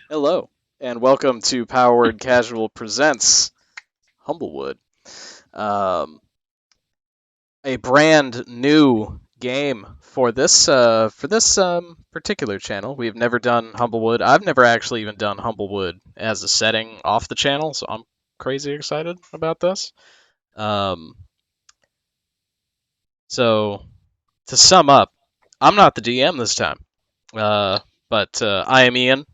Hello, and welcome to Powered Casual Presents Humblewood, um, a brand new game for this particular channel. We've never done Humblewood. I've never actually even done Humblewood as a setting off the channel, so I'm crazy excited about this. Um, so to sum up, I'm not the DM this time, but I am Ian.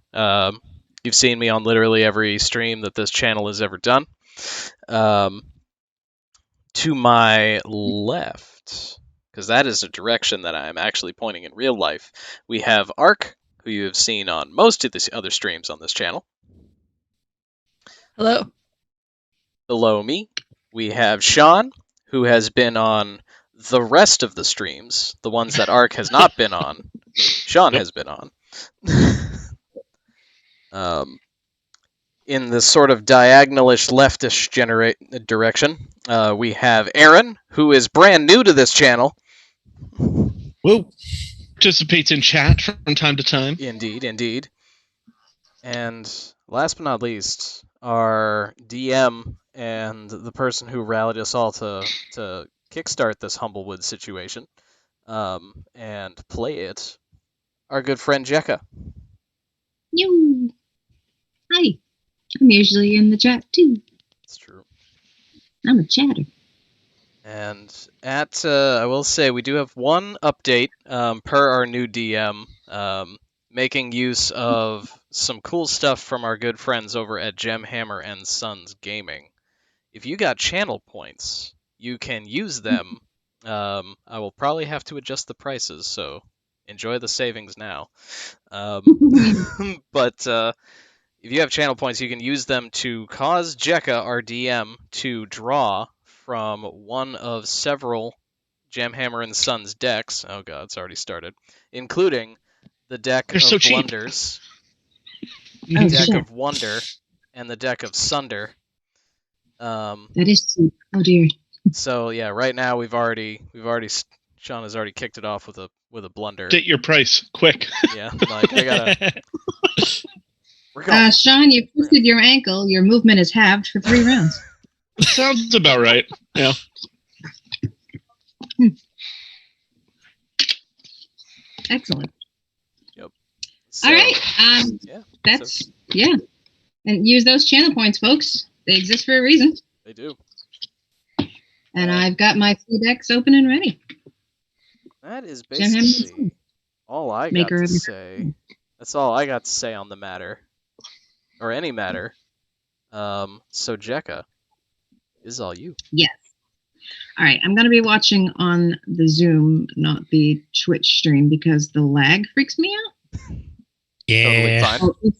You've seen me on literally every stream that this channel has ever done. Um, to my left, because that is a direction that I'm actually pointing in real life, we have Ark, who you have seen on most of the other streams on this channel. Hello. Below me, we have Sean, who has been on the rest of the streams, the ones that Ark has not been on. Sean has been on. In the sort of diagonalish leftish direction, we have Aaron, who is brand new to this channel. Whoa. Participates in chat from time to time. Indeed. And last but not least, our DM and the person who rallied us all to kickstart this Humblewood situation and play it, our good friend Jekka. Yo. Hi. I'm usually in the chat too. It's true. I'm a chatter. And I will say, we do have one update per our new DM, making use of some cool stuff from our good friends over at Gemhammer and Sons Gaming. If you got channel points, you can use them. I will probably have to adjust the prices, so enjoy the savings now. But if you have channel points, you can use them to cause Jekka, our DM, to draw from one of several Gemhammer and Sons decks. Oh god, it's already started. Including the deck They're of so cheap. Blunders, Oh, deck shit. of Wonder, and the deck of Sunder. That is cheap. Oh dear. So yeah, right now we've already Sean has already kicked it off with a blunder. State your price, quick. Yeah, like I gotta. We're going. Sean, you twisted your ankle. Your movement is halved for 3 rounds. Sounds about right. Yeah. Excellent. Yep. So, all right. Yeah. Yeah. And use those channel points, folks. They exist for a reason. They do. And I've got my 3 decks open and ready. That is basically all I got to say. That's all I got to say on the matter, or any matter. So Jekka, is all you. Yes. All right. I'm going to be watching on the Zoom, not the Twitch stream, because the lag freaks me out. Yeah. Totally fine.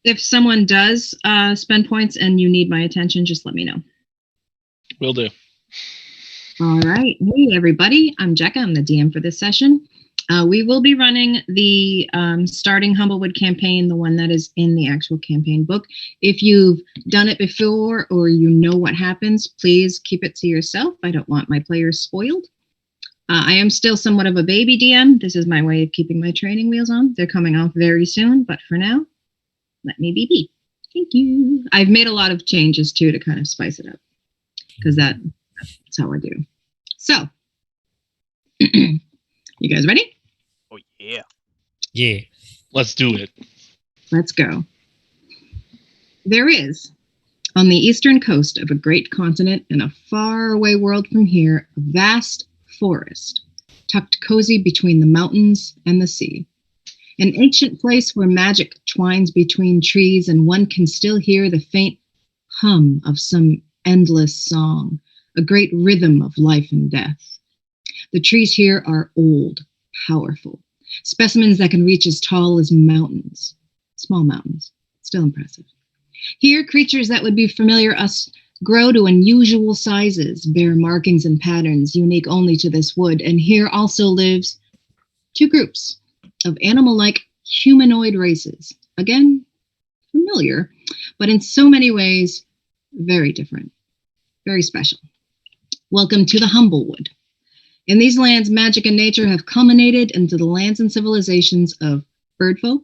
If someone does spend points and you need my attention, just let me know. Will do. All right. Hey, everybody. I'm Jekka. I'm the DM for this session. We will be running the starting Humblewood campaign, the one that is in the actual campaign book. If you've done it before or you know what happens, please keep it to yourself. I don't want my players spoiled. I am still somewhat of a baby DM. This is my way of keeping my training wheels on. They're coming off very soon, but for now, let me be. Thank you. I've made a lot of changes, too, to kind of spice it up, because that's how I do. So, you guys ready? Oh, yeah. Yeah. Let's do it. Let's go. There is, on the eastern coast of a great continent in a faraway world from here, a vast forest, tucked cozy between the mountains and the sea. An ancient place where magic twines between trees and one can still hear the faint hum of some endless song, a great rhythm of life and death. The trees here are old, powerful, specimens that can reach as tall as mountains. Small mountains, still impressive. Here, creatures that would be familiar us grow to unusual sizes, bear markings and patterns unique only to this wood, and here also lives 2 groups of animal-like humanoid races. Again, familiar, but in so many ways, very different, very special. Welcome to the Humblewood. In these lands, magic and nature have culminated into the lands and civilizations of birdfolk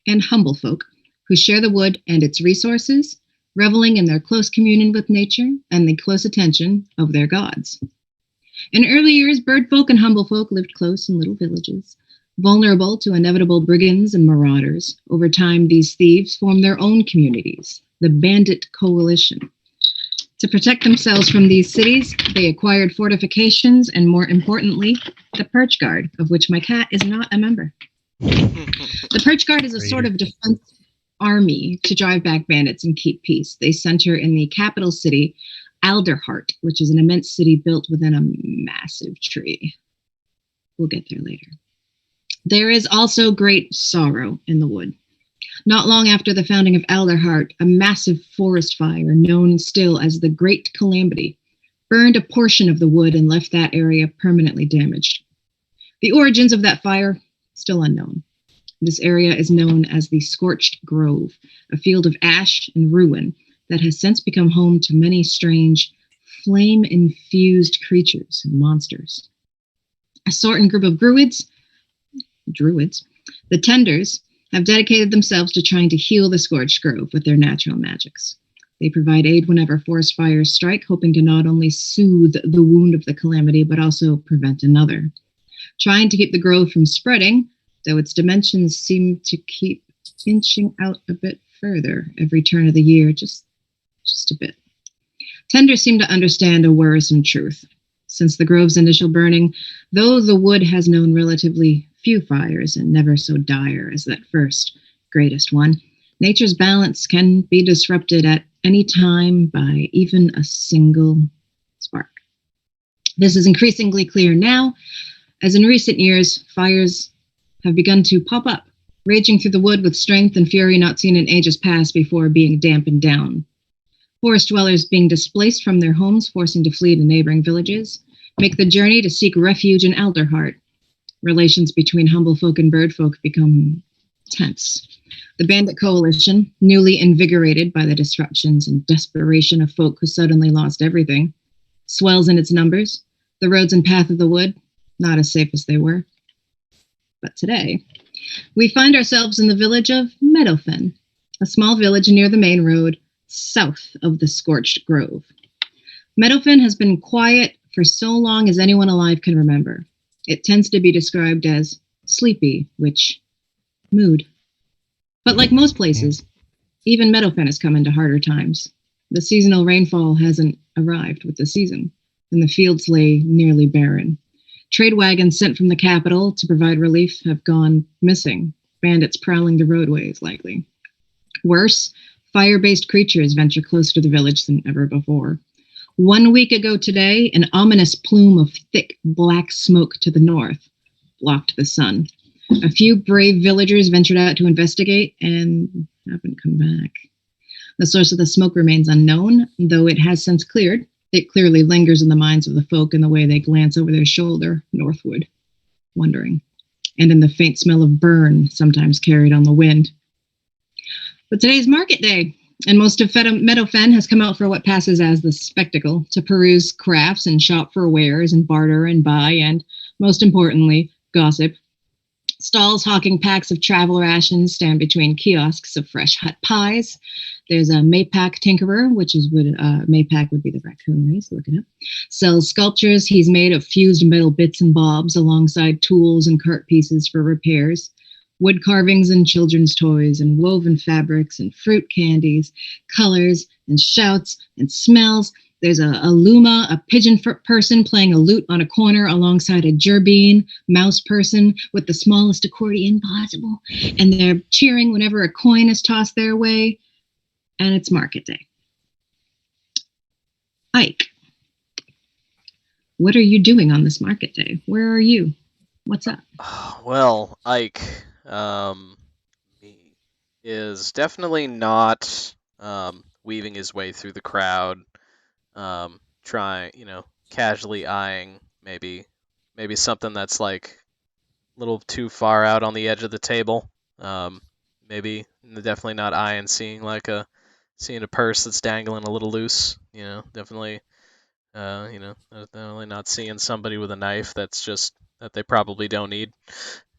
and humble folk who share the wood and its resources, reveling in their close communion with nature and the close attention of their gods. In early years, bird folk and humble folk lived close in little villages, vulnerable to inevitable brigands and marauders. Over time, these thieves formed their own communities, the Bandit Coalition. To protect themselves from these cities, they acquired fortifications and, more importantly, the Perch Guard, of which my cat is not a member. The Perch Guard is a sort of defense army to drive back bandits and keep peace. They center in the capital city, Alderheart, which is an immense city built within a massive tree. We'll get there later. There is also great sorrow in the wood. Not long after the founding of Alderheart, a massive forest fire, known still as the Great Calamity, burned a portion of the wood and left that area permanently damaged. The origins of that fire, still unknown. This area is known as the Scorched Grove, a field of ash and ruin that has since become home to many strange, flame-infused creatures and monsters. A certain group of druids, the Tenders, have dedicated themselves to trying to heal the Scorched Grove with their natural magics. They provide aid whenever forest fires strike, hoping to not only soothe the wound of the calamity, but also prevent another. Trying to keep the grove from spreading, though its dimensions seem to keep inching out a bit further every turn of the year, just a bit. Tenders seem to understand a worrisome truth. Since the grove's initial burning, though the wood has known relatively few fires and never so dire as that first, greatest one, nature's balance can be disrupted at any time by even a single spark. This is increasingly clear now, as in recent years, fires have begun to pop up, raging through the wood with strength and fury not seen in ages past before being dampened down. Forest dwellers being displaced from their homes, forcing to flee to neighboring villages, make the journey to seek refuge in Alderheart. Relations between humble folk and bird folk become tense. The Bandit Coalition, newly invigorated by the disruptions and desperation of folk who suddenly lost everything, swells in its numbers. The roads and path of the wood, not as safe as they were. But today, we find ourselves in the village of Meadowfen, a small village near the main road, south of the Scorched Grove. Meadowfen has been quiet for so long as anyone alive can remember. It tends to be described as sleepy, which mood. But like most places, even Meadowfen has come into harder times. The seasonal rainfall hasn't arrived with the season, and the fields lay nearly barren. Trade wagons sent from the capital to provide relief have gone missing, bandits prowling the roadways likely. Worse, fire-based creatures venture closer to the village than ever before. 1 week ago today, an ominous plume of thick black smoke to the north blocked the sun. A few brave villagers ventured out to investigate and haven't come back. The source of the smoke remains unknown, though it has since cleared. It clearly lingers in the minds of the folk in the way they glance over their shoulder northward, wondering, and in the faint smell of burn sometimes carried on the wind. But today's market day, and most of Meadowfen has come out for what passes as the spectacle, to peruse crafts and shop for wares and barter and buy and, most importantly, gossip. Stalls hawking packs of travel rations stand between kiosks of fresh hut pies. There's a Maypack tinkerer, which is what Maypack would be the raccoon race, look it up. Sells sculptures he's made of fused metal bits and bobs alongside tools and cart pieces for repairs. Wood carvings and children's toys and woven fabrics and fruit candies, colors and shouts and smells. There's a Luma, a pigeon person playing a lute on a corner alongside a gerbine mouse person with the smallest accordion possible. And they're cheering whenever a coin is tossed their way. And it's market day. Ike, what are you doing on this market day? Where are you? What's up? Well, Ike is definitely not weaving his way through the crowd, casually eyeing maybe something that's like a little too far out on the edge of the table. Maybe definitely not eyeing seeing a purse that's dangling a little loose. Definitely not seeing somebody with a knife that they probably don't need.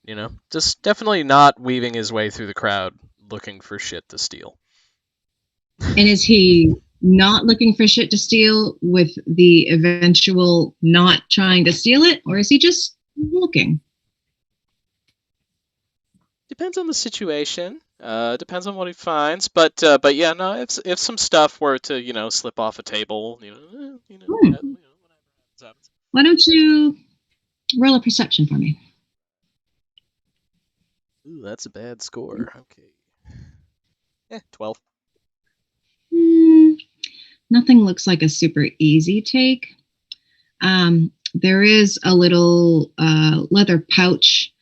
You know, just definitely not weaving his way through the crowd looking for shit to steal. And is he not looking for shit to steal with the eventual not trying to steal it, or is he just looking? Depends on the situation. Depends on what he finds. But yeah, no. If some stuff were to slip off a table, whatever happens. Why don't you roll a perception for me? Ooh, that's a bad score. Okay. 12. Nothing looks like a super easy take. There is a little leather pouch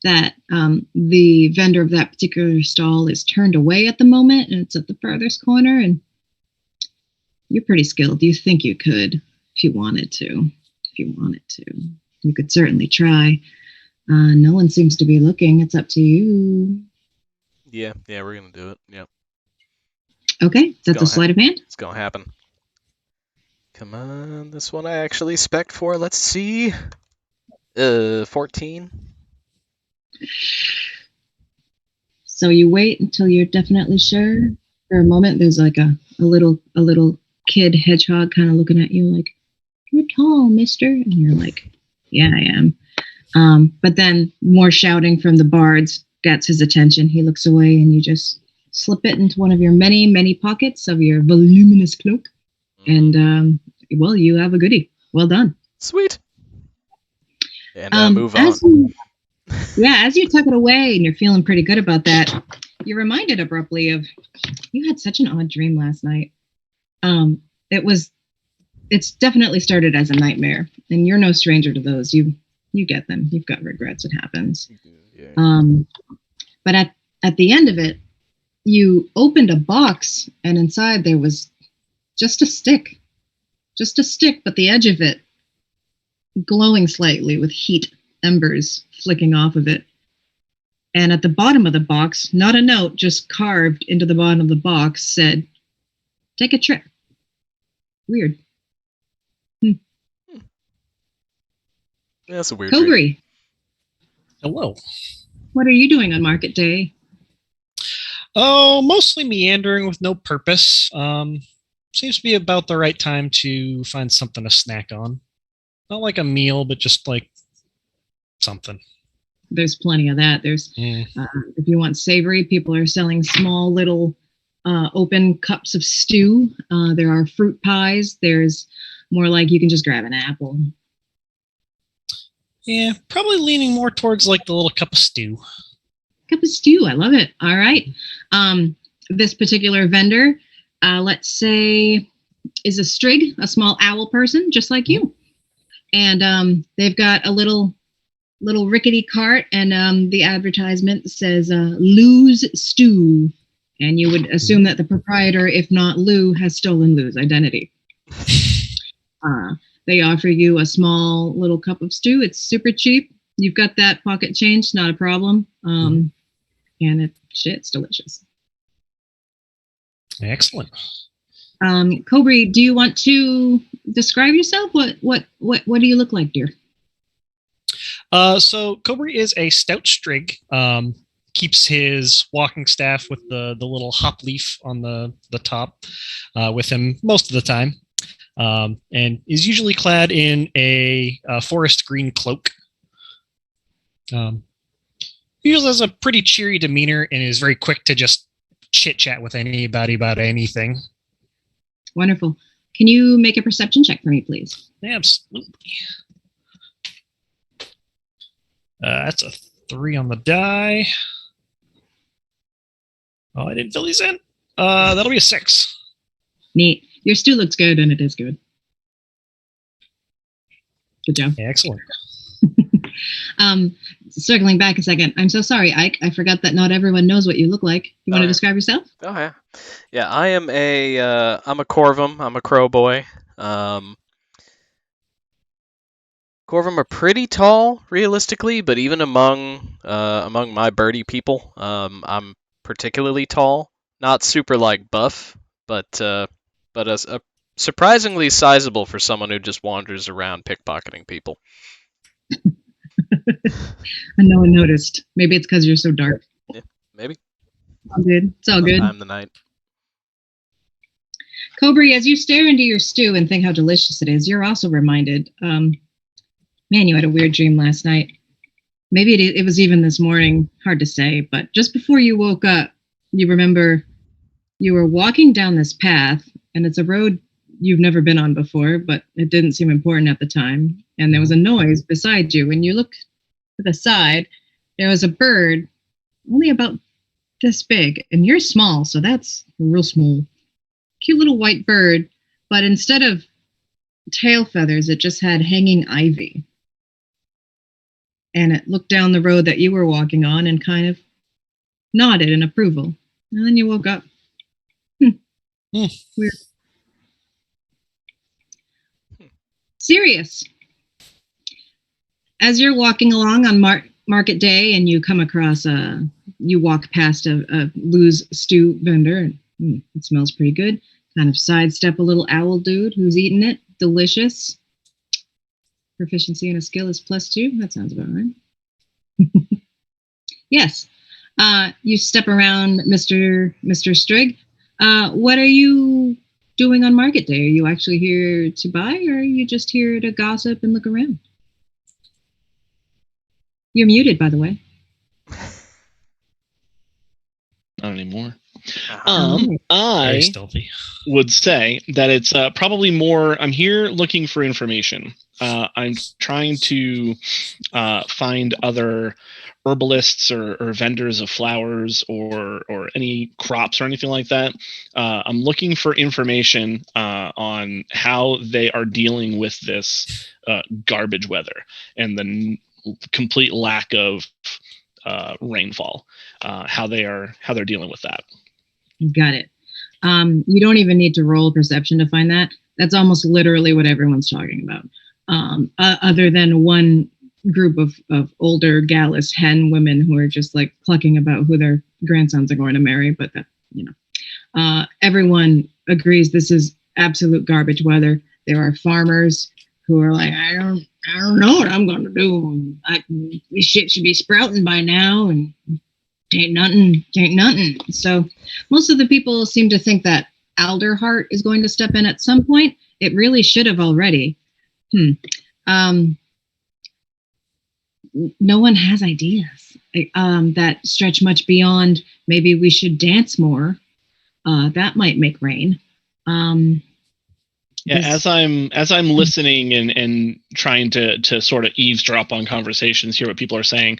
that the vendor of that particular stall is turned away at the moment, and it's at the farthest corner. And you're pretty skilled. You think you could if you wanted to. You could certainly try. No one seems to be looking. It's up to you. Yeah, we're gonna do it. Yeah. Okay, that's a sleight of hand. It's gonna happen. Come on, this one I actually spec'd for. Let's see. 14. So you wait until you're definitely sure. For a moment, there's like a little kid hedgehog kind of looking at you like, "You're tall, mister," and you're like, "Yeah, I am." But then more shouting from the bards gets his attention. He looks away, and you just slip it into one of your many, many pockets of your voluminous cloak, and well, you have a goodie. Well done. Sweet. And move on. As you tuck it away and you're feeling pretty good about that, you're reminded abruptly of you had such an odd dream last night. It's definitely started as a nightmare, and you're no stranger to those. You get them. You've got regrets. It happens. Yeah. But at the end of it, you opened a box, and inside there was just a stick, but the edge of it glowing slightly with heat embers flicking off of it. And at the bottom of the box, not a note, just carved into the bottom of the box, said, "Take a trip." Weird. That's a weird Cobry. Hello. What are you doing on market day? Oh, mostly meandering with no purpose. Seems to be about the right time to find something to snack on. Not like a meal, but just like something. There's plenty of that. There's if you want savory, people are selling small little open cups of stew. There are fruit pies. There's more like you can just grab an apple. Yeah, probably leaning more towards like the little cup of stew. Cup of stew. I love it. All right. This particular vendor, let's say, is a strig, a small owl person, just like you. And they've got a little rickety cart, and the advertisement says Lou's Stew. And you would assume that the proprietor, if not Lou, has stolen Lou's identity. They offer you a small little cup of stew. It's super cheap. You've got that pocket change, not a problem. And it's delicious. Excellent. Cobry, do you want to describe yourself? What do you look like, dear? So Cobry is a stout strig. Keeps his walking staff with the little hop leaf on the top with him most of the time. And is usually clad in a forest green cloak. He usually has a pretty cheery demeanor and is very quick to just chit-chat with anybody about anything. Wonderful. Can you make a perception check for me, please? Absolutely. That's a 3 on the die. Oh, I didn't fill these in. That'll be a 6. Neat. Your stew looks good, and it is good. Good job. Excellent. Circling back a second, I'm so sorry, Ike. I forgot that not everyone knows what you look like. You want to describe yourself? Oh yeah, yeah. I am I'm a Corvum. I'm a crow boy. Corvum are pretty tall, realistically, but even among my birdie people, I'm particularly tall. Not super like buff, but a surprisingly sizable for someone who just wanders around pickpocketing people. And no one noticed. Maybe it's because you're so dark. Yeah, maybe. All good. It's all good. I'm the night. Cobra, as you stare into your stew and think how delicious it is, you're also reminded, man, you had a weird dream last night. Maybe it was even this morning, hard to say, but just before you woke up, you remember you were walking down this path, and it's a road you've never been on before, but it didn't seem important at the time. And there was a noise beside you. When you look to the side, there was a bird only about this big, and you're small, so that's real small. Cute little white bird, but instead of tail feathers, it just had hanging ivy. And it looked down the road that you were walking on and kind of nodded in approval. And then you woke up. Weird. Serious. As you're walking along on market day and you come across you walk past a loose stew vendor, and it smells pretty good. Kind of sidestep a little owl dude who's eating it. Delicious. Proficiency in a skill is +2. That sounds about right. Yes. You step around Mr. Strigg. What are you doing on market day? Are you actually here to buy, or are you just here to gossip and look around? You're muted, by the way. Not anymore. Uh-huh. I Very stealthy. would say that it's probably more, I'm here looking for information. I'm trying to find other herbalists or vendors of flowers or any crops or anything like that. I'm looking for information on how they are dealing with this garbage weather and the complete lack of rainfall. How they're dealing with that. Got it. You don't even need to roll perception to find that. That's almost literally what everyone's talking about. Other than one group of older gallus hen women who are just like clucking about who their grandsons are going to marry, but that, everyone agrees this is absolute garbage weather. There are farmers who are like, I don't know what I'm going to do. This shit should be sprouting by now, and ain't nothing. So most of the people seem to think that Alderheart is going to step in at some point. It really should have already. No one has ideas that stretch much beyond maybe we should dance more. That might make rain. Yeah, as I'm listening and trying to sort of eavesdrop on conversations, hear what people are saying,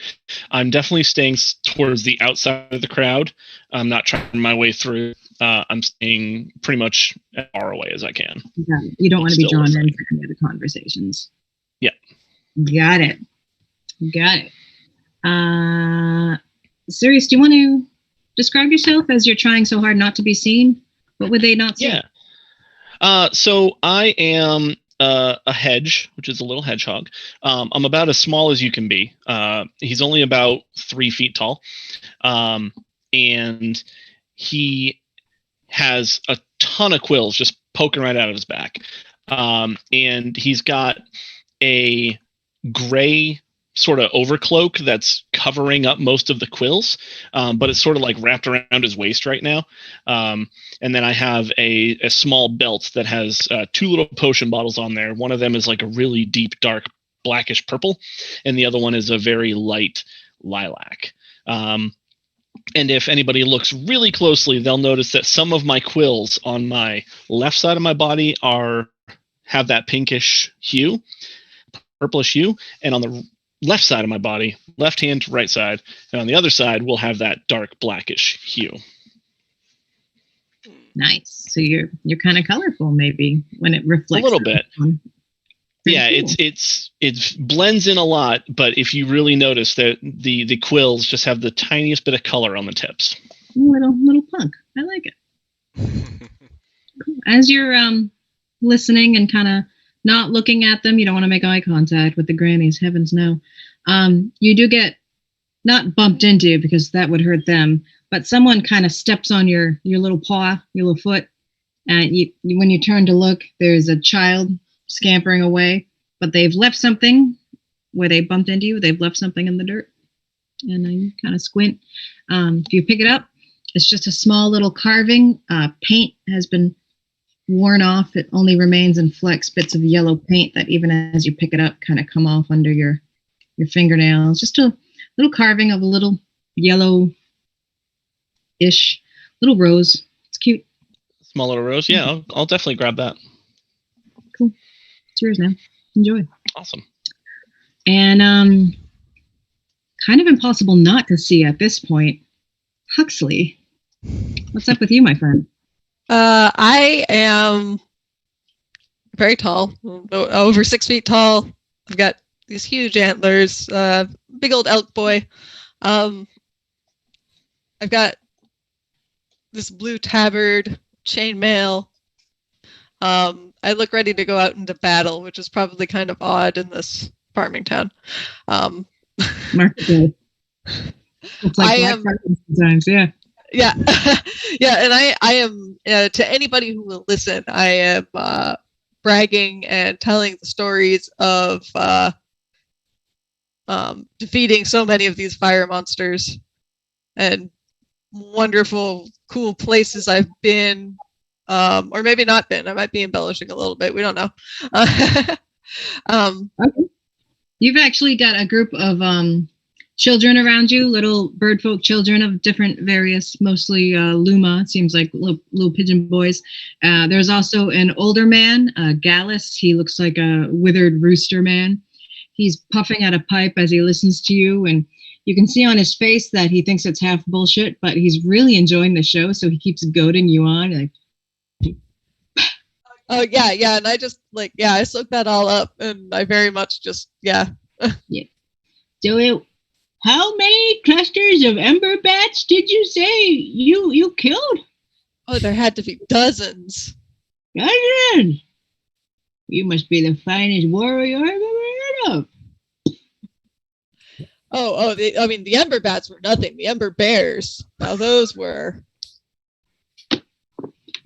I'm definitely staying towards the outside of the crowd. I'm not trying my way through. I'm staying pretty much as far away as I can. You don't want to be drawn listening. into any of the conversations. Yeah. Got it. Sirius, do you want to describe yourself as you're trying so hard not to be seen? What would they not see? Yeah. So I am a hedge, which is a little hedgehog. I'm about as small as you can be. He's only about 3 feet tall. And he has a ton of quills just poking right out of his back. And he's got a gray sort of overcloak that's covering up most of the quills, but it's sort of like wrapped around his waist right now. And then I have a small belt that has 2 little potion bottles on there. One of them is like a really deep, dark, blackish purple, and the other one is a very light lilac. And if anybody looks really closely, they'll notice that some of my quills on my left side of my body have that pinkish hue, purplish hue, and on the left side of my body, left hand to right side, and on the other side will have that dark blackish hue. Nice. So you're kind of colorful, maybe, when it reflects. A little bit. Yeah, cool. it blends in a lot, but if you really notice that the quills just have the tiniest bit of color on the tips. Little punk. I like it. Cool. As you're listening and kind of not looking at them, you don't want to make eye contact with the grannies, heavens no. You do get not bumped into because that would hurt them, but someone kind of steps on your little paw, your little foot, and when you turn to look, there's a child scampering away, but they've left something where they bumped into you. They've left something in the dirt. And you kind of squint. If you pick it up, it's just a small little carving. Paint has been worn off. It only remains in flecks, bits of yellow paint that even as you pick it up kind of come off under your fingernails. Just a little carving of a little yellow-ish little rose. It's cute. Small little rose. Yeah, I'll definitely grab that. Cool. It's yours now. Enjoy. Awesome. And kind of impossible not to see at this point, Huxley. What's up with you, my friend? I am very tall, over 6 feet tall. I've got these huge antlers, big old elk boy. I've got this blue tabard, chainmail. I look ready to go out into battle, which is probably kind of odd in this farming town. Market. It's like I am sometimes, yeah. Yeah, yeah, and I am to anybody who will listen. I am bragging and telling the stories of defeating so many of these fire monsters and wonderful, cool places I've been, or maybe not been. I might be embellishing a little bit. We don't know. Okay. You've actually got a group of children around you, little birdfolk children of different various, mostly Luma, it seems like little pigeon boys. There's also an older man, Gallus. He looks like a withered rooster man. He's puffing at a pipe as he listens to you, and you can see on his face that he thinks it's half bullshit, but he's really enjoying the show, so he keeps goading you on. Like, oh yeah, and I just I soak that all up, and I very much just yeah. So how many clusters of ember bats did you say you killed? Oh, there had to be dozens. Dozens? You must be the finest warrior I've ever heard of. The ember bats were nothing. The ember bears, now those were.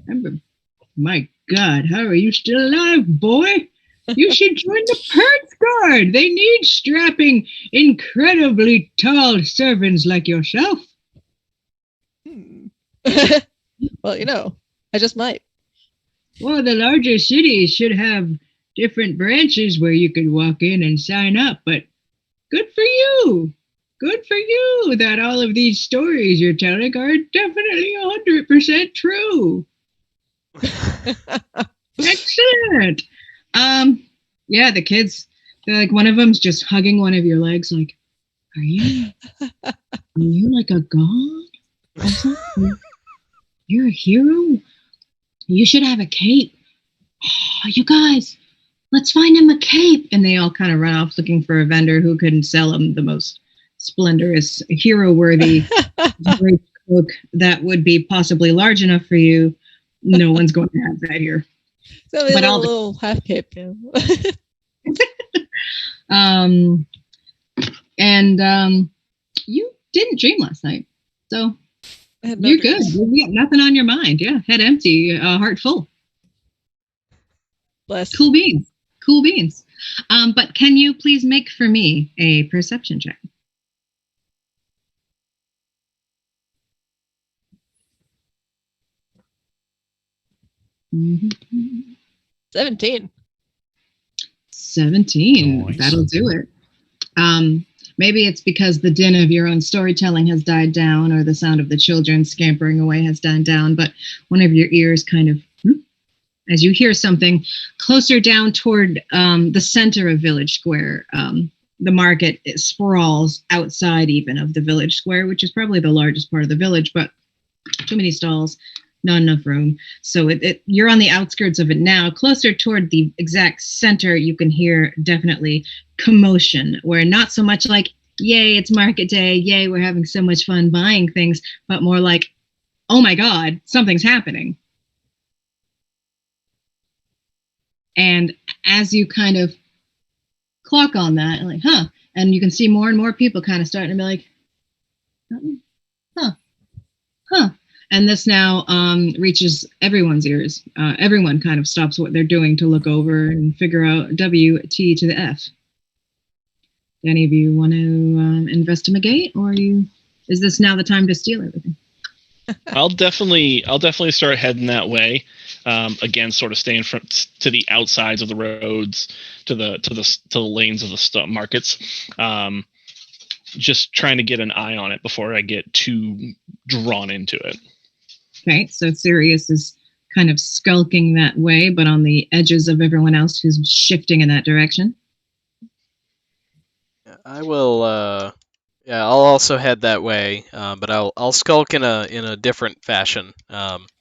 Ember, my God, how are you still alive, boy? You should join the Perch Guard. They need strapping, incredibly tall servants like yourself. Well, I just might. Well, the larger cities should have different branches where you could walk in and sign up, but good for you. Good for you that all of these stories you're telling are definitely 100% true. Excellent. Yeah, the kids, they're like, one of them's just hugging one of your legs, like, are you like a god? You're a hero? You should have a cape. Oh, you guys, let's find him a cape. And they all kind of run off looking for a vendor who couldn't sell him the most splendorous, hero-worthy great cloak that would be possibly large enough for you. No one's going to have that here. So but a little half cape, yeah. You didn't dream last night, so No you're dreams. good. You got nothing on your mind. Yeah, head empty, heart full. Bless. Cool beans. But can you please make for me a perception check? Mm-hmm. 17. 17. Nice. That'll do it. Maybe it's because the din of your own storytelling has died down, or the sound of the children scampering away has died down, but one of your ears kind of, as you hear something closer down toward the center of Village Square. The market sprawls outside even of the Village Square, which is probably the largest part of the village, but too many stalls. Not enough room. So you're on the outskirts of it now. Closer toward the exact center, you can hear definitely commotion, where not so much like, yay, it's market day, yay, we're having so much fun buying things, but more like, oh my God, something's happening. And as you kind of clock on that, like, and you can see more and more people kind of starting to be like, And this now reaches everyone's ears. Everyone kind of stops what they're doing to look over and figure out W, T to the F. Do any of you want to investigate, or is this now the time to steal everything? I'll definitely start heading that way. Again, sort of staying to the outsides of the roads, to the lanes of the markets. Just trying to get an eye on it before I get too drawn into it. Okay, so Sirius is kind of skulking that way, but on the edges of everyone else who's shifting in that direction. I will. Yeah, I'll also head that way, but I'll skulk in a different fashion.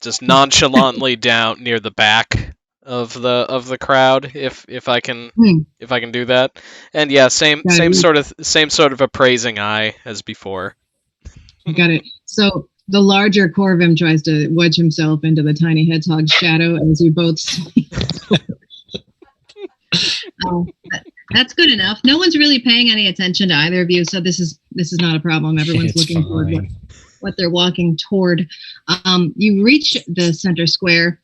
Just nonchalantly down near the back of the crowd, if I can do that. And yeah, same sort of appraising eye as before. Got it. So the larger Corvim tries to wedge himself into the tiny hedgehog's shadow as you both sleep. That's good enough. No one's really paying any attention to either of you, so this is not a problem. Everyone's looking toward what they're walking toward. You reach the center square.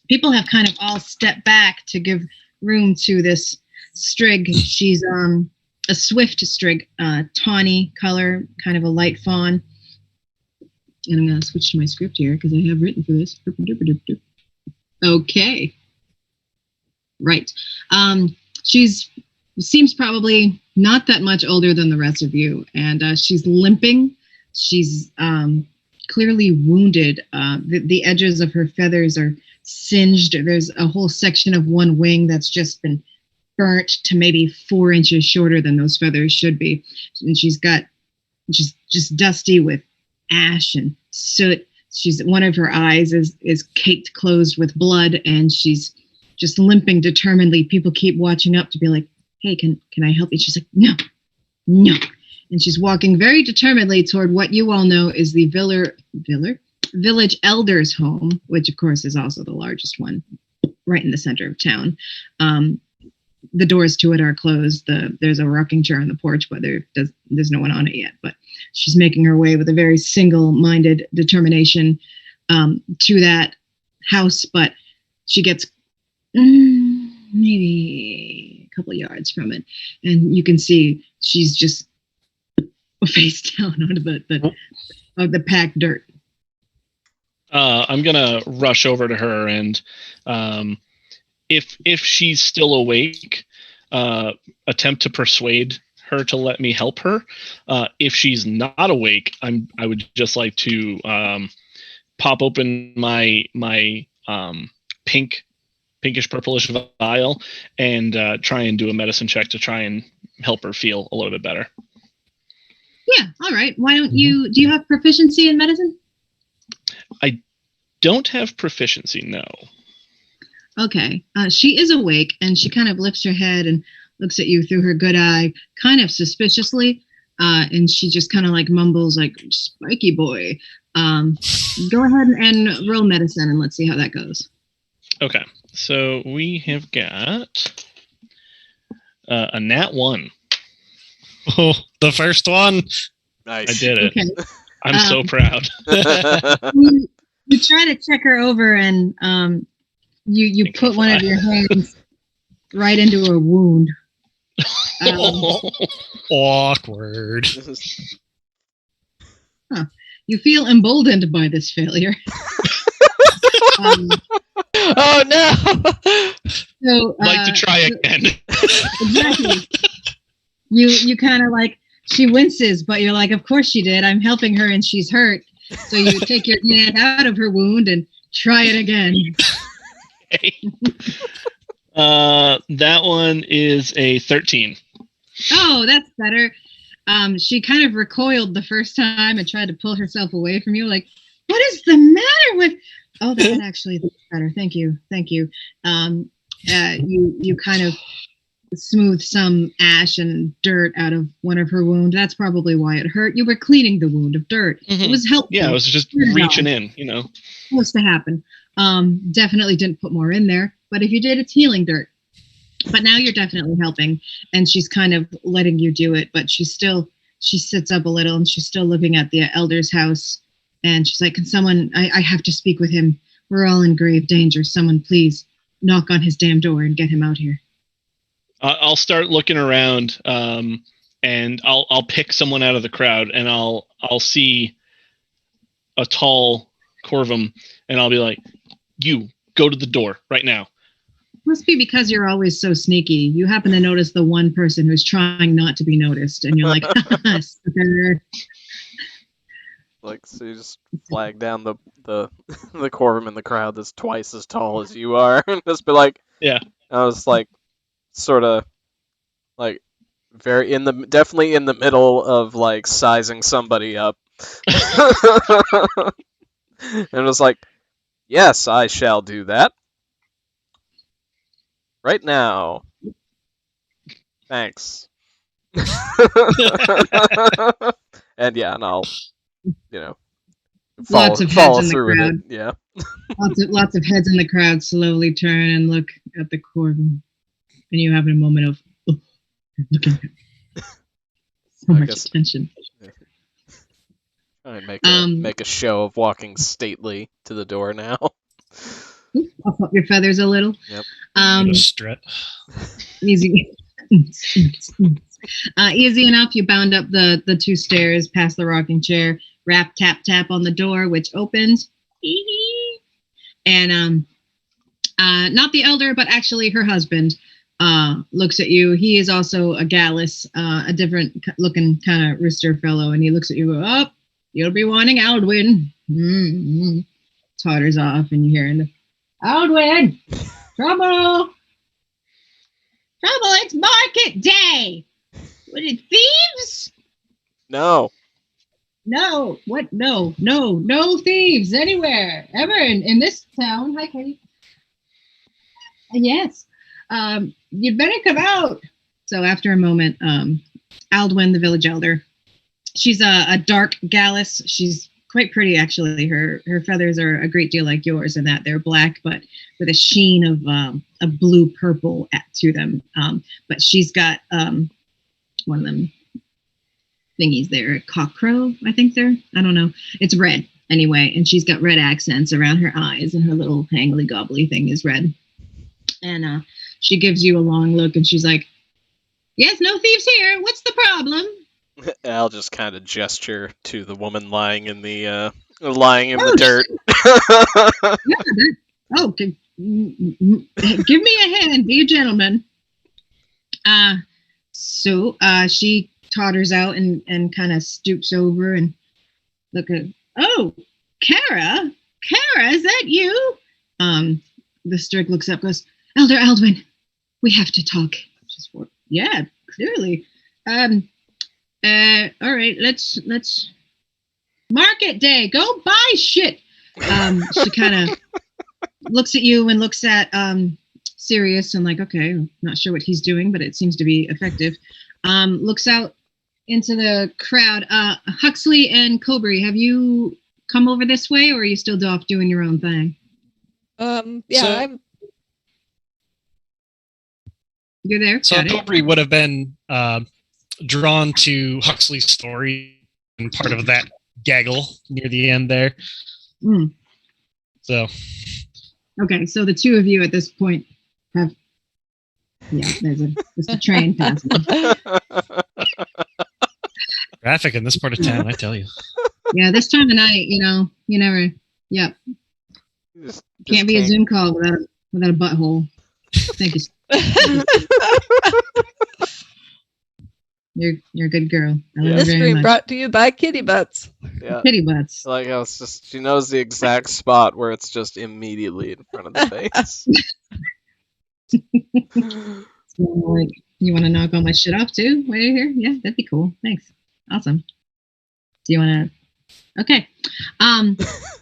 People have kind of all stepped back to give room to this Strig. She's a swift Strig, tawny color, kind of a light fawn. And I'm going to switch to my script here because I have written for this. Okay. Right. She's seems probably not that much older than the rest of you, and she's limping. She's clearly wounded. The edges of her feathers are singed. There's a whole section of one wing that's just been burnt to maybe 4 inches shorter than those feathers should be. And she's just dusty with ash and soot. One of her eyes is caked closed with blood, and she's just limping determinedly. People keep watching up to be like, hey, can I help you? She's like, no. And she's walking very determinedly toward what you all know is the village elder's home, which of course is also the largest one, right in the center of town. The doors to it are closed. There's a rocking chair on the porch, but there's no one on it yet. But she's making her way with a very single-minded determination to that house. But she gets maybe a couple yards from it, and you can see she's just face down onto the packed dirt. I'm gonna rush over to her, and if she's still awake, attempt to persuade her to let me help her. If she's not awake, I would just like to pop open my pinkish purplish vial and try and do a medicine check to try and help her feel a little bit better. Yeah, all right. Why don't do you have proficiency in medicine? I don't have proficiency, no. Okay. She is awake, and she kind of lifts her head and looks at you through her good eye, kind of suspiciously, and she just kind of like mumbles like, spiky boy. Go ahead and roll medicine, and let's see how that goes. Okay. So we have got a nat 1. Oh, the first one. Nice. I did it. Okay. I'm so proud. You try to check her over, and you put one of your hands right into her wound. Awkward. You feel emboldened by this failure. Oh no! So, like to try again. Exactly. You kind of like, she winces, but you're like, of course she did. I'm helping her and she's hurt. So you take your hand out of her wound and try it again. That one is a 13. Oh, that's better. She kind of recoiled the first time and tried to pull herself away from you. Like, what is the matter with? Oh, that actually is better. Thank you. You kind of smooth some ash and dirt out of one of her wounds. That's probably why it hurt. You were cleaning the wound of dirt. Mm-hmm. It was helpful. Yeah, I was just reaching in, Supposed to happen. Definitely didn't put more in there, but if you did, it's healing dirt. But now you're definitely helping, and she's kind of letting you do it, but she sits up a little, and she's still looking at the elder's house, and she's like, can someone, I have to speak with him. We're all in grave danger. Someone please knock on his damn door and get him out here. I'll start looking around and I'll pick someone out of the crowd, and I'll see a tall Corvum, and I'll be like, "You go to the door right now." Must be because you're always so sneaky. You happen to notice the one person who's trying not to be noticed, and you're like, sucker. Like, so you just flag down the the Corvum in the crowd that's twice as tall as you are, and just be like, Yeah. I was like, sort of, like, definitely in the middle of like sizing somebody up, and it was like, yes, I shall do that right now. Thanks. And yeah, and I'll, Lots of heads follow in the through with it. crowd. Yeah. Lots of heads in the crowd slowly turn and look at the Corvum, and you have a moment of looking at so I much guess- attention. I make a show of walking stately to the door now. Puff up your feathers a little. Yep. Little strut. Easy. Easy enough. You bound up the two stairs past the rocking chair. Rap, tap, tap on the door, which opens. And not the elder, but actually her husband looks at you. He is also a gallus, a different looking kind of rooster fellow, and he looks at you. Oh, you'll be wanting Alduin. Mm-hmm. Totters off, and you hear him. Alduin, trouble. Trouble, it's market day. What, it thieves? No. No. What? No. No thieves anywhere, ever in this town. Hi, Katie. Yes. You'd better come out. So after a moment, Alduin, the village elder, she's a dark gallus. She's quite pretty, actually. Her feathers are a great deal like yours in that they're black, but with a sheen of a blue purple to them. But she's got one of them thingies there, cockcrow, I think they're. I don't know. It's red anyway, and she's got red accents around her eyes, and her little hangly gobbly thing is red. And she gives you a long look, and she's like, "Yes, no thieves here. What's the problem?" I'll just kind of gesture to the woman lying in the dirt. Okay. Give me a hand, be a gentleman. So she totters out and kind of stoops over and look at. Oh, Kara, is that you? The Strick looks up, goes, Elder Alduin, we have to talk. Yeah, clearly. All right, let's market day. Go buy shit. She kind of looks at you and looks at Sirius and like, okay, not sure what he's doing, but it seems to be effective. Looks out into the crowd. Huxley and Cobry, have you come over this way, or are you still off doing your own thing? You're there. So Got it. Cobry would have been drawn to Huxley's story and part of that gaggle near the end there. Mm. So Okay, so the two of you at this point have. Yeah, there's a train passing. traffic in this part of town, I tell you. Yeah, this time of night, you never. Yep, can't be a Zoom call without a butthole. Thank you. You're a good girl. I love you This very stream much. brought to you by Kitty Butts. Yeah. Kitty butts. Like I was just, she knows the exact spot where it's just immediately in front of the face. So, like, you want to knock all my shit off too? While you're here? Yeah, that'd be cool. Thanks. Awesome. Do you want to? Okay.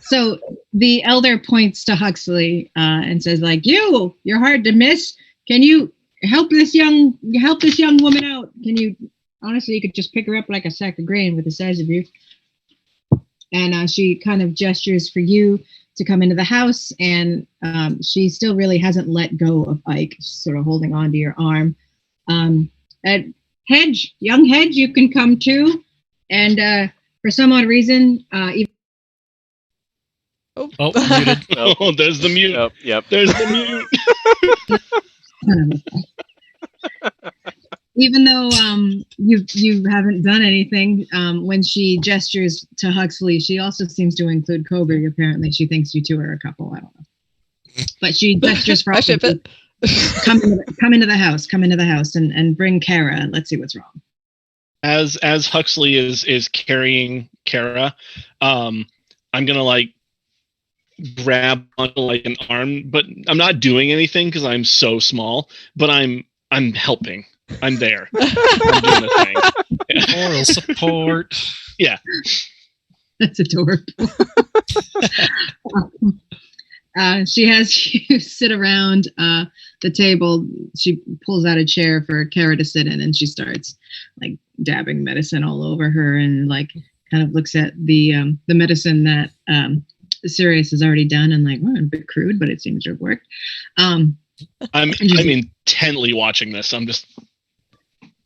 So the elder points to Huxley and says, like, you're hard to miss. Can you help this young woman out? Can you? Honestly, you could just pick her up like a sack of grain with the size of you. And she kind of gestures for you to come into the house, and she still really hasn't let go of Ike. She's sort of holding on to your arm. Hedge, young Hedge, you can come too. And for some odd reason, even Muted. Oh, there's the mute. Yep. There's the mute. Even though you haven't done anything, when she gestures to Huxley, she also seems to include Kobe. Apparently, she thinks you two are a couple. I don't know, but she gestures for I ship it. come into the house, and bring Kara. Let's see what's wrong. As Huxley is carrying Kara, I'm gonna like grab onto like an arm, but I'm not doing anything because I'm so small. But I'm helping. I'm there. I'm doing the thing. Moral support. Yeah. That's adorable. She has you sit around the table. She pulls out a chair for Kara to sit in, and she starts like dabbing medicine all over her, and like kind of looks at the medicine that Sirius has already done, and like, well, a bit crude, but it seems to have worked. I'm intently watching this. I'm just.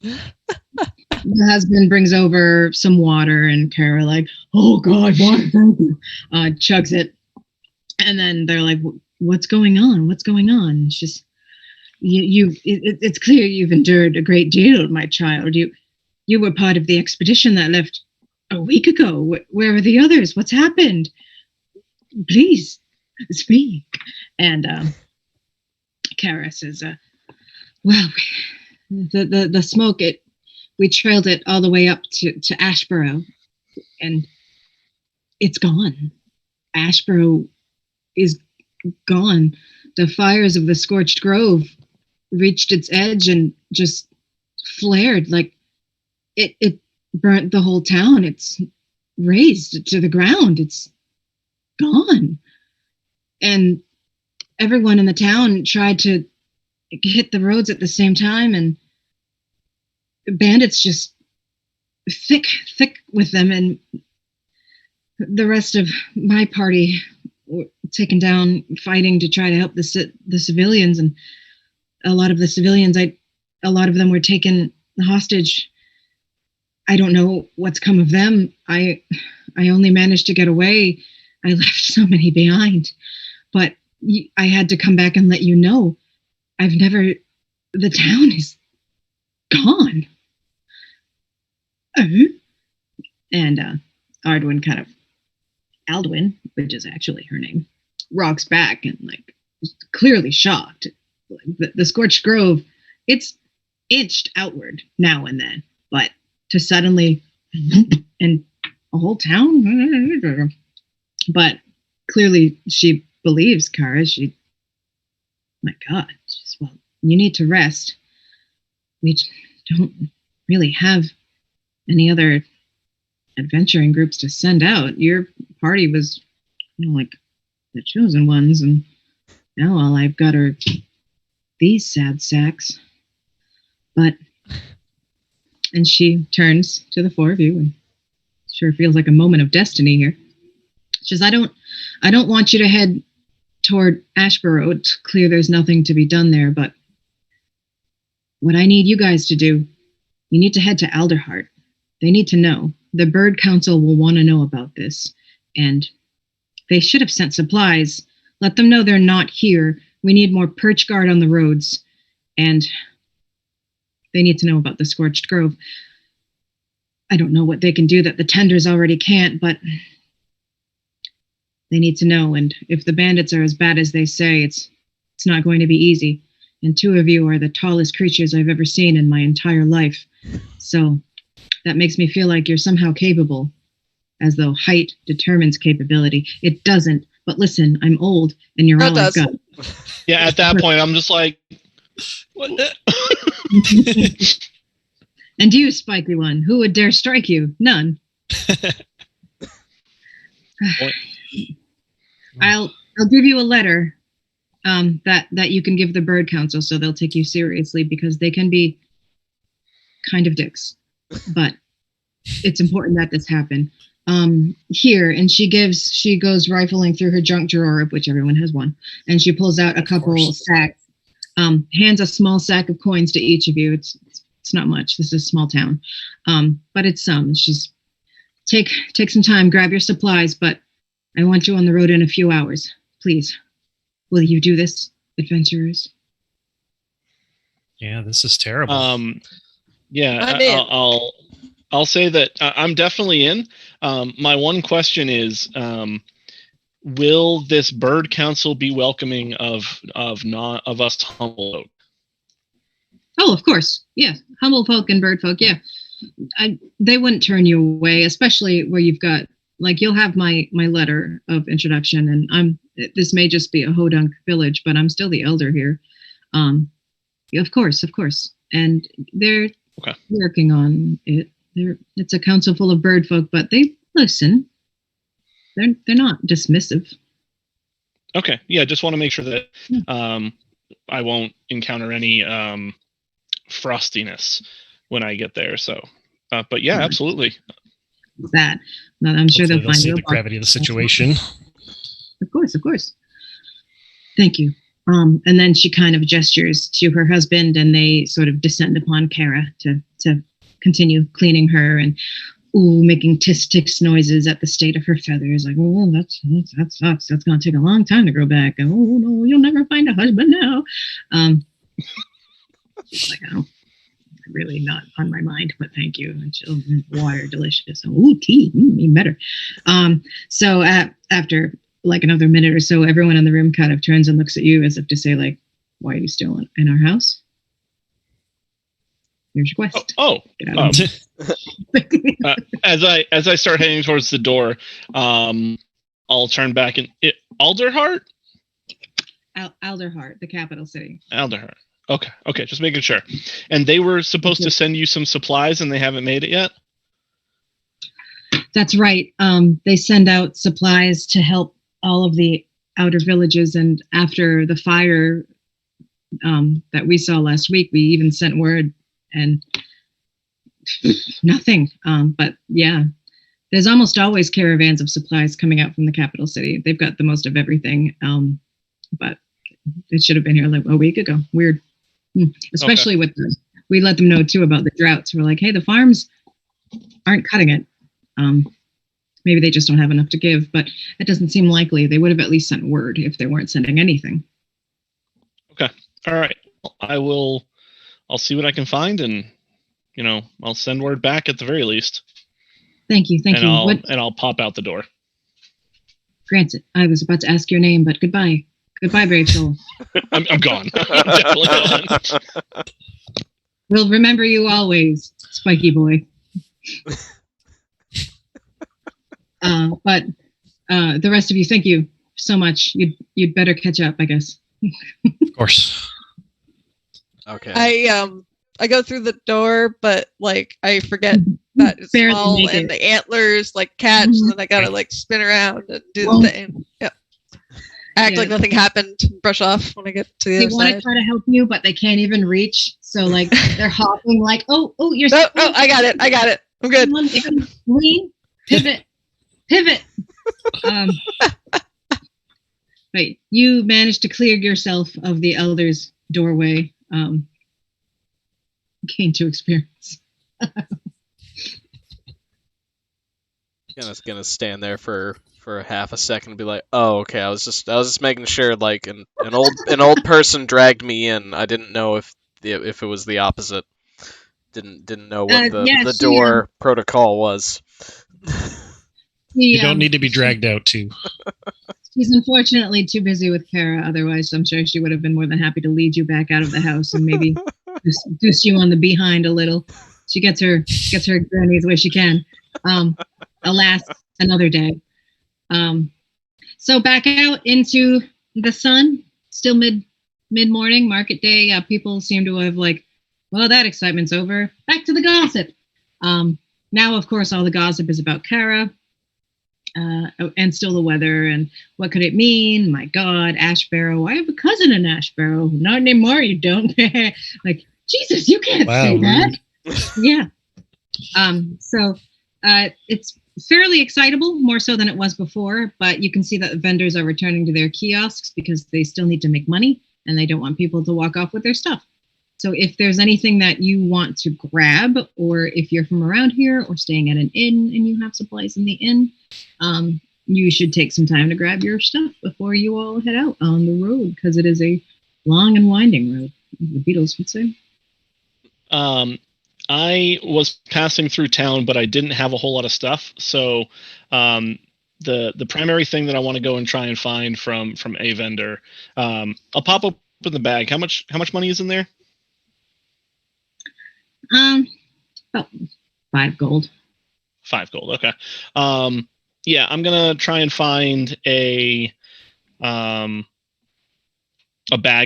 The husband brings over some water, and Kara like, oh God, water, thank you. Chugs it, and then they're like, what's going on? What's going on? It's just it's clear you've endured a great deal, my child. You were part of the expedition that left a week ago. Where are the others? What's happened? Please speak. And Kara says, well, the smoke, we trailed it all the way up to Ashborough, and it's gone. Ashborough is gone. The fires of the Scorched Grove reached its edge and just flared. Like it burnt the whole town. It's razed to the ground. It's gone. And everyone in the town tried to hit the roads at the same time, and bandits just thick with them, and the rest of my party were taken down fighting to try to help the civilians, and a lot of the civilians, a lot of them were taken hostage. I don't know what's come of them. I only managed to get away. I left so many behind, but I had to come back and let you know. The town is gone. And Alduin, which is actually her name, rocks back and like clearly shocked. The Scorched Grove, it's inched outward now and then, but to suddenly and a whole town. But clearly she believes Kara. My God, well, you need to rest. We don't really have any other adventuring groups to send out. Your party was, like the chosen ones, and now all I've got are these sad sacks. And she turns to the four of you, and sure feels like a moment of destiny here. She says, I don't want you to head toward Ashborough. It's clear there's nothing to be done there, but what I need you guys to do, you need to head to Alderheart. They need to know. The Bird Council will want to know about this, and they should have sent supplies. Let them know they're not here. We need more perch guard on the roads, and they need to know about the Scorched Grove. I don't know what they can do that the tenders already can't, but they need to know. And if the bandits are as bad as they say, it's not going to be easy. And two of you are the tallest creatures I've ever seen in my entire life. So that makes me feel like you're somehow capable, as though height determines capability. It doesn't. But listen, I'm old, and you're all I've got. Yeah, at that point, I'm just like, what? And you, spiky one, who would dare strike you? None. I'll give you a letter that you can give the Bird Council, so they'll take you seriously, because they can be kind of dicks. But it's important that this happen. Here, and she goes rifling through her junk drawer, of which everyone has one, and she pulls out a couple sacks, hands a small sack of coins to each of you. It's not much. This is a small town, but it's some. And she's take some time, grab your supplies, but I want you on the road in a few hours. Please, will you do this, adventurers? Yeah, this is terrible. Yeah, I'm in. I'll say that I'm definitely in. My one question is, will this bird council be welcoming of us humble folk? Oh, of course. Yeah. Humble folk and bird folk. Yeah. They wouldn't turn you away, especially where you've got, like, you'll have my letter of introduction, and this may just be a hodunk village, but I'm still the elder here. Of course. And they're working on it. It's a council full of bird folk, but they listen. They're not dismissive. Okay. Yeah, just want to make sure that I won't encounter any frostiness when I get there. So, but yeah, absolutely. That. I'm sure Hopefully they'll find see you. the gravity of the situation. Of course. Thank you. And then she kind of gestures to her husband, and they sort of descend upon Kara to continue cleaning her and making tisk noises at the state of her feathers. Like, oh, that sucks. That's going to take a long time to grow back. And, oh, no, you'll never find a husband now. Like, oh, really not on my mind, but thank you. And she'll water, delicious. Oh, tea, even better. So after like another minute or so, everyone in the room kind of turns and looks at you as if to say, like, why are you still in our house? Here's your quest. As I start heading towards the door, I'll turn back and Alderheart? Alderheart, the capital city. Alderheart. Okay, just making sure. And they were supposed to send you some supplies, and they haven't made it yet? That's right. They send out supplies to help all of the outer villages, and after the fire that we saw last week, we even sent word, and nothing. But yeah, there's almost always caravans of supplies coming out from the capital city. They've got the most of everything, but it should have been here like a week ago. Weird. Especially with we let them know too about the droughts. We're like, hey, the farms aren't cutting it. Maybe they just don't have enough to give, but it doesn't seem likely. They would have at least sent word if they weren't sending anything. Okay. All right. I'll see what I can find, and I'll send word back at the very least. Thank you. I'll pop out the door. Granted, I was about to ask your name, but goodbye. Goodbye, brave soul. I'm gone. I'm definitely gone. We'll remember you always, Spiky Boy. But the rest of you, thank you so much. You'd better catch up, I guess. Of course. Okay. I go through the door, but like I forget that it's small and the antlers like catch, and then I gotta like spin around and do the thing. Yeah. Act like nothing happened. Brush off when I get to the other side. They want to try to help you, but they can't even reach. So like they're hopping, like, oh, you're. Oh, I got it. I'm good. Lean, pivot. Right, you managed to clear yourself of the elder's doorway. Gain to experience. Gonna stand there for a half a second and be like, oh, okay, I was just making sure, like an old person dragged me in. I didn't know if it was the opposite. Didn't know what the door protocol was. You don't need to be dragged out too. She's unfortunately too busy with Kara. Otherwise, I'm sure she would have been more than happy to lead you back out of the house and maybe goose you on the behind a little. She gets her grannies the way she can. Alas, another day. So back out into the sun. Still mid-morning, market day. People seem to have well, that excitement's over. Back to the gossip. Now, of course, all the gossip is about Kara. And still the weather and what could it mean? My God, Ash Barrow. I have a cousin in Ash Barrow. Not anymore, you don't. Like, Jesus, you can't say that. Yeah. So it's fairly excitable, more so than it was before, but you can see that the vendors are returning to their kiosks because they still need to make money and they don't want people to walk off with their stuff. So if there's anything that you want to grab, or if you're from around here or staying at an inn and you have supplies in the inn, you should take some time to grab your stuff before you all head out on the road, because it is a long and winding road, the Beatles would say. I was passing through town, but I didn't have a whole lot of stuff. So the primary thing that I want to go and try and find from a vendor, I'll pop up in the bag. How much money is in there? About 5 gold. 5 gold. Okay. Yeah, I'm gonna try and find a bag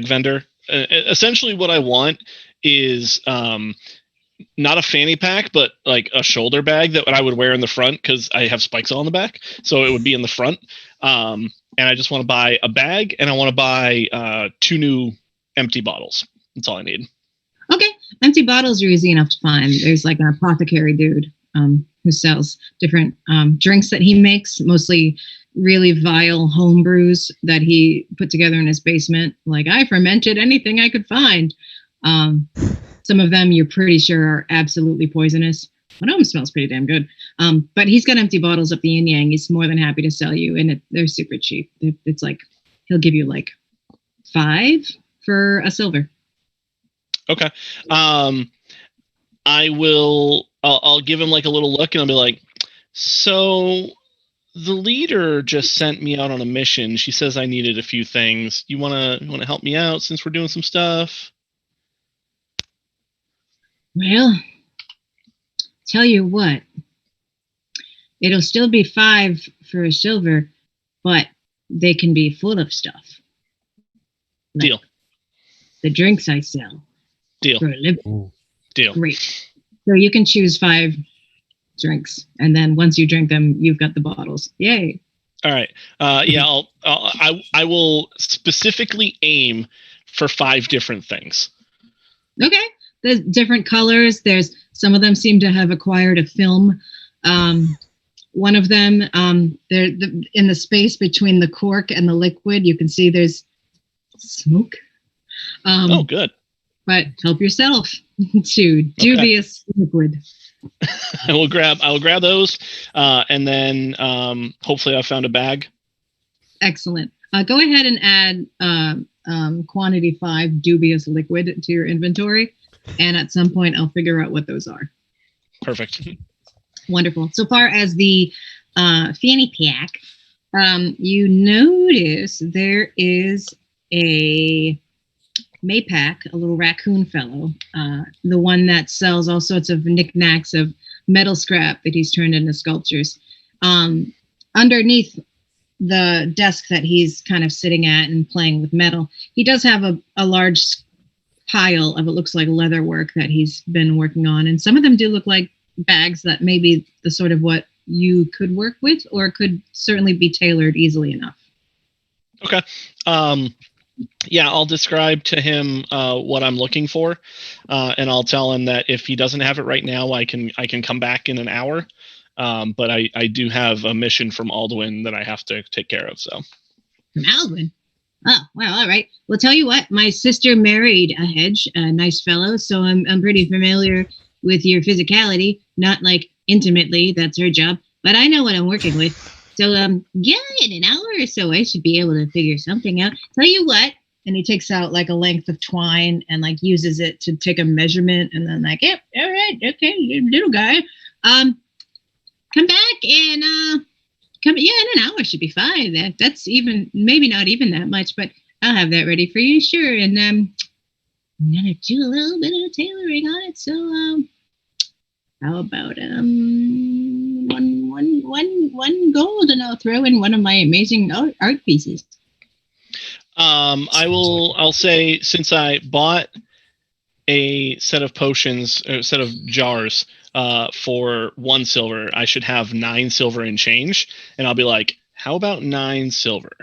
vendor. Essentially, what I want is not a fanny pack, but like a shoulder bag that I would wear in the front because I have spikes on the back, so it would be in the front. And I just want to buy a bag, and I want to buy 2 new empty bottles. That's all I need. Okay, empty bottles are easy enough to find. There's like an apothecary dude who sells different drinks that he makes, mostly really vile home brews that he put together in his basement. Like, I fermented anything I could find. Some of them you're pretty sure are absolutely poisonous. One of them smells pretty damn good. But he's got empty bottles up the yin yang. He's more than happy to sell you, and they're super cheap. It's like he'll give you like 5 for a silver. Okay. I'll give him like a little look, and I'll be like, so the leader just sent me out on a mission. She says I needed a few things. You wanna help me out since we're doing some stuff? Well, tell you what, it'll still be 5 for a silver, but they can be full of stuff. Like Deal. The drinks I sell. Deal. For a living. Deal. Great. So you can choose 5 drinks, and then once you drink them, you've got the bottles. Yay! All right. Yeah. I will specifically aim for 5 different things. Okay. There's different colors. There's some of them seem to have acquired a film. One of them, they're in the space between the cork and the liquid. You can see there's smoke. Oh, good. But help yourself to dubious liquid. I will grab those, and then hopefully I found a bag. Excellent. Go ahead and add quantity 5 dubious liquid to your inventory, and at some point I'll figure out what those are. Perfect. Wonderful. So far as the fanny pack, you notice there is a Maypack, a little raccoon fellow, the one that sells all sorts of knickknacks of metal scrap that he's turned into sculptures. Underneath the desk that he's kind of sitting at and playing with metal, he does have a large pile of, it looks like, leather work that he's been working on. And some of them do look like bags that may be the sort of what you could work with, or could certainly be tailored easily enough. Okay. Yeah, I'll describe to him what I'm looking for, and I'll tell him that if he doesn't have it right now, I can come back in an hour. But I do have a mission from Alduin that I have to take care of. So. From Alduin? Oh, well, all right. Well, tell you what, my sister married a hedge, a nice fellow, so I'm pretty familiar with your physicality. Not like intimately, that's her job, but I know what I'm working with. So, yeah, in an hour or so, I should be able to figure something out. Tell you what, and he takes out like a length of twine and like uses it to take a measurement, and then like, yep, all right, okay, little guy, come back and in an hour should be fine. That's even maybe not even that much, but I'll have that ready for you, sure. And I'm gonna do a little bit of tailoring on it. So, how about one gold, and I'll throw in one of my amazing art pieces. I'll say, since I bought a set of potions, a set of jars for 1 silver, I should have 9 silver and change. And I'll be like, how about 9 silver?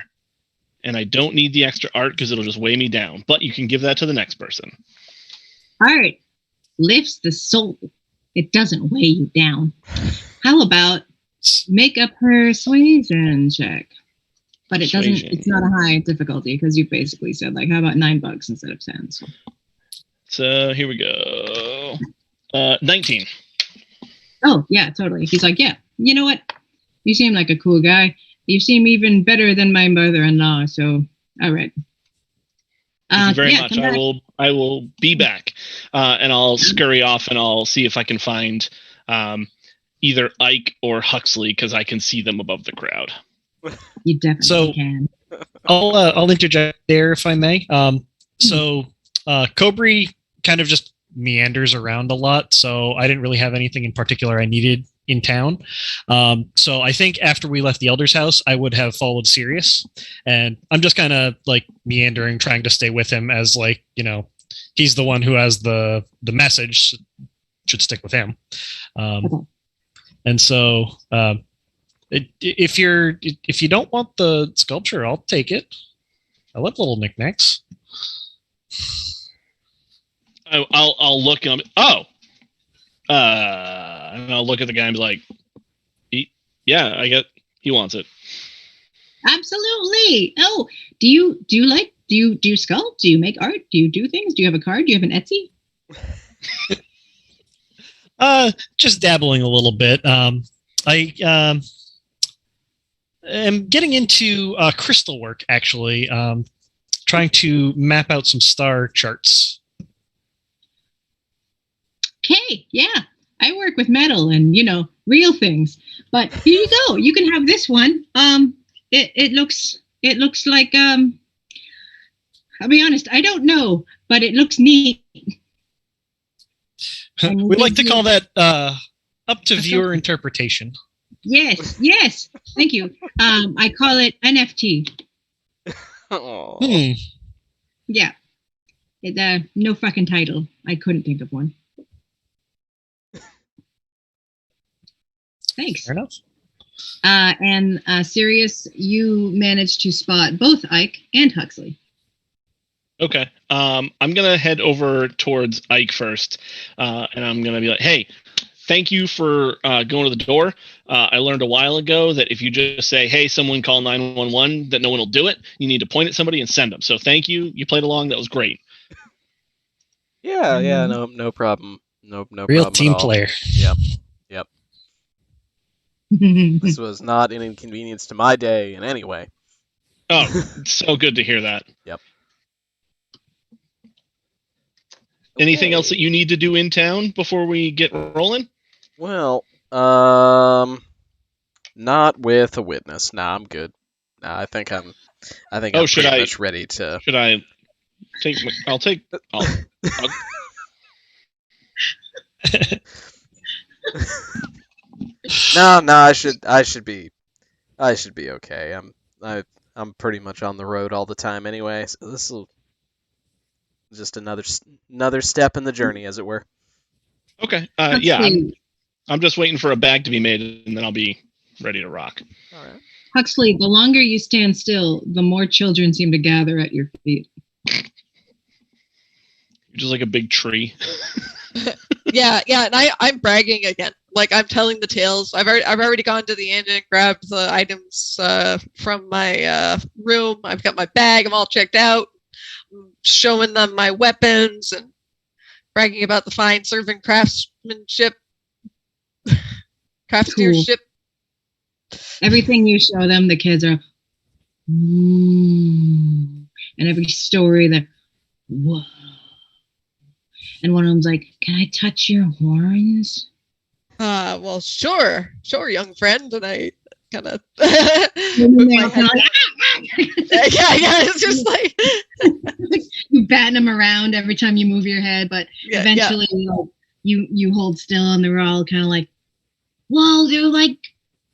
And I don't need the extra art because it'll just weigh me down. But you can give that to the next person. Art lifts the soul. It doesn't weigh you down. How about make a persuasion check? But it doesn't. It's not a high difficulty because you basically said, like, how about $9 instead of 10? So here we go. 19. Oh yeah, totally. He's like, yeah. You know what? You seem like a cool guy. You seem even better than my mother-in-law. So all right. Thank you very yeah, much. come back. I will be back, and I'll scurry off and I'll see if I can find either Ike or Huxley because I can see them above the crowd. You definitely can. I'll interject there if I may. So Cobri kind of just meanders around a lot, so I didn't really have anything in particular I needed in town. So I think after we left the Elder's house, I would have followed Sirius, and I'm just kind of like meandering, trying to stay with him as like, you know, he's the one who has the message, should stick with him. And so if you don't want the sculpture, I'll take it. I love little knickknacks. I'll look and and I'll look at the guy and be like, yeah, I get he wants it. Absolutely. Oh, do you sculpt? Do you make art? Do you do things? Do you have a card? Do you have an Etsy? Just dabbling a little bit. I am getting into crystal work, actually. Trying to map out some star charts. Okay, yeah. I work with metal and, you know, real things. But here you go. You can have this one. It looks like I'll be honest, I don't know, but it looks neat. We like to call that up to viewer interpretation. Yes. Thank you. I call it NFT. Yeah. It, no fucking title. I couldn't think of one. Thanks. Fair enough. And Sirius, you managed to spot both Ike and Huxley. Okay. I'm gonna head over towards Ike first, and I'm gonna be like, "Hey, thank you for going to the door. I learned a while ago that if you just say, 'Hey, someone call 911,' that no one will do it. You need to point at somebody and send them. So thank you. You played along. That was great." Yeah, no problem. No Real problem team at all. player. Yep. This was not an inconvenience to my day in any way. Oh, so good to hear that. Yep. Anything Okay. else that you need to do in town before we get rolling? Well, not with a witness. Nah, I'm good. Nah, I think I'm should pretty I- much ready to. Should I take? I'll. No, I should be okay. I'm pretty much on the road all the time anyway. So this will just another step in the journey, as it were. Okay. Huxley, Yeah. I'm just waiting for a bag to be made, and then I'll be ready to rock. All right. Huxley, the longer you stand still, the more children seem to gather at your feet. You're just like a big tree. Yeah, and I'm bragging again. Like, I'm telling the tales. I've already gone to the inn and grabbed the items from my room. I've got my bag. I'm all checked out. I'm showing them my weapons and bragging about the fine servant craftsmanship, craftsmanship. Everything you show them, the kids are, ooh. And every story, they're, whoa. And one of them's like, "Can I touch your horns?" Well, sure, young friend. And I kind of Yeah, it's just like you batting them around every time you move your head, but eventually you hold still, and they're all kind of like, "Whoa, they're like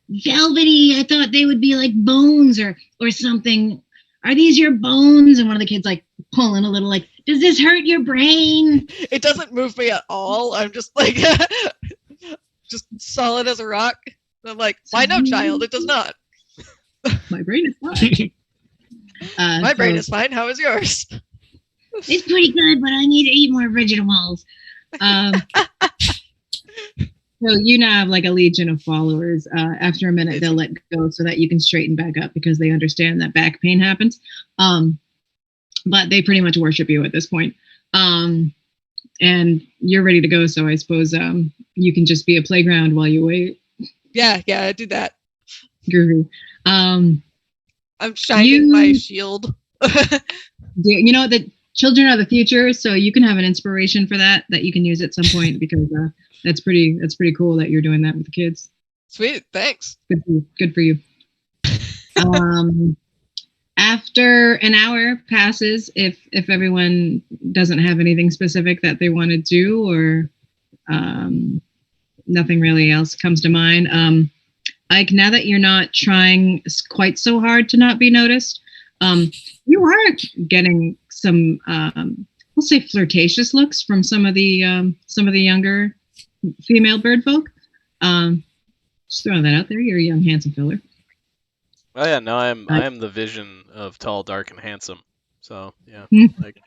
velvety. I thought they would be like bones or something. Are these your bones?" And one of the kids like pulling a little, like, "Does this hurt your brain?" It doesn't move me at all. I'm just like just solid as a rock. And I'm like, "Why no, child? It does not. My brain is fine. My brain is fine. How is yours?" It's pretty good, but I need to eat more vegetables. So you now have like a legion of followers. After a minute, they'll let go so that you can straighten back up because they understand that back pain happens. But they pretty much worship you at this point. And you're ready to go. So I suppose you can just be a playground while you wait. Yeah, I do that. Groovy. I'm shining my shield. You know that children are the future, so you can have an inspiration for that you can use at some point because that's pretty cool that you're doing that with the kids. Sweet, thanks. Good for you. After an hour passes, if everyone doesn't have anything specific that they want to do or nothing really else comes to mind, Ike, now that you're not trying quite so hard to not be noticed, you are getting some, we'll say, flirtatious looks from some of the younger female bird folk. Just throwing that out there. You're a young, handsome filler. Oh yeah, no, I am the vision of tall, dark, and handsome. So yeah, like.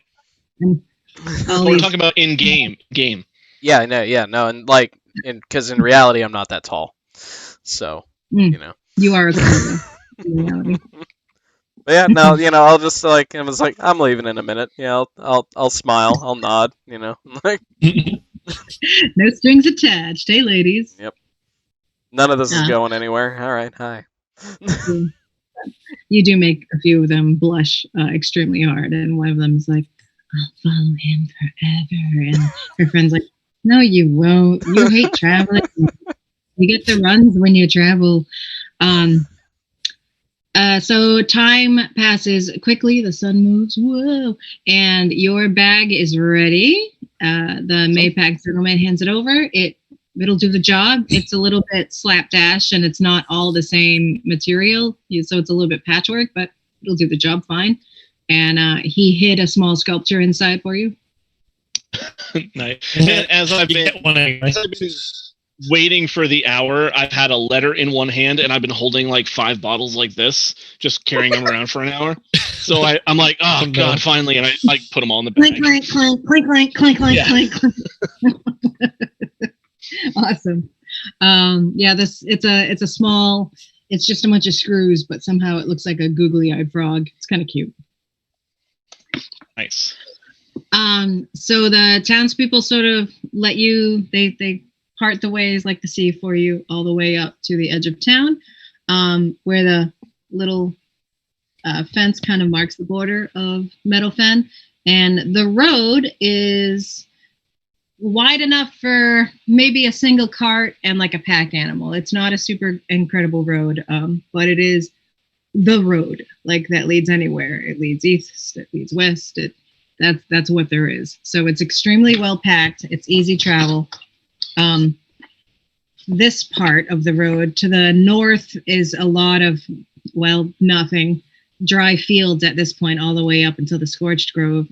We're talking about in game. Yeah, no, and like, because in reality, I'm not that tall. So you know. You are a girl, in reality. But yeah, no, I'll just like, I was like, I'm leaving in a minute. Yeah, I'll smile, I'll nod, like. No strings attached. Hey, ladies. Yep. None of this is going anywhere. All right, hi. You do make a few of them blush extremely hard, and one of them is like, "I'll follow him forever," and her friend's like, "No, you won't. You hate traveling. You get the runs when you travel." So time passes quickly. The sun moves. Whoa! And your bag is ready. The Maypac settlement hands it over. It'll do the job. It's a little bit slapdash, and it's not all the same material, so it's a little bit patchwork, but it'll do the job fine. And he hid a small sculpture inside for you. Nice. And as I've been waiting for the hour, I've had a letter in one hand, and I've been holding like 5 bottles like this, just carrying them around for an hour. So I'm like, oh God, finally, and I like put them all in the bag. Clink, clink, clink, clink, clink, clink, clink, clink. Awesome. It's a small. It's just a bunch of screws, but somehow it looks like a googly-eyed frog. It's kind of cute. Nice. So the townspeople sort of let you. They part the ways like the sea for you all the way up to the edge of town, where the little fence kind of marks the border of Meadowfen, and the road is wide enough for maybe a single cart and like a pack animal. It's not a super incredible road, but it is the road, like that leads anywhere. It leads east, it leads west. That's what there is. So it's extremely well packed. It's easy travel. This part of the road to the north is a lot of, well, nothing. Dry fields at this point, all the way up until the Scorched Grove.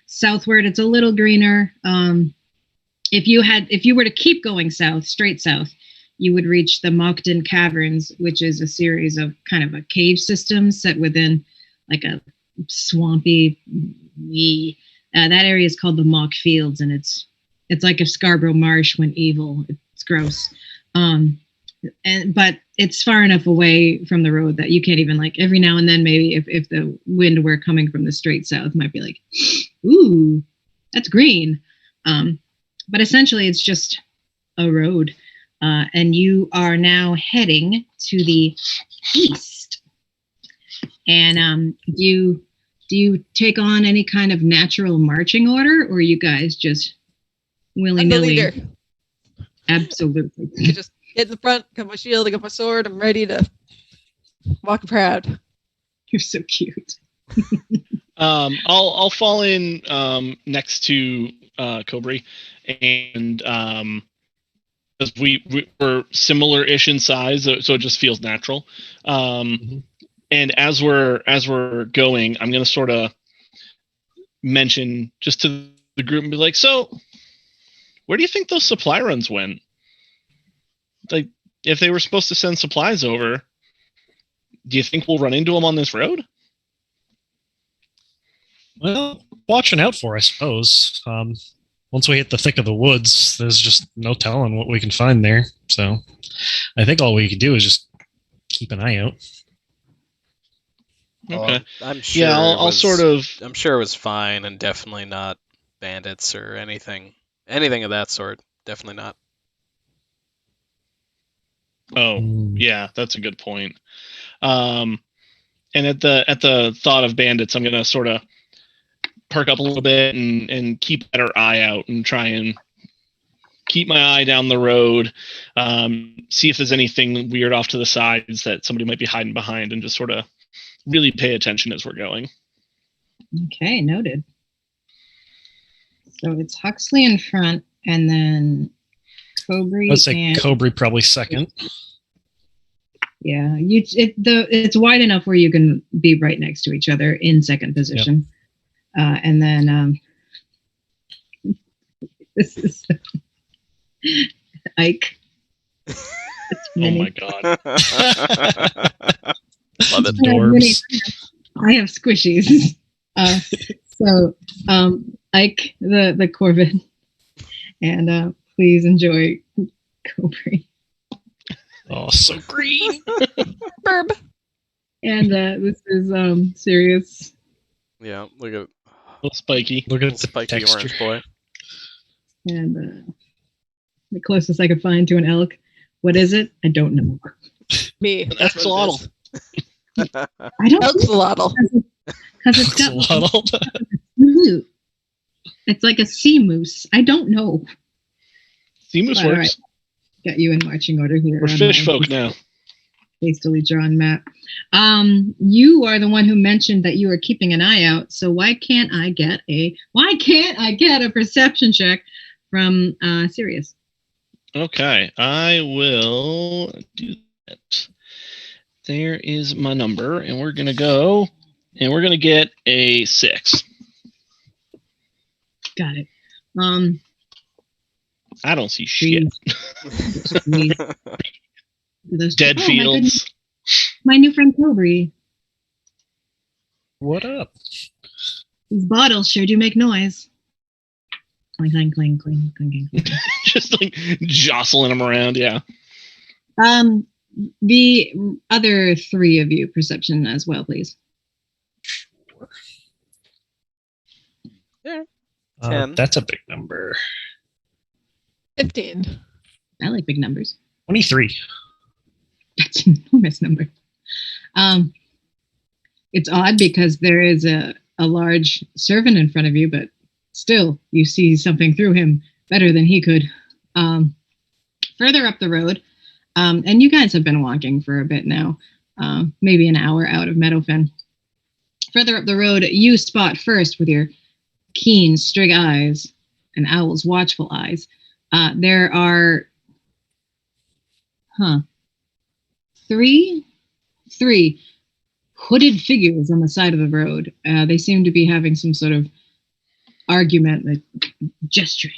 Southward, it's a little greener. If you were to keep going south, straight south, you would reach the Mockton Caverns, which is a series of kind of a cave system set within like a swampy. That area is called the Mock Fields, and it's like a Scarborough Marsh when evil. It's gross. But it's far enough away from the road that you can't even, like, every now and then maybe if the wind were coming from the straight south might be like, ooh, that's green. But essentially it's just a road. And you are now heading to the east. And do you take on any kind of natural marching order, or are you guys just willy-nilly? I'm the leader. Absolutely. You just get in the front, got my shield, I got my sword, I'm ready to walk proud. You're so cute. I'll fall in next to Cobry, and because we're similar-ish in size, so it just feels natural. And as we're going, I'm gonna sort of mention just to the group and be like, so where do you think those supply runs went? Like, if they were supposed to send supplies over, do you think we'll run into them on this road? Well, watching out for, I suppose. Once we hit the thick of the woods, there's just no telling what we can find there. So I think all we can do is just keep an eye out. Okay. I'm sure. Yeah, I'll sort of. I'm sure it was fine, and definitely not bandits or anything of that sort. Definitely not. Oh, yeah, that's a good point. And at the thought of bandits, I'm gonna sort of perk up a little bit and keep a better eye out and try and keep my eye down the road, see if there's anything weird off to the sides that somebody might be hiding behind, and just sort of really pay attention as we're going. Okay, noted. So it's Huxley in front, and then Cobry. I'd say Cobry probably second. Yeah, it's wide enough where you can be right next to each other in second position. Yep. And then this is Ike. Oh my god. Love it, dwarves. I have squishies. So Ike, the Corvid, and please enjoy Cobry. Oh, so green. Burb. And this is Sirius. Yeah, look at little spiky. Look at the spiky texture. orange boy. And the closest I could find to an elk. What is it? I don't know. Me. An That's what it is. I don't Elxolotl. Because it's got Elxolotl. like, it's like a sea moose. I don't know. Sea moose All works. right. Got you in marching order here. We're fish folk now. Hastily drawn map. You are the one who mentioned that you are keeping an eye out. So why can't I get a perception check from Sirius? Okay, I will do that. There is my number, and we're gonna go, and we're gonna get a 6. Got it. I don't see shit. Those Dead fields. My new friend Cobry. What up? These bottles sure do make noise. Clang, clang, clang, clang, clang, clang. Just like jostling them around, yeah. The other three of you, perception as well, please. Yeah. 10. That's a big number. 15. I like big numbers. 23. That's an enormous number. It's odd because there is a large servant in front of you, but still you see something through him better than he could. Further up the road, and you guys have been walking for a bit now, maybe an hour out of Meadowfen. Further up the road, you spot first with your keen strig eyes and Owl's watchful eyes. There are three hooded figures on the side of the road. They seem to be having some sort of argument, like gesturing.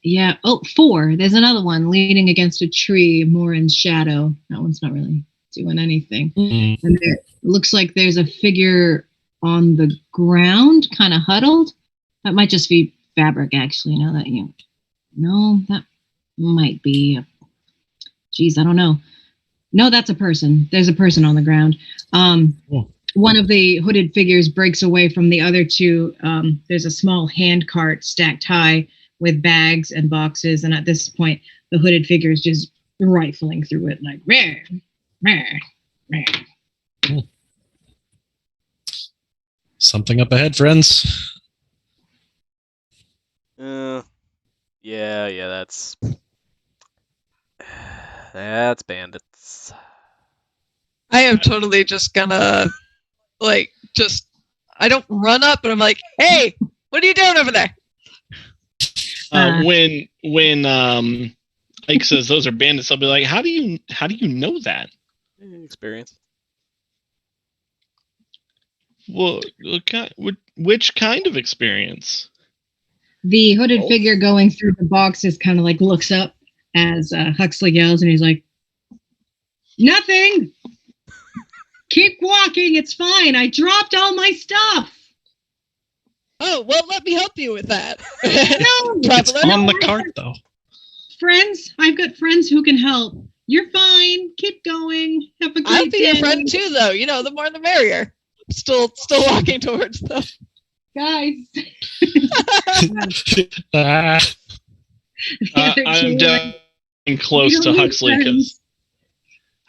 Yeah. Oh, 4. There's another one leaning against a tree, more in shadow. That one's not really doing anything. Mm-hmm. And it looks like there's a figure on the ground, kind of huddled. That might just be fabric, actually. Now that you know, that might be. Geez, I don't know. No, that's a person. There's a person on the ground. One of the hooded figures breaks away from the other two. There's a small hand cart stacked high with bags and boxes, and at this point, the hooded figure is just rifling through it, like rare, rare, rare. Something up ahead, friends. Yeah, that's bandits. I am totally just gonna, I don't run up, but I'm like, hey, what are you doing over there? When Ike says those are bandits, I'll be like, how do you know that? Experience. Well, which kind of experience? The hooded figure going through the boxes kind of like looks up as Huxley yells, and he's like, "Nothing. Keep walking. It's fine. I dropped all my stuff." Oh, well, let me help you with that. No, It's on the cart, though. friends. I've got friends who can help. You're fine. Keep going. Have a great I'll be day. your friend too, though. You know, the more the merrier. Still walking towards them. Guys. Ah, I'm getting close to Huxley because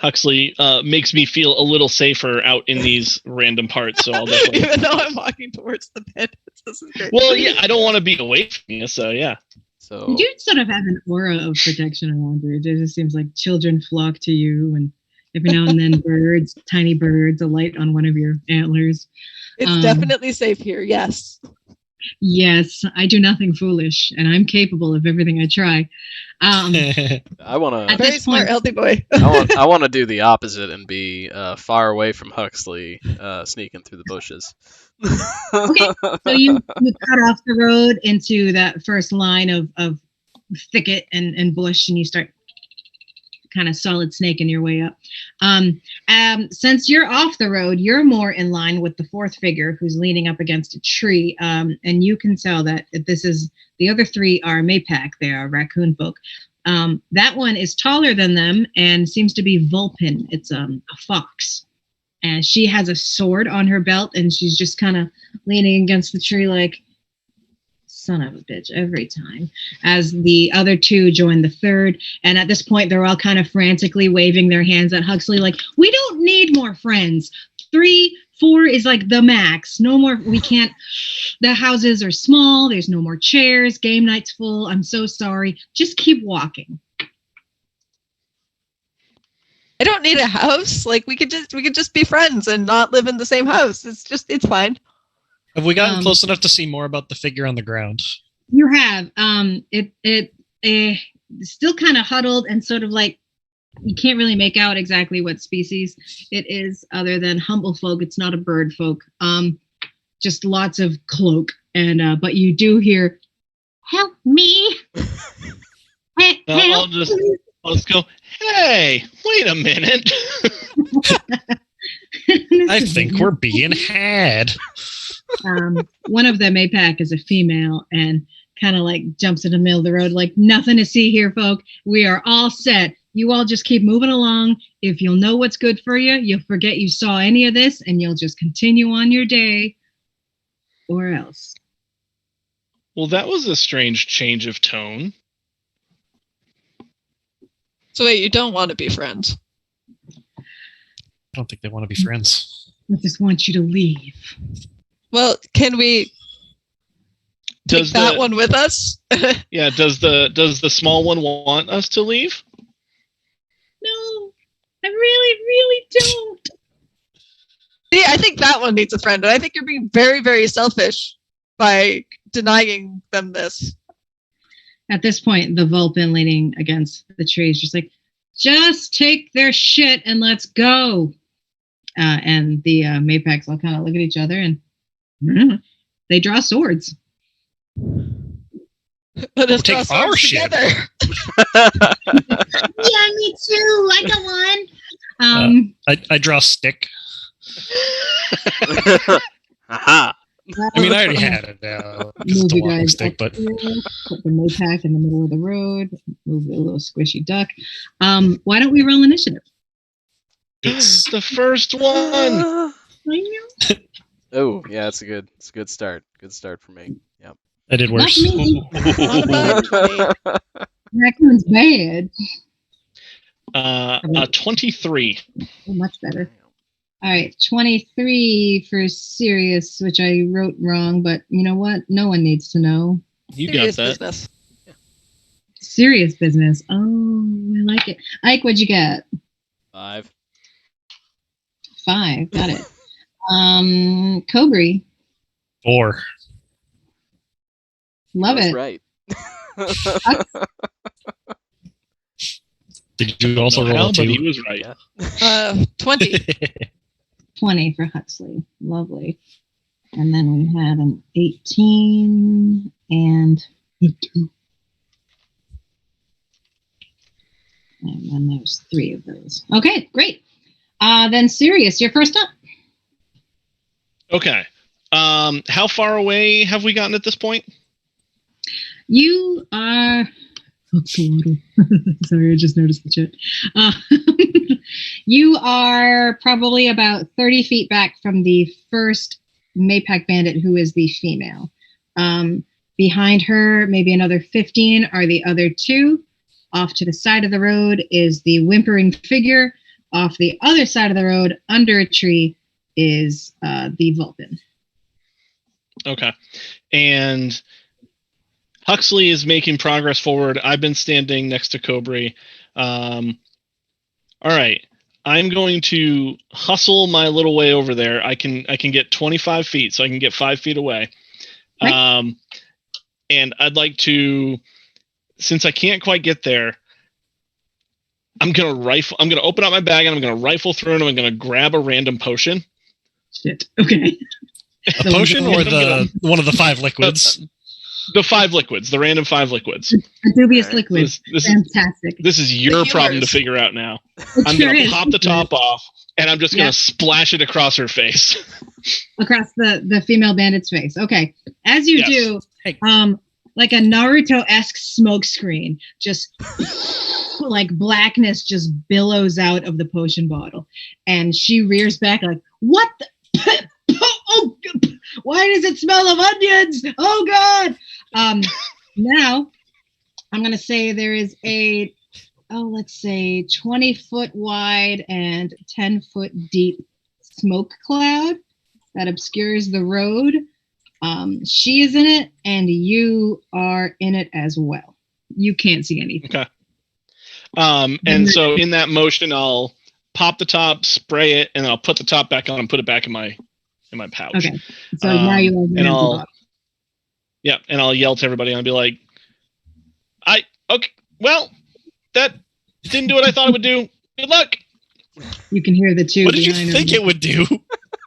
Huxley makes me feel a little safer out in these random parts. So I'll definitely. Even though I'm walking towards the pit, this is great. Well, yeah, I don't want to be away from you, so yeah. So You do sort of have an aura of protection around you. It just seems like children flock to you, and every now and then birds, tiny birds, alight on one of your antlers. It's definitely safe here. Yes. Yes, I do nothing foolish, and I'm capable of everything I try. I want At to. Very this smart, point- healthy boy. I want to do the opposite and be far away from Huxley, sneaking through the bushes. Okay, so you cut off the road into that first line of thicket and bush, and you start kind of solid snaking your way up. Since you're off the road, you're more in line with the fourth figure who's leaning up against a tree, and you can tell that this is the other three are Maypac. They are raccoon folk. That one is taller than them and seems to be Vulpin. It's a fox. And she has a sword on her belt, and she's just kind of leaning against the tree like, son of a bitch, every time. As the other two join the third. And at this point, they're all kind of frantically waving their hands at Huxley like, we don't need more friends. 3, 4 is like the max. No more, we can't. The houses are small. There's no more chairs. Game night's full. I'm so sorry. Just keep walking. I don't need a house. Like we could just be friends and not live in the same house. It's fine. Have we gotten close enough to see more about the figure on the ground? You have. It still kind of huddled and sort of like you can't really make out exactly what species it is, other than humble folk. It's not a bird folk. Just lots of cloak, and but you do hear, "Help me! I'll just go. Hey, wait a minute. I think we're being had. One of them, Maypac, is a female and kind of like jumps in the middle of the road, like nothing to see here, folk. We are all set. You all just keep moving along. If you'll know what's good for you, you'll forget you saw any of this and you'll just continue on your day, or else. Well, that was a strange change of tone. So wait, you don't want to be friends? I don't think they want to be friends. I just want you to leave. Well, can we take that one with us? Yeah, does the small one want us to leave? No, I really, really don't. See, I think that one needs a friend, and I think you're being very, very selfish by denying them this. At this point, the Vulpin leaning against the tree is just like, just take their shit and let's go. And the Maypacs all kind of look at each other and they draw swords. Let us Take draw swords our shit. together. Yeah, me too. I got one. I draw a stick. Aha! I mean, I already had it now. It's Move a you walking guys stick, up but here, put the Maypac in the middle of the road. Move the little squishy duck. Why don't we roll initiative? It's the first one. I know. Oh, yeah, it's a good start. Good start for me. Yep. I did Not worse. me. Not a bad 20. Raccoon's bad. 23. Oh, much better. All right, 23 for Sirius, which I wrote wrong, but you know what? No one needs to know. You Serious got that. business. Serious business. Oh, I like it. Ike, what'd you get? 5. 5. Got it. Cobry. 4. Love That's it. right. Did you also roll a But 2? he was right. Yeah. 20. 20 for Huxley. Lovely. And then we had an 18 and a 2. And then there's 3 of those. Okay, great. Then Sirius, you're first up. Okay. How far away have we gotten at this point? You are. Sorry, I just noticed the chat. You are probably about 30 feet back from the first Maypac bandit, who is the female. Behind her, maybe another 15, are the other 2. Off to the side of the road is the whimpering figure. off the other side of the road, under a tree, is the Vulpin. Okay. And Huxley is making progress forward. I've been standing next to Cobra. All right. I'm going to hustle my little way over there. I can get 25 feet, so I can get 5 feet away. Right. And I'd like to, since I can't quite get there, I'm gonna open up my bag and I'm gonna rifle through and I'm gonna grab a random potion. Shit. Okay. A potion or one of the 5 liquids? The 5 liquids, the random 5 liquids. A dubious liquid. Fantastic. This is your problem to figure out now. I'm sure gonna is. pop the top off and I'm just gonna splash it across her face. Across the female bandit's face. Okay. As you do, like a Naruto-esque smoke screen, just like blackness just billows out of the potion bottle. And she rears back like, what the? Oh, why does it smell of onions? Oh, God. Now, I'm going to say there is a, let's say 20-foot wide and 10-foot deep smoke cloud that obscures the road. She is in it, and you are in it as well. You can't see anything. Okay. And so in that motion, I'll pop the top, spray it, and then I'll put the top back on and put it back in my pouch. Okay. So now you are and I'll yell to everybody and I'll be like, well, that didn't do what I thought it would do. Good luck. You can hear the two. What did you think it would do?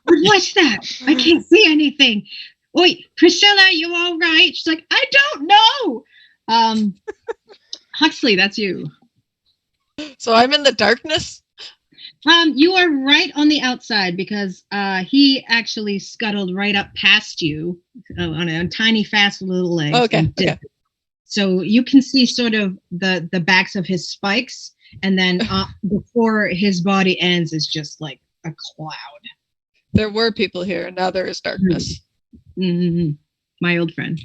What's that? I can't see anything. Wait, Priscilla, you all right? She's like, I don't know. Huxley, that's you. So I'm in the darkness? You are right on the outside because he actually scuttled right up past you on a tiny, fast little leg. Okay. So you can see sort of the backs of his spikes, and then before his body ends is just like a cloud. There were people here, and now there is darkness. Mm-hmm. My old friend.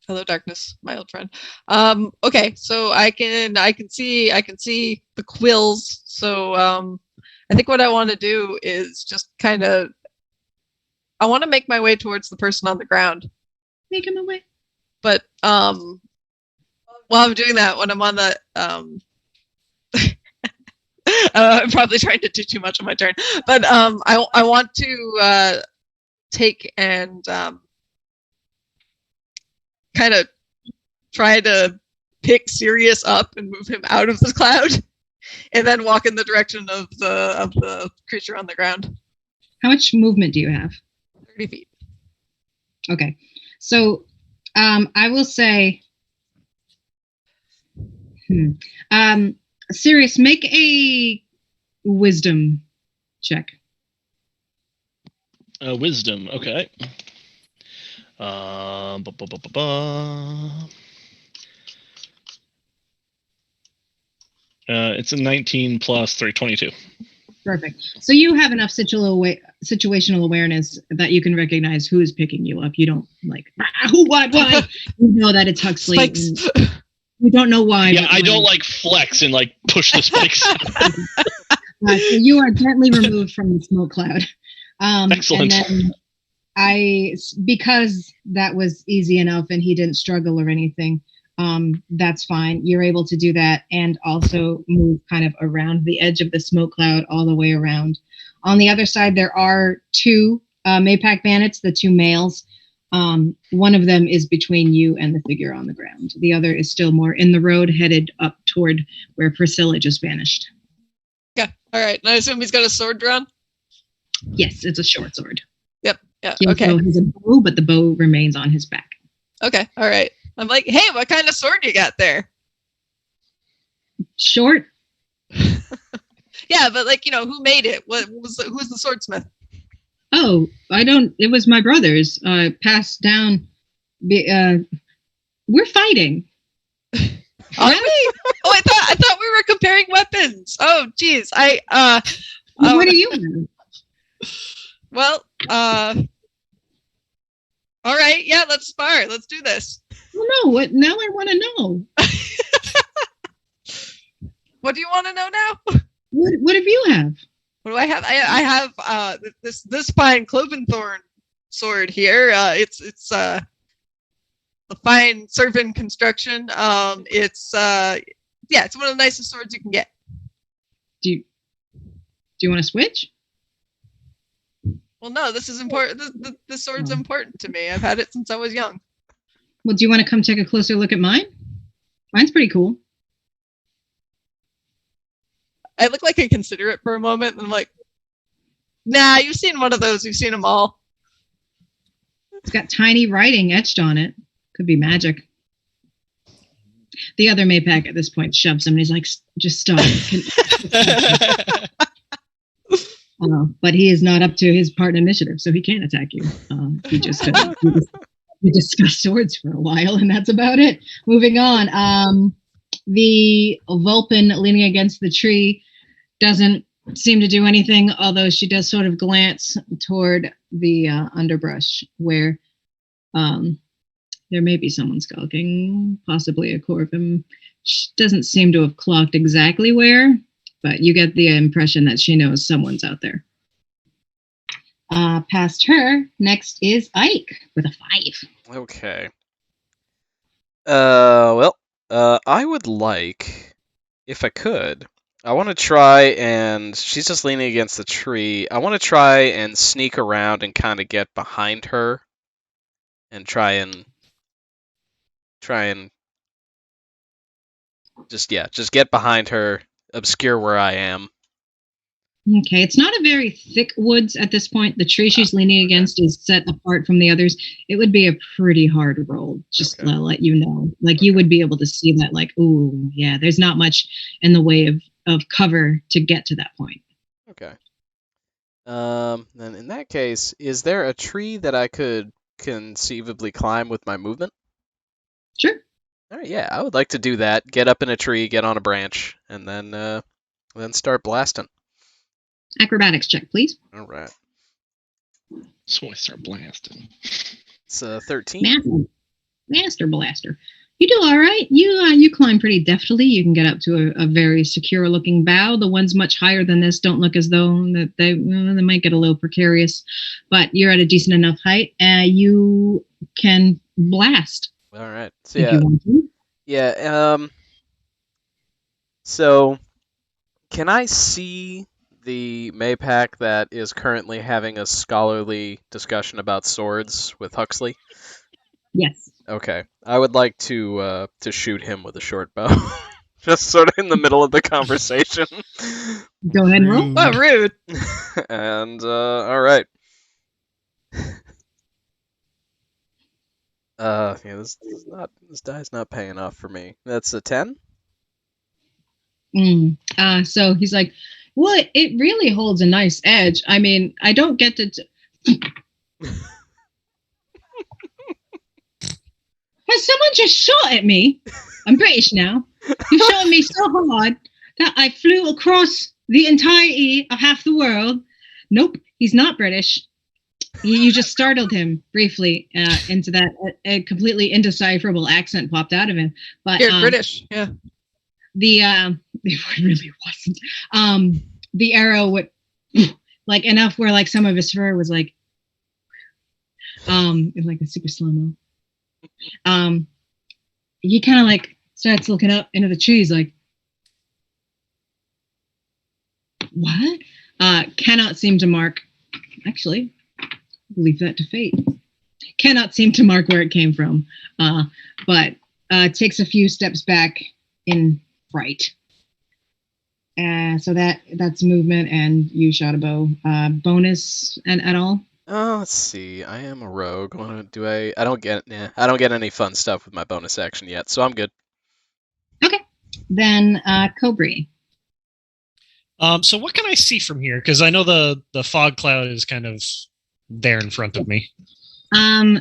Hello, darkness, my old friend. Okay, so I can see the quills. So I think what I want to do is just kind of, I want to make my way towards the person on the ground. Make him away. But while I'm doing that, when I'm on the I'm probably trying to do too much on my turn, but I want to take and kind of try to pick Sirius up and move him out of the cloud, and then walk in the direction of the creature on the ground. How much movement do you have? 30 feet. Okay, so I will say, Sirius, make a wisdom check. Wisdom, okay. It's a 19 plus 3, 22. Perfect. So you have enough situational awareness that you can recognize who is picking you up. You don't like, who, what, why. You know that it's Huxley. We don't know why. Yeah, I don't like flex and like push the spikes. So you are gently removed from the smoke cloud. Excellent. And then because that was easy enough and he didn't struggle or anything, that's fine. You're able to do that and also move kind of around the edge of the smoke cloud all the way around. On the other side, there are 2 Maypac bandits, the 2 males. One of them is between you and the figure on the ground. The other is still more in the road, headed up toward where Priscilla just vanished. Yeah. All right. And I assume he's got a sword drawn? Yes, it's a short sword. Yep. Yeah. He also has a bow, but the bow remains on his back. Okay. All right. I'm like, hey, what kind of sword you got there? Short. Yeah, but like, who made it? Who's the swordsmith? Oh, it was my brother's, passed down. We're fighting. Are we? Oh, I thought we were comparing weapons. Oh, geez. What do you know? Well, all right. Yeah, let's spar. Let's do this. Well, no, what? Now I want to know. What do you want to know now? What do you have? What do I have? I have this fine cloven thorn sword here. It's the fine serpent construction. It's it's one of the nicest swords you can get. Do you want to switch? Well, no, this is important. This sword's important to me. I've had it since I was young. Well, do you want to come take a closer look at mine? Mine's pretty cool. I look like I consider it for a moment, and I'm like, nah, you've seen one of those. You've seen them all. It's got tiny writing etched on it. Could be magic. The other Maypack at this point shoves him, and he's like, just stop. But he is not up to his part in initiative, so he can't attack you. He just we discussed swords for a while, and that's about it. Moving on. The Vulpin leaning against the tree doesn't seem to do anything, although she does sort of glance toward the underbrush where there may be someone skulking, possibly a Corvum. She doesn't seem to have clocked exactly where, but you get the impression that she knows someone's out there. Past her, next is Ike with a 5. Okay. I would like, if I could, I want to try and, she's just leaning against the tree. I want to try and sneak around and kind of get behind her and try and just get behind her, obscure where I am. Okay, it's not a very thick woods at this point. The tree she's leaning against is set apart from the others. It would be a pretty hard roll, just to let you know. Like, you would be able to see that, like, ooh, yeah, there's not much in the way of cover to get to that point. Okay. Then in that case, is there a tree that I could conceivably climb with my movement? Sure. All right, yeah, I would like to do that. Get up in a tree, get on a branch, and then start blasting. Acrobatics check, please. All right. So I start blasting. It's 13. Master Blaster. You do all right. You climb pretty deftly. You can get up to a very secure-looking bough. The ones much higher than this don't look as though that they might get a little precarious, but you're at a decent enough height. You can blast. All right. So if you want to. Yeah. So, can I see the Maypack that is currently having a scholarly discussion about swords with Huxley? Yes. Okay. I would like to shoot him with a short bow. Just sort of in the middle of the conversation. Go ahead and roll. Oh, rude. And, all right. This die's not paying off for me. That's a 10? So he's like, well, it really holds a nice edge. I mean, I don't get to... Has someone just shot at me? I'm British now. You've shot at me so hard that I flew across the entirety of half the world. Nope, he's not British. You just startled him briefly into that a completely indecipherable accent popped out of him. But You're British, yeah. It really wasn't. The arrow would like enough where like some of his fur was like like a super slow-mo. He kind of like starts looking up into the trees like, what? Cannot seem to mark. Actually, leave that to fate. Cannot seem to mark where it came from, but takes a few steps back in fright. So that's movement, and you shot a bow. Bonus and at all? Oh, let's see. I am a rogue. I don't get any fun stuff with my bonus action yet, so I'm good. Okay. Then Cobri. So what can I see from here? Because I know the fog cloud is kind of there in front of me.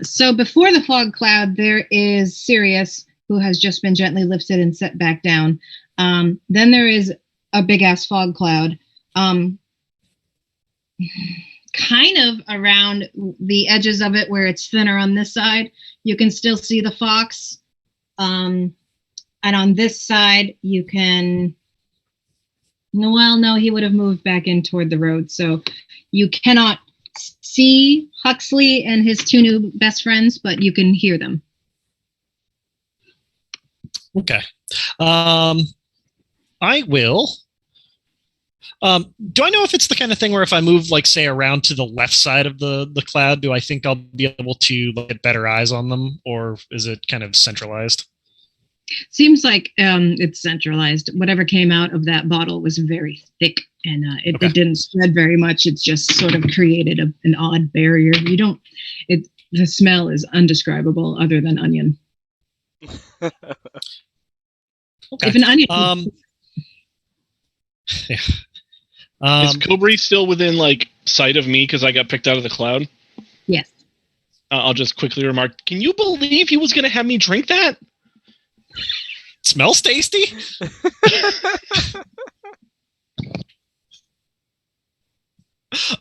So before the fog cloud, there is Sirius, who has just been gently lifted and set back down. Then there is a big ass fog cloud. Kind of around the edges of it where it's thinner on this side, you can still see the fox. And on this side, you can No, he would have moved back in toward the road. So you cannot see Huxley and his two new best friends, but you can hear them. Okay. I will. Do I know if it's the kind of thing where if I move, like, say, around to the left side of the cloud, do I think I'll be able to get better eyes on them, or is it kind of centralized? Seems like it's centralized. Whatever came out of that bottle was very thick, and it didn't spread very much. It's just sort of created an odd barrier. The smell is undescribable, other than onion. Okay. If an onion. Yeah. Is Cobri still within like sight of me because I got picked out of the cloud? Yes. I'll just quickly remark, can you believe he was going to have me drink that? Smells tasty.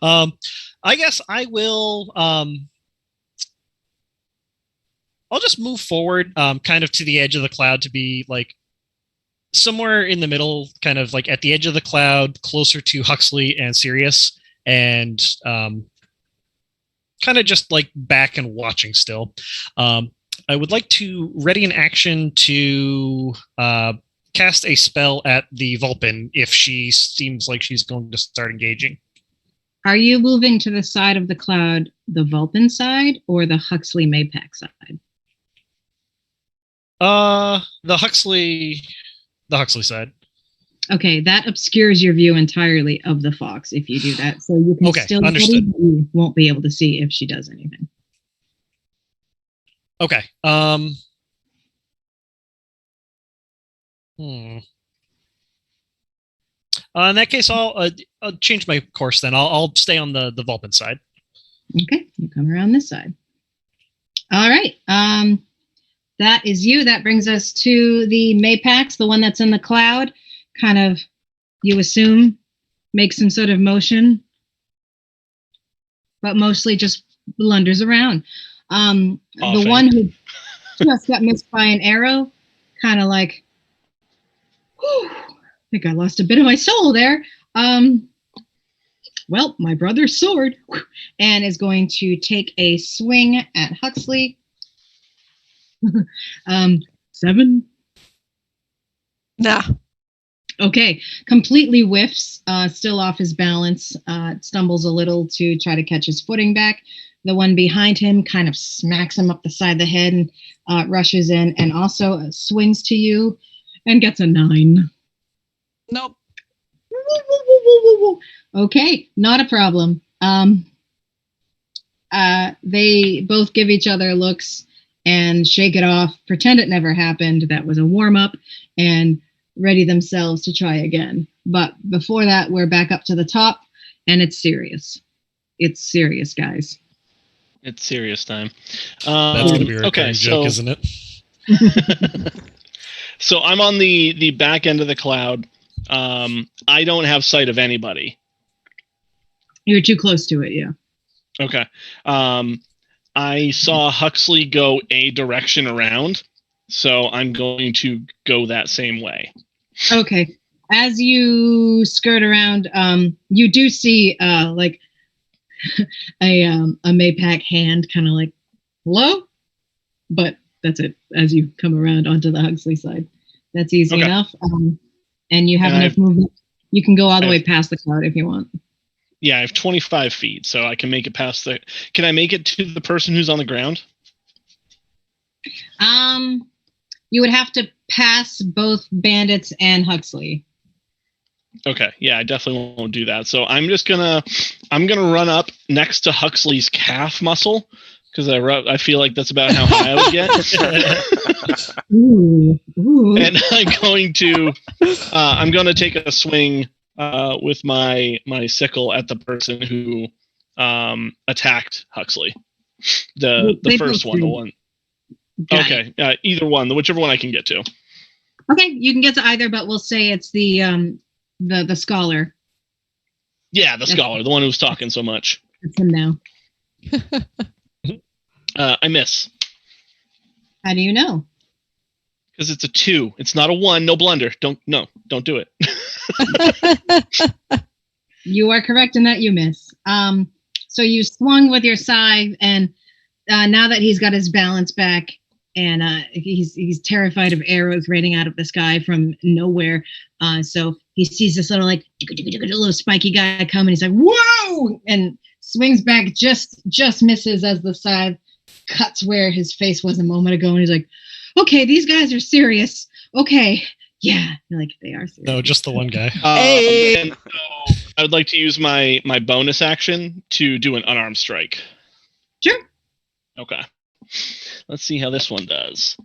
I guess I will. I'll just move forward, kind of to the edge of the cloud to be like somewhere in the middle, kind of like at the edge of the cloud, closer to Huxley and Sirius, and kind of just like back and watching still. I would like to ready an action to cast a spell at the Vulpin if she seems like she's going to start engaging. Are you moving to the side of the cloud, the Vulpin side, or the Huxley Maypack side? The Huxley side. Okay, that obscures your view entirely of the fox if you do that. So you can still understood. but you won't be able to see if she does anything. Okay. In that case, I'll change my course then. I'll stay on the Vulpin side. Okay, you come around this side. All right. That is you. That brings us to the Maypax, the one that's in the cloud. Kind of, you assume, makes some sort of motion, but mostly just blunders around. The one who just got missed by an arrow, kind of like, whew, I think I lost a bit of my soul there. Well, my brother's sword, and is going to take a swing at Huxley. 7. Nah. Okay, completely whiffs, still off his balance, stumbles a little to try to catch his footing back. The one behind him kind of smacks him up the side of the head and rushes in and also swings to you and gets a 9. Nope. Okay, not a problem. They both give each other looks and shake it off, pretend it never happened. That was a warm-up, and ready themselves to try again. But before that, we're back up to the top, and it's serious. It's serious, guys. It's serious time. That's going to be a recurring joke, isn't it? So I'm on the back end of the cloud. I don't have sight of anybody. You're too close to it, yeah. Okay. I saw Huxley go a direction around, so I'm going to go that same way. Okay. As you skirt around, you do see like a Maypack hand kind of like, hello? But that's it as you come around onto the Huxley side. That's easy enough. And you have enough movement. You can go all the way past the cloud if you want. Yeah, I have 25 feet, so I can make it past the... Can I make it to the person who's on the ground? You would have to pass both bandits and Huxley. Okay, yeah, I definitely won't do that. So I'm just gonna run up next to Huxley's calf muscle because I feel like that's about how high I would get. Ooh. And I'm going to take a swing with my sickle at the person who attacked Huxley. The first one, the one. Okay, either one, whichever one I can get to. Okay, you can get to either, but we'll say it's the scholar. Yeah, the scholar, the one who was talking so much. It's him now. I miss. How do you know? Because it's a 2. It's not a 1. No blunder. Don't do it. You are correct in that you miss. So you swung with your scythe, and now that he's got his balance back, and he's terrified of arrows raining out of the sky from nowhere. So he sees this little little spiky guy come, and he's like, "Whoa!" and swings back, just misses as the scythe cuts where his face was a moment ago, and he's like, "Okay, these guys are serious. Okay, yeah, they are serious." No, just the one guy. Hey. And so I would like to use my bonus action to do an unarmed strike. Sure. Okay. Let's see how this one does.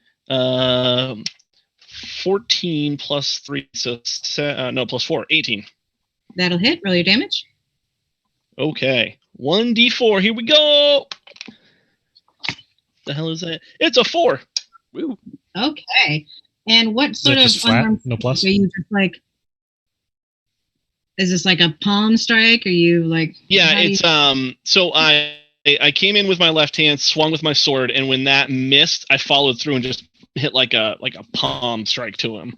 14 plus 3, so plus 4, 18. That'll hit. Roll your damage. Okay. 1d4. Here we go. The hell is that? It's a 4. Woo. Okay. And what Is sort that of just flat? unarmed No plus? are you just like? Is this like a palm strike? Are you like? Yeah, how do it's you- so I came in with my left hand, swung with my sword, and when that missed, I followed through and just hit like a palm strike to him.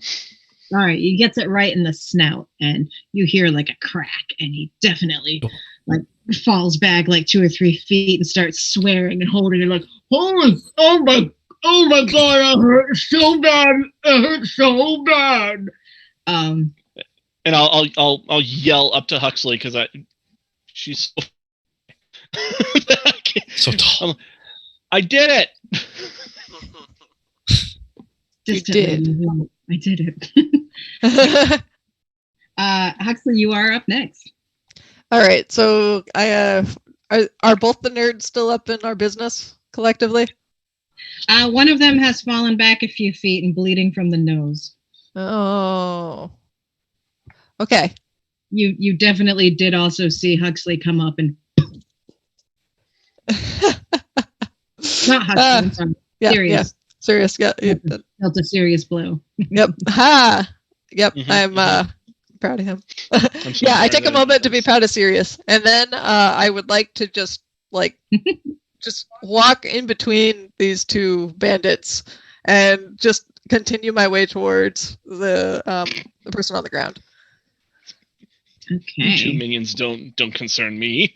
All right, he gets it right in the snout, and you hear like a crack, and he definitely like falls back like 2 or 3 feet and starts swearing and holding it like, oh my god, I hurt so bad, it hurt so bad. And I'll yell up to Huxley because she's so So tall. I did it. Just You did. I did it. Huxley, you are up next. All right. So I are both the nerds still up in our business collectively? One of them has fallen back a few feet and bleeding from the nose. Oh. Okay. You definitely did also see Huxley come up and not Huxley, I'm sorry. Yeah. Serious. Yeah. Serious. Yeah. Dealt a serious blow. Yep. Ha. Yep. Mhm, I'm proud of him. I'm so Yeah, I sorry take a that- moment to be proud of Sirius, and then I would like to just just walk in between these 2 bandits and just continue my way towards the person on the ground. You 2 Okay. minions don't concern me.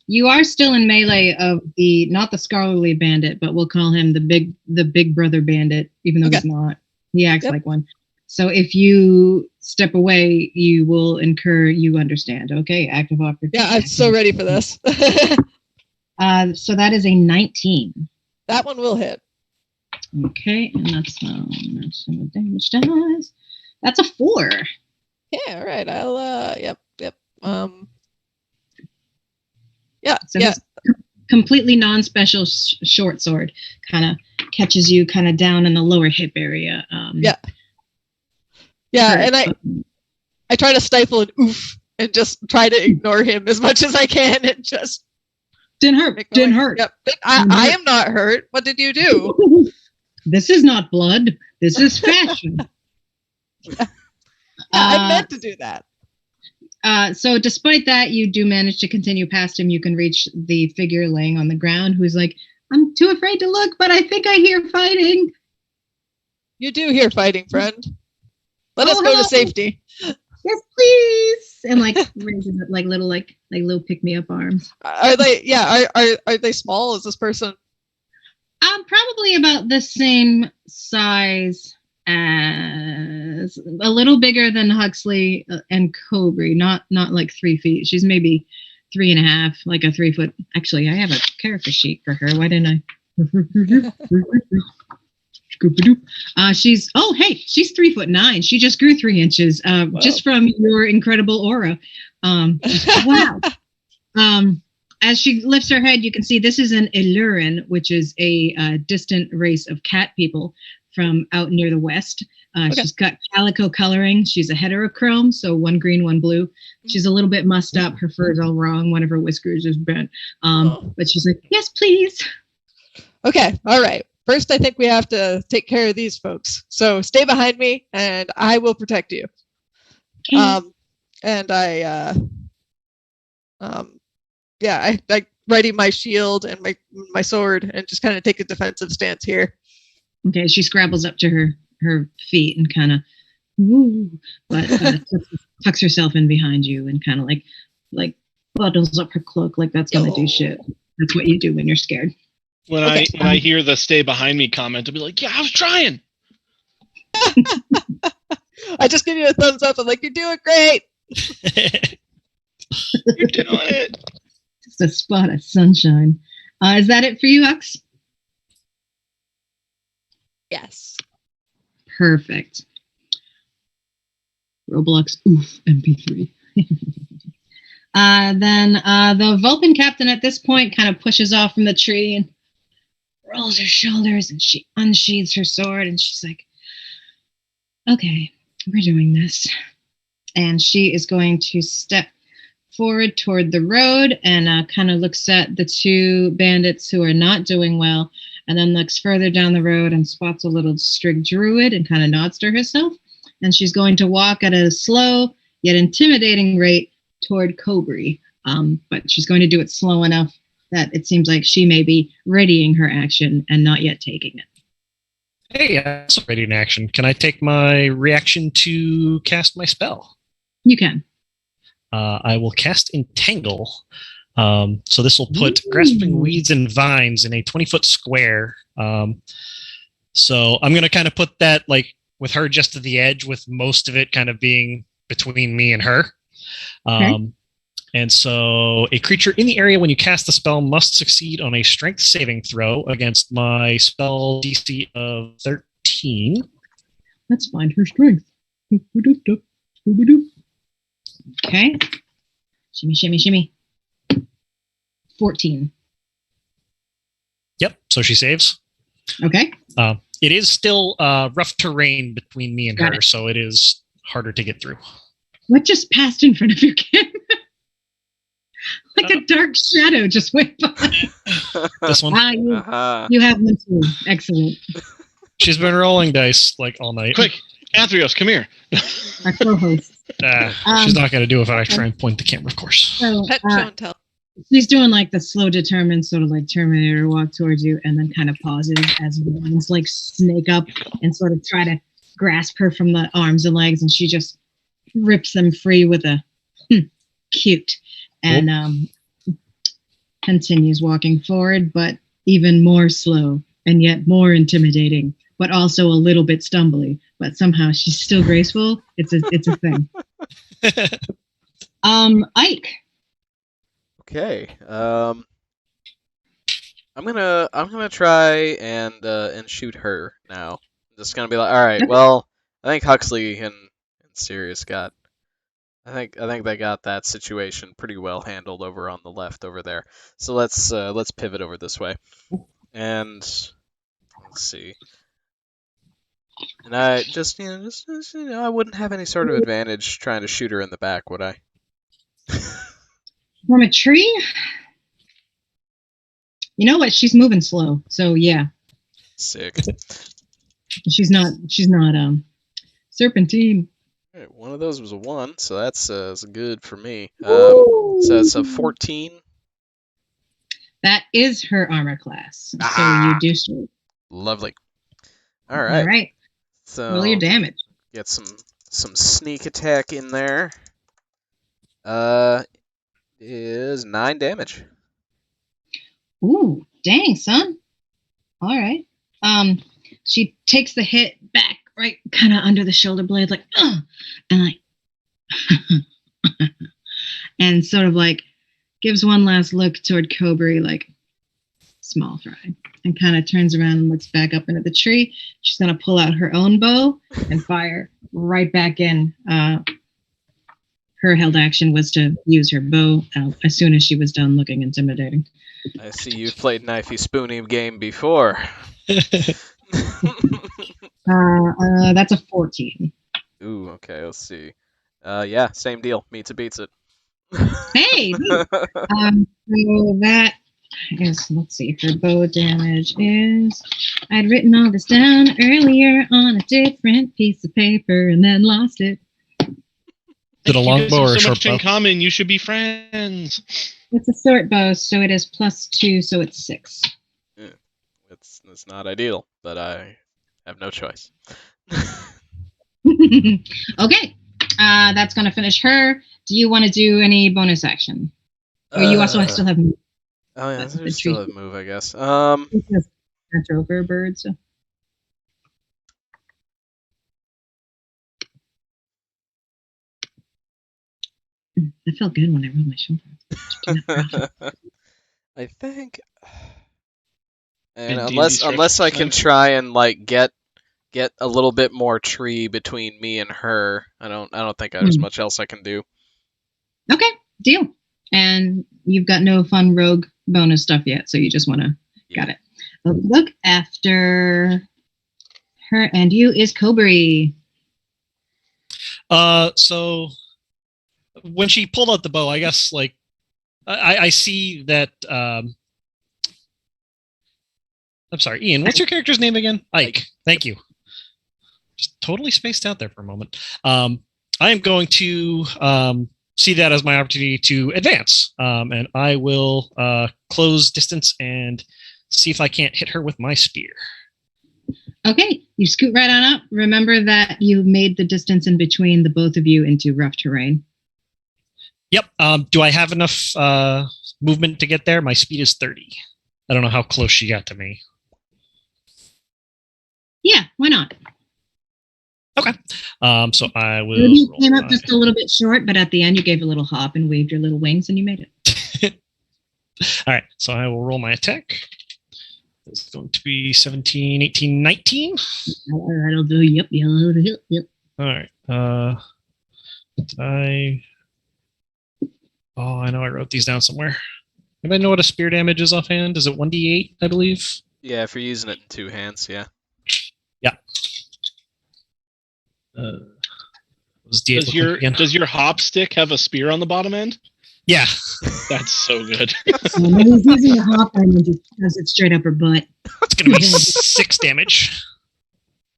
You are still in melee of not the scholarly bandit, but we'll call him the big brother bandit, even though Okay. he's not. He acts Yep. like one. So if you step away, you will incur, you understand, okay? Active opportunity. Yeah, I'm so ready for this. So that is a 19. That one will hit. Okay, and that's some damage dice. That's a 4. Yeah, all right. I'll yep. Yeah, So yeah. this completely non-special short sword kind of catches you kind of down in the lower hip area. Yeah. Yeah, hurt, and but- I try to stifle an oof and just try to ignore him as much as I can and just Didn't hurt. ignore Didn't him. hurt. Yep. Didn't I hurt. am not hurt. What did you do? This is not blood. This is fashion. I meant to do that. So despite that, you do manage to continue past him. You can reach the figure laying on the ground who's like, I'm too afraid to look, but I think I hear fighting. You do hear fighting, friend. Let us Oh, go hello. to safety. Yes, please. And like raises it like little pick-me-up arms. Are they? Yeah. Are they small? Is this person? Probably about the same size as a little bigger than Huxley and Cobry. Not like 3 feet. She's maybe 3.5, like a 3 foot. Actually, I have a character sheet for her. Why didn't I? She's 3'9". She just grew 3 inches just from your incredible aura. Wow. As she lifts her head, you can see this is an Illurin, which is a distant race of cat people from out near the west. Okay. She's got calico coloring. She's a heterochrome, so 1 green, 1 blue. She's a little bit mussed up. Her fur is all wrong. One of her whiskers is bent. But she's like, yes, please. Okay. All right. First, I think we have to take care of these folks. So stay behind me, and I will protect you. Okay. And I ready my shield and my sword and just kind of take a defensive stance here. Okay, she scrabbles up to her feet and kind of, but tucks herself in behind you and kind of like bundles up her cloak like that's gonna do shit. That's what you do when you're scared. When I hear the "stay behind me" comment, I'll be like, "Yeah, I was trying." I just give you a thumbs up. I'm like, you're doing great. You're doing it. Just a spot of sunshine. Is that it for you, Hux? Yes. Perfect. Roblox, MP3. Then the Vulcan captain at this point kind of pushes off from the tree and rolls her shoulders, and she unsheathes her sword, and she's like, okay, we're doing this. And she is going to step forward toward the road and kind of looks at the two bandits who are not doing well, and then looks further down the road and spots a little Strigg druid and kind of nods to herself. And she's going to walk at a slow yet intimidating rate toward Cobry. But she's going to do it slow enough that it seems like she may be readying her action and not yet taking it. Hey, that's already in action. Can I take my reaction to cast my spell? You can. I will cast Entangle. So this will put Grasping Weeds and Vines in a 20-foot square. So I'm going to kind of put that like with her just to the edge, with most of it kind of being between me and her. Okay. And so a creature in the area when you cast the spell must succeed on a strength saving throw against my spell DC of 13. Let's find her strength. Okay. Shimmy, shimmy, shimmy. 14. Yep, so she saves. Okay. It is still rough terrain between me and Got her, it. so it is harder to get through. What just passed in front of your camera? Like a dark shadow just went by. This one, You have one too. Excellent. she's been rolling dice like all night. Quick, Athreos, come here. Our co-host. She's not going to do it if I try and point the camera, of course. So Pet show and tell. she's doing like the slow, determined sort of like Terminator walk towards you, and then kind of pauses as ones like snake up and sort of try to grasp her from the arms and legs, and she just rips them free with a cute, and continues walking forward, but even more slow and yet more intimidating, but also a little bit stumbly. But somehow she's still graceful. It's a thing. Ike. Okay. I'm gonna try and shoot her now. I'm just gonna be like, all right. Well, I think Huxley and Sirius got. I think they got that situation pretty well handled over on the left over there. So let's pivot over this way, and let's see. And I just I wouldn't have any sort of advantage trying to shoot her in the back, would I? From a tree? You know what? She's moving slow. So yeah. Sick. She's not serpentine. All right, one of those was a 1, so that's good for me. So it's a 14. That is her armor class. Ah! So you do shoot. Lovely. All right. All right. So Roll your damage. get some sneak attack in there. Is 9 damage. Ooh, dang, son. All right. She takes the hit back, right, kind of under the shoulder blade, like, and like, and sort of like gives one last look toward Cobry, like, small fry, and kind of turns around and looks back up into the tree. She's gonna pull out her own bow and fire right back in. Her held action was to use her bow as soon as she was done looking intimidating. I see you've played Knifey Spoony game before. That's a 14. Ooh, okay, let's see. Yeah, same deal. Meets it beats it. Hey! So that is, let's see, her bow damage is, I'd written all this down earlier on a different piece of paper and then lost it. Is it a longbow or a so short much in bow? common. You should be friends. It's a short bow, so it is +2, so it's 6. It's not ideal, but I I have no choice. Okay. That's going to finish her. Do you want to do any bonus action? Or you also still have move. Oh yeah, That's I the still tree. have move, I guess. Natural for a bird, so. That felt good when I rolled my shoulder. I think, And and D&D stretch unless I can time. try and like get a little bit more tree between me and her, I don't think there's much else I can do. Okay, deal. And you've got no fun rogue bonus stuff yet, so you just want to. Yeah. Got it. Look after her and you is Cobry. So when she pulled out the bow, I guess like I see that. I'm sorry, Ian. What's your character's name again? Ike. Thank you. Just totally spaced out there for a moment. I am going to see that as my opportunity to advance, and I will close distance and see if I can't hit her with my spear. Okay, you scoot right on up. Remember that you made the distance in between the both of you into rough terrain. Yep. Do I have enough movement to get there? My speed is 30. I don't know how close she got to me. Yeah, why not? Okay. So I will. Maybe you came up just a little bit short, but at the end you gave a little hop and waved your little wings and you made it. All right. So I will roll my attack. It's going to be 17, 18, 19. That'll do. Yep. All right. I know I wrote these down somewhere. Anybody know what a spear damage is offhand? Is it 1d8, I believe? Yeah, if you're using it in two hands, yeah. Yeah. Does your hop stick have a spear on the bottom end? Yeah. That's so good. He's using the hop and just does it straight up her butt. It's going to be 6 damage.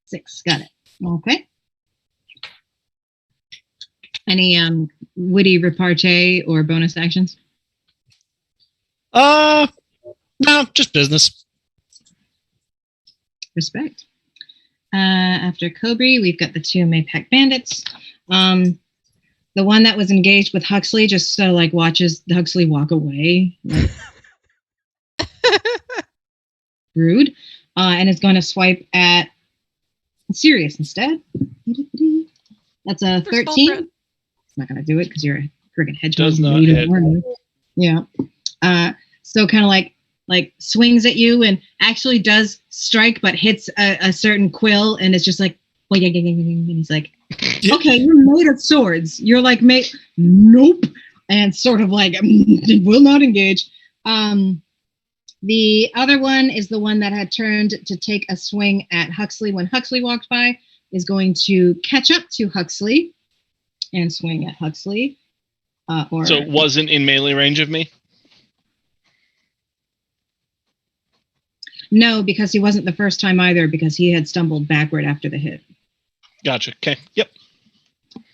6, got it. Okay. Any witty repartee or bonus actions? No, just business. Respect. After Cobry, we've got the 2 Maypac bandits. The one that was engaged with Huxley just sort of like watches Huxley walk away. Like, rude. And is going to swipe at Sirius instead. That's a 13. It's not going to do it because you're a friggin' hedgehog. Does not hit. Yeah. So kind of like swings at you and actually does strike, but hits a certain quill and it's just like, and he's like, okay, you're made of swords. You're like, nope. And sort of like, will not engage. The other one is the one that had turned to take a swing at Huxley when Huxley walked by, is going to catch up to Huxley and swing at Huxley. So it wasn't in melee range of me? No, because he wasn't the first time either, because he had stumbled backward after the hit. Gotcha. Okay. Yep.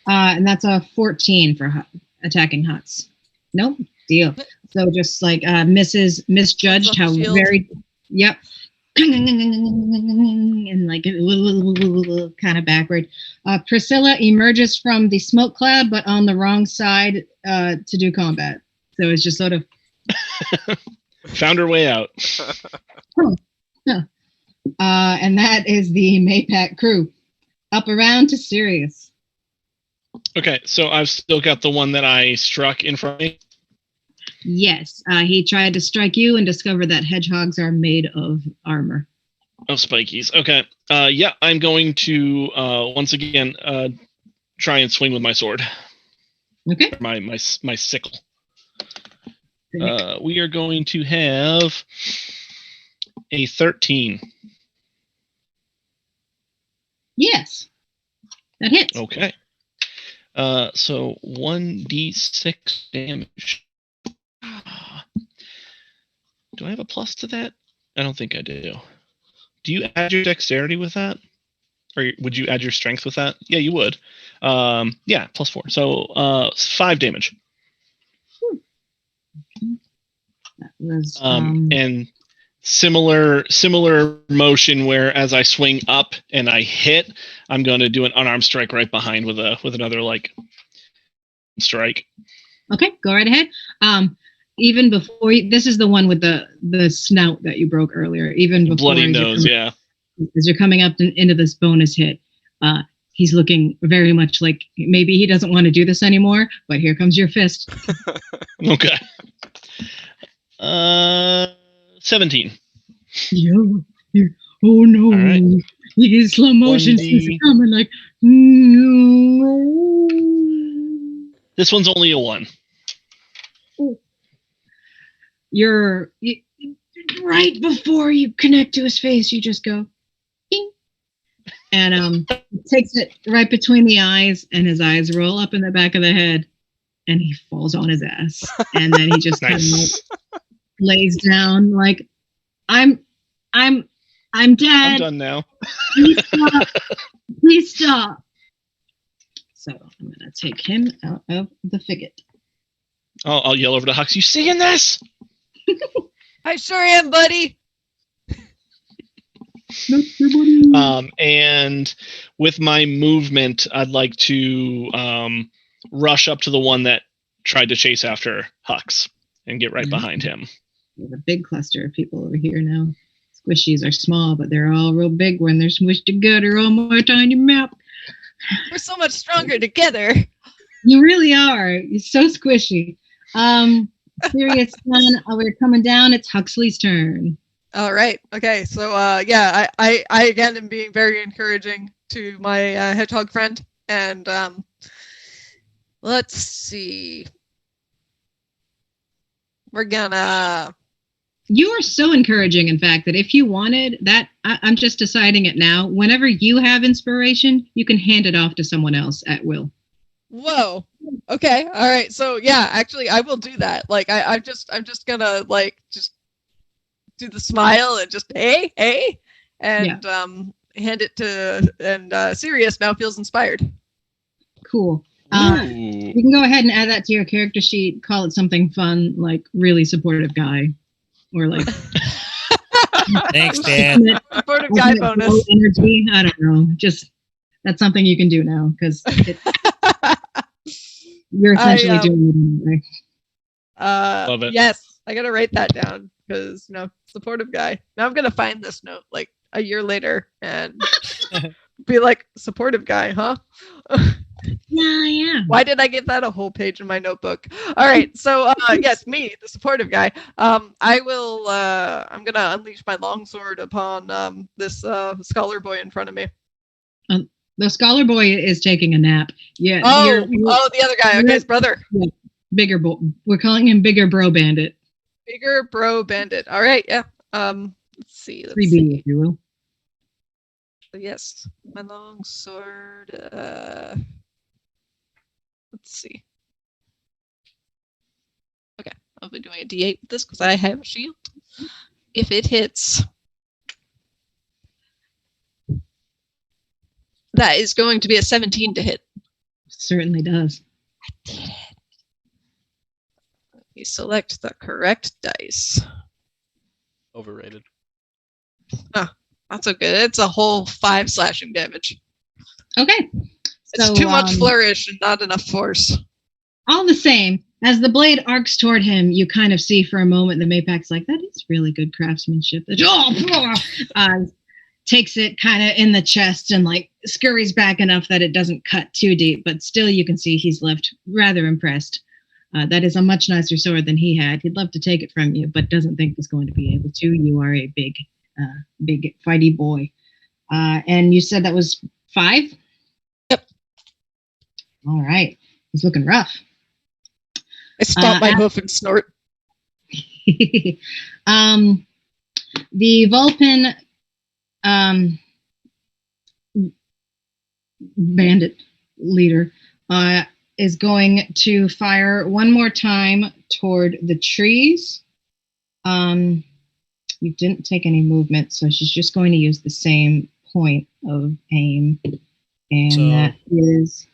And that's a 14 for attacking Huts. Nope. Deal. So just like misjudged how very. Yep. And like kind of backward. Priscilla emerges from the smoke cloud, but on the wrong side to do combat. So it's just sort of found her way out. And that is the Maypac crew. Up around to Sirius. Okay, so I've still got the one that I struck in front of me. Yes, he tried to strike you and discovered that hedgehogs are made of armor. Oh, spikies. Okay. Yeah, I'm going to once again try and swing with my sword. Okay. My sickle. We are going to have a 13. Yes, that hits. Okay. So 1d6 damage. Do I have a plus to that? I don't think I do. Do you add your dexterity with that? Or would you add your strength with that? Yeah, you would. Yeah, +4. So 5 damage. That was and Similar motion where as I swing up and I hit, I'm going to do an unarmed strike right behind with another like strike. Okay, go right ahead. Even before this is the one with the snout that you broke earlier. Even before Bloody nose, yeah. As you're coming up into this bonus hit, he's looking very much like maybe he doesn't want to do this anymore. But here comes your fist. Okay. 17. Oh no! All right. You get slow motion. He's coming like no. This one's only a 1. You're right before you connect to his face. You just go, ding, and takes it right between the eyes, and his eyes roll up in the back of the head, and he falls on his ass, and then he just kind of like lays down like, I'm dead. I'm done now. Please stop. Please stop. So I'm gonna take him out of the thicket. I'll yell over to Hux. You seeing this? I sure am, buddy. And with my movement, I'd like to rush up to the one that tried to chase after Hux and get right behind him. There's a big cluster of people over here now. Squishies are small, but they're all real big when they're smushed together on my tiny map. We're so much stronger together. You really are. You're so squishy. Serious son, we're coming down. It's Huxley's turn. All right. Okay. So, I again am being very encouraging to my hedgehog friend, and let's see. We're gonna. You are so encouraging, in fact, that if you wanted that, I'm just deciding it now. Whenever you have inspiration, you can hand it off to someone else at will. Whoa. Okay. All right. So yeah, actually, I will do that. Like, I'm just gonna like just do the smile and just hey, and hand it to and Sirius now feels inspired. Cool. You can go ahead and add that to your character sheet. Call it something fun, like really supportive guy, or like. Thanks, Dad. Supportive guy bonus. Energy. I don't know. Just that's something you can do now because you're essentially doing it anyway. Love it. Yes, I gotta write that down because supportive guy. Now I'm gonna find this note like a year later and be like, supportive guy, huh? Yeah. Why did I give that a whole page in my notebook? All right, so yes, me, the supportive guy. I will. I'm gonna unleash my longsword upon this scholar boy in front of me. The scholar boy is taking a nap. Yeah. Oh, the other guy. Okay, his brother. Yeah, bigger boy. We're calling him Bigger Bro Bandit. Bigger Bro Bandit. All right. Yeah. Let's see. 3B, if you will. Yes, my longsword. Let's see. Okay, I'll be doing a D8 with this because I have a shield. If it hits, that is going to be a 17 to hit. Certainly does. I did it. Let me select the correct dice. Overrated. Not so good. It's a whole 5 slashing damage. Okay. It's too much flourish and not enough force. All the same, as the blade arcs toward him, you kind of see for a moment the Mapac's like, that is really good craftsmanship. Takes it kind of in the chest and like scurries back enough that it doesn't cut too deep, but still you can see he's left rather impressed. That is a much nicer sword than he had. He'd love to take it from you, but doesn't think he's going to be able to. You are a big fighty boy. And you said that was 5? Yep. All right. He's looking rough. I stomp my hoof and snort. The Vulpin bandit leader is going to fire one more time toward the trees. You didn't take any movement, so she's just going to use the same point of aim. And so, that is...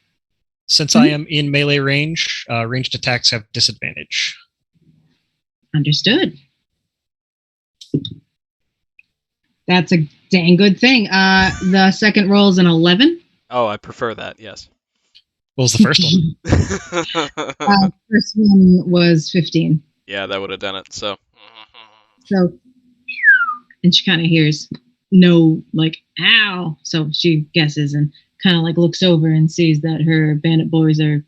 Since I am in melee range, ranged attacks have disadvantage. Understood. That's a dang good thing. The second roll is an 11. Oh, I prefer that. Yes. What was the first one? First one was 15. Yeah, that would have done it. So. So, and she kind of hears no, like, ow. So she guesses and kind of like looks over and sees that her bandit boys are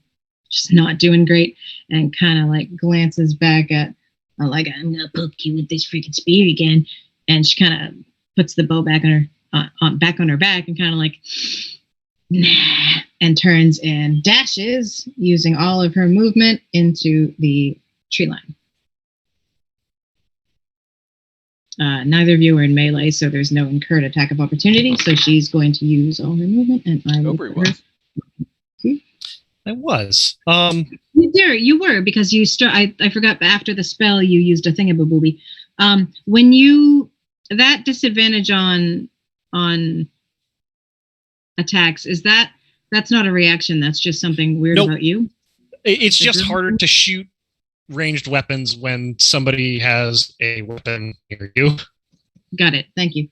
just not doing great, and kind of like glances back at, like, I'm gonna poke you with this freaking spear again. And she kind of puts the bow back on her back and kind of like, nah, and turns and dashes using all of her movement into the tree line. Neither of you are in melee, so there's no incurred attack of opportunity. So she's going to use all her movement, and I will put her. I was. You were, because you I forgot, after the spell you used a thingamabooby. When you that disadvantage on attacks, that's not a reaction, that's just something weird about you? It's just harder to shoot ranged weapons when somebody has a weapon near you. Got it. Thank you.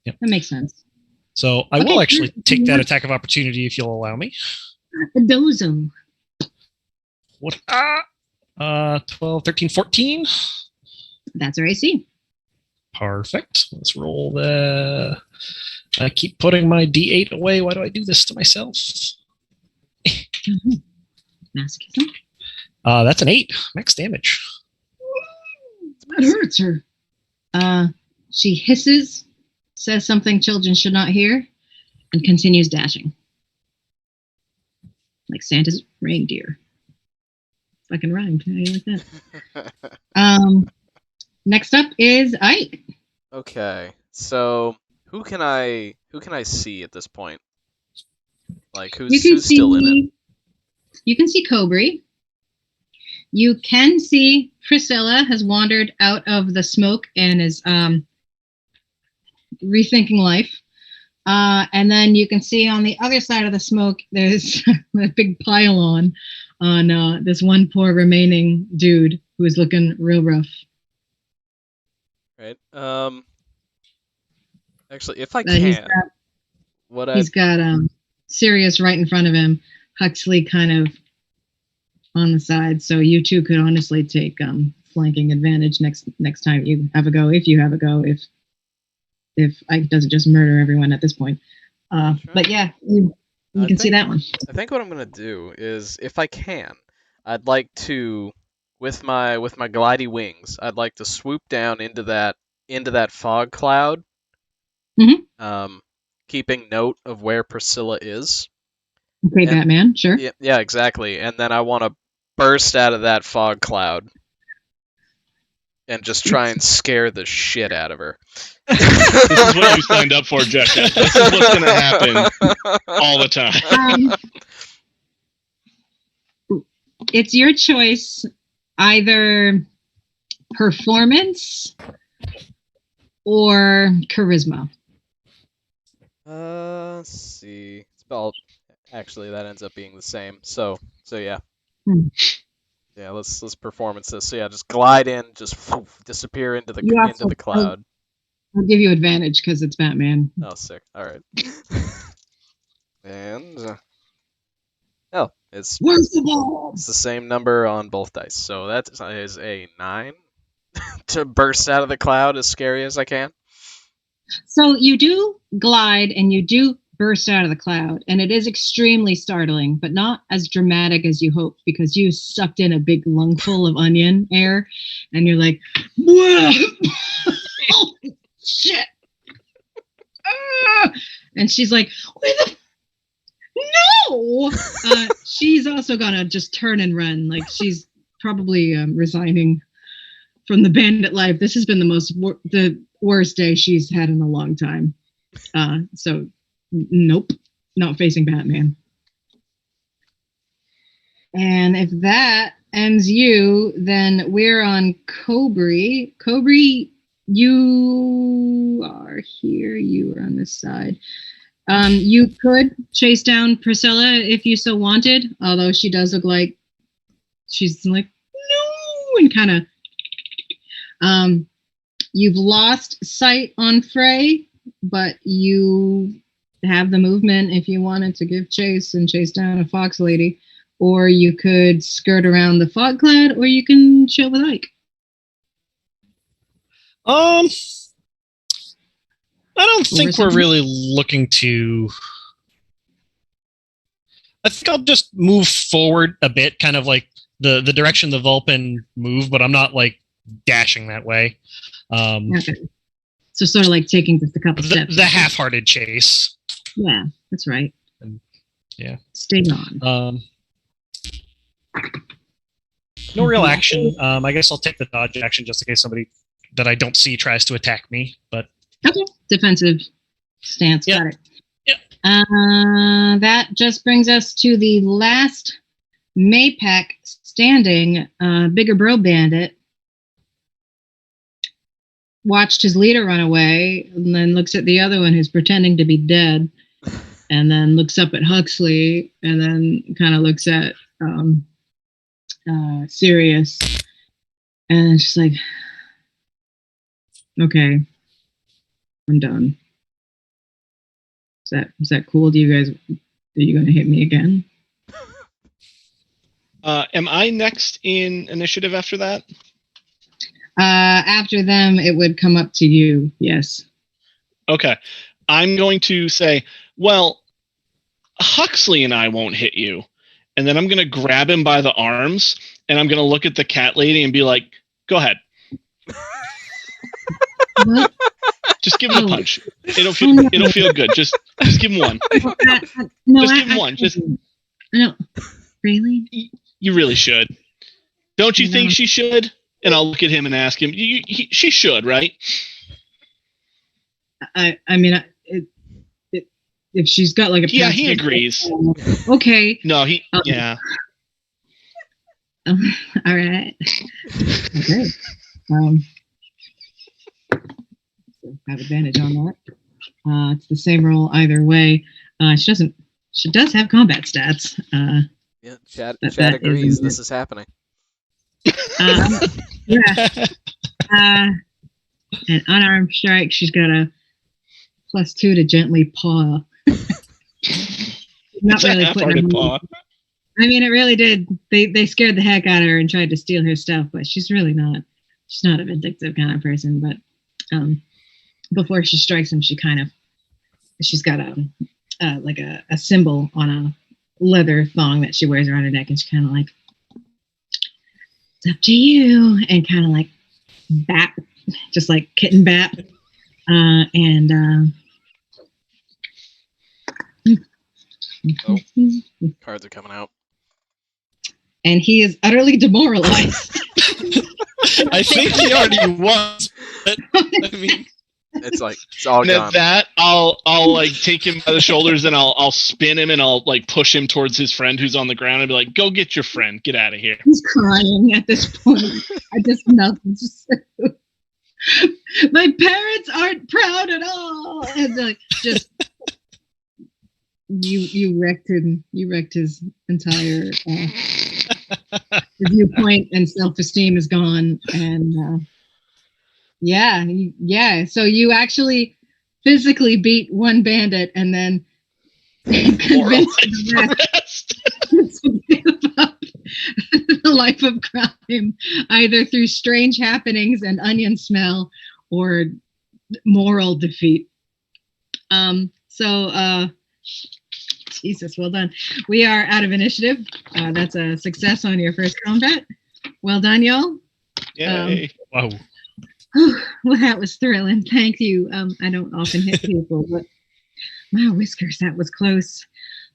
Yep. That makes sense. So I will actually take that attack of opportunity if you'll allow me. Dozo. What? 12, 13, 14. That's our AC. Perfect. Let's roll the... I keep putting my D8 away. Why do I do this to myself? Masochism. That's an 8. Max damage. That hurts her. She hisses, says something children should not hear, and continues dashing. Like Santa's reindeer. Fucking rhymed. How do you like that? Next up is Ike. Okay, so who can I see at this point? Like, who's still in it? You can see Cobry. You can see Priscilla has wandered out of the smoke and is rethinking life. And then you can see on the other side of the smoke, there's a big pile on this one poor remaining dude who is looking real rough. Right. Actually, if I can, he's got Sirius right in front of him, Huxley kind of on the side. So you two could honestly take flanking advantage next time you have a go, if you have a go, if Ike doesn't just murder everyone at this point. Sure. But yeah, you can see that one. I think what I'm gonna do is, if I can, I'd like to, with my glidey wings, I'd like to swoop down into that fog cloud. Mm-hmm. Keeping note of where Priscilla is. Okay, Batman, sure. Yeah, exactly. And then I want to burst out of that fog cloud and just try and scare the shit out of her. This is what you signed up for, Jeff. This is what's going to happen all the time. It's your choice, either performance or charisma. Let's see. Spell. Actually, that ends up being the same. So yeah. Yeah, let's performance this. So yeah, just glide in, just disappear into the cloud. I'll give you advantage because it's Batman. Oh, sick. All right. And it's the same number on both dice. So that is a 9 to burst out of the cloud as scary as I can. So you do glide and you do burst out of the cloud, and it is extremely startling, but not as dramatic as you hoped, because you sucked in a big lungful of onion air, and you're like, whoa, oh, shit. And she's like, no. She's also gonna just turn and run. Like, she's probably resigning from the bandit life. This has been the worst day she's had in a long time. So nope, not facing Batman. And if that ends you, then we're on Cobry. Cobry, you are here. You are on this side. You could chase down Priscilla if you so wanted, although she does look like she's like, no, and kind of You've lost sight on Frey, but you have the movement if you wanted to give chase and chase down a fox lady. Or you could skirt around the fog cloud, or you can chill with Ike. I don't think we're something? really looking to. I think I'll just move forward a bit, kind of like the direction the Vulpin move, but I'm not like dashing that way. Okay. So sort of like taking just a couple steps. The half-hearted chase. Yeah, that's right. Yeah. Stay on. No real action. I guess I'll take the dodge action just in case somebody that I don't see tries to attack me. But okay, defensive stance. Yep. Got it. Yep. That just brings us to the last Maypack standing. Bigger Bro Bandit watched his leader run away, and then looks at the other one who's pretending to be dead, and then looks up at Huxley, and then kind of looks at Sirius, and she's like, "Okay, I'm done. Is that cool? Are you going to hit me again?" Am I next in initiative after that? After them, it would come up to you. Yes. Okay. I'm going to say, well, Huxley and I won't hit you. And then I'm going to grab him by the arms, and I'm going to look at the cat lady and be like, go ahead. What? Just give him a punch. It'll feel good. Just give him one. No, just give him one. No, really? You really should. Don't you think she should? And I'll look at him and ask him. She should, right? I mean, if she's got like a yeah, he agrees. Okay. No, yeah. All right. Okay. So have advantage on that. It's the same roll either way. She does have combat stats. Yeah, Chad agrees. This is happening. Yeah. An unarmed strike. She's got a +2 to gently paw. Not really half-hearted paw. I mean, it really did. They scared the heck out of her and tried to steal her stuff, but she's really not. She's not a vindictive kind of person. But before she strikes him, she's got a symbol on a leather thong that she wears around her neck, and she's kind of like, "It's up to you," and kind of like bap, just like kitten bap, and. Oh, cards are coming out. And he is utterly demoralized. I think he already was. I mean, it's all and gone. at that, I'll like take him by the shoulders and I'll spin him and I'll like push him towards his friend who's on the ground and be like, "Go get your friend. Get out of here." He's crying at this point. I just nothing to say. My parents aren't proud at all. And like just you wrecked him. You wrecked his entire viewpoint, and self-esteem is gone. And yeah. So you actually physically beat one bandit, and then convinced the rest to give up the life of crime, either through strange happenings and onion smell, or moral defeat. Jesus, well done. We are out of initiative. That's a success on your first combat. Well done, y'all. Yay. wow. Well, that was thrilling. Thank you. I don't often hit people, but my whiskers, that was close.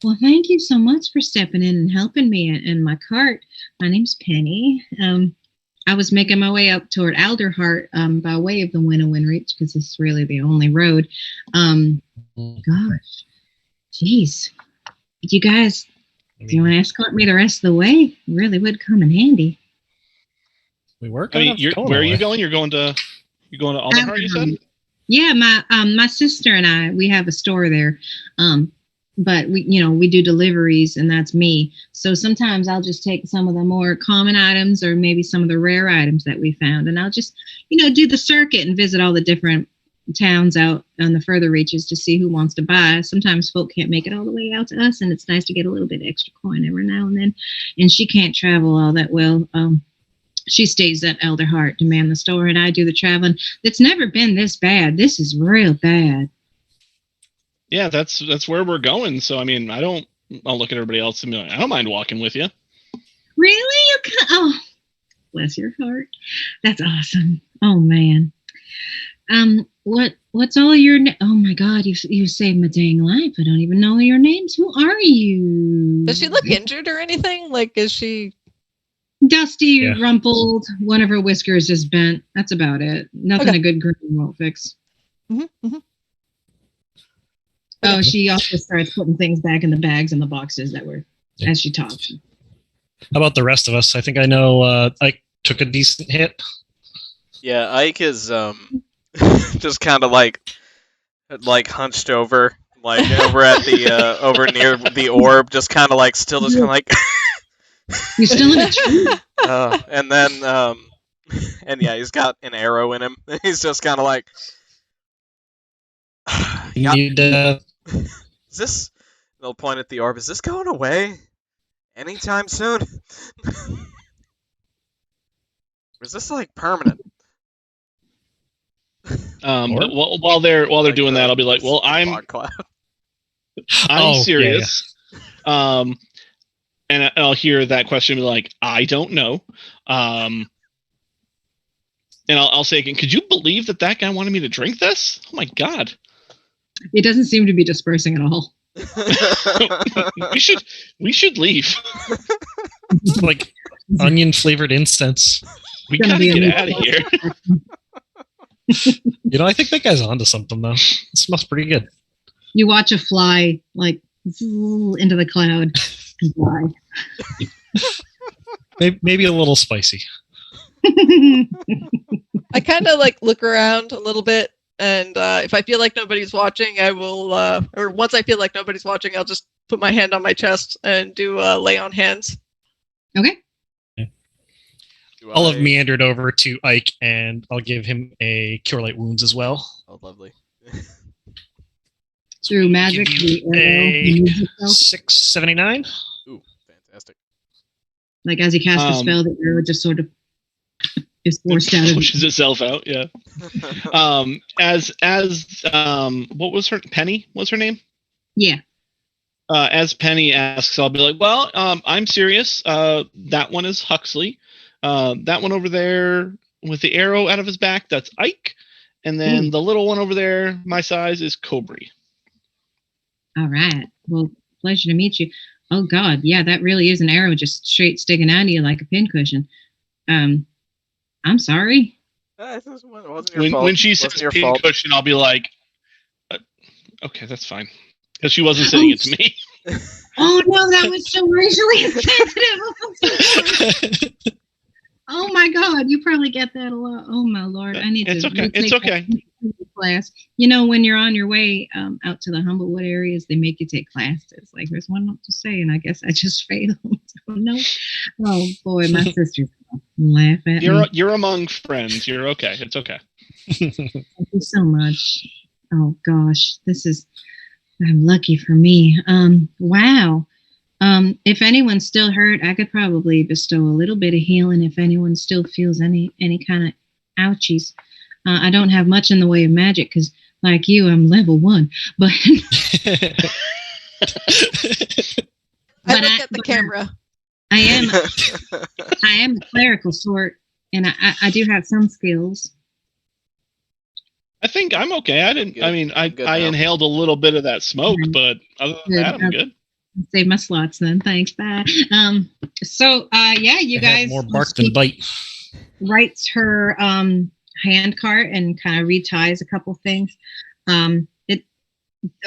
Well, thank you so much for stepping in and helping me in my cart. My name's Penny. I was making my way up toward Alderheart by way of the Winnowin Reach, because this is really the only road. Gosh. Jeez. You guys, do you want to escort me the rest of the way? It really would come in handy. We work. I mean, where are you going? You're going to Alderheart, you said? Yeah, my sister and I, we have a store there. but we do deliveries, and that's me. So sometimes I'll just take some of the more common items or maybe some of the rare items that we found, and I'll just do the circuit and visit all the different towns out on the further reaches to see who wants to buy. Sometimes folk can't make it all the way out to us, and it's nice to get a little bit extra coin every now and then. And she can't travel all that well. She stays at Elderheart to man the store, and I do the traveling. It's never been this bad. This is real bad. Yeah, that's where we're going. So I mean, I'll look at everybody else and be like, I don't mind walking with you. Really? Oh, bless your heart. That's awesome. Oh man. What's all your oh my god, you saved my dang life. I don't even know your names. Who are you? Does she look injured or anything? Like, is she dusty, rumpled, one of her whiskers is bent. That's about it. Nothing a good groom won't fix. Mm-hmm, mm-hmm. Oh, she also starts putting things back in the bags and the boxes that were as she talks. How about the rest of us? I think I know Ike took a decent hit. Yeah, Ike is just kind of like hunched over, like over at the over near the orb, just kind of like still, just kind of like. You're still in a tree. And then and yeah, he's got an arrow in him. He's just kind of like. You need Is this? They'll point at the orb. Is this going away anytime soon? Or is this like permanent? But while they're doing that, I'll be like, well, I'm serious. Yeah. And I'll hear that question be like, I don't know. And I'll say again, could you believe that guy wanted me to drink this? Oh my god. It doesn't seem to be dispersing at all. we should leave. It's like onion flavored incense. We gotta get out of here. I think that guy's onto something though. It smells pretty good. You watch a fly like into the cloud and fly. Maybe a little spicy. I kind of like look around a little bit, and if I feel like nobody's watching, I will, or once I feel like nobody's watching, I'll just put my hand on my chest and do lay on hands. Okay. I'll have meandered over to Ike, and I'll give him a Cure Light Wounds as well. Oh, lovely. Through magic, a 679. Ooh, fantastic. Like as he casts a spell, the arrow just sort of is forced out of pushes itself out. Yeah. As what was her Penny? What's her name? Yeah. As Penny asks, I'll be like, well, I'm serious. That one is Huxley. That one over there with the arrow out of his back, that's Ike. And then the little one over there, my size, is Cobry. All right. Well, pleasure to meet you. Oh, God. Yeah, that really is an arrow just straight sticking out of you like a pincushion. I'm sorry. When she says pincushion, I'll be like, okay, that's fine. Because she wasn't saying it to me. Oh, no, that was so racially insensitive. Oh my God, you probably get that a lot. Oh my Lord, I need it's to. Okay. It's okay. Class. When you're on your way out to the Humblewood areas, they make you take classes. Like there's one not to say, and I guess I just failed. Oh no. Oh boy, my sister's gonna laugh at me. You're among friends. You're okay. It's okay. Thank you so much. Oh gosh, I'm lucky for me. Wow. If anyone's still hurt, I could probably bestow a little bit of healing if anyone still feels any kind of ouchies. I don't have much in the way of magic because, like you, I'm level 1. But I look at the camera. I am a clerical sort, and I do have some skills. I think I'm okay. I inhaled a little bit of that smoke, but other than that, I'm good. Save my slots then. Thanks. Bye. You guys more bark than bite. Writes her hand cart and kind of reties a couple things. A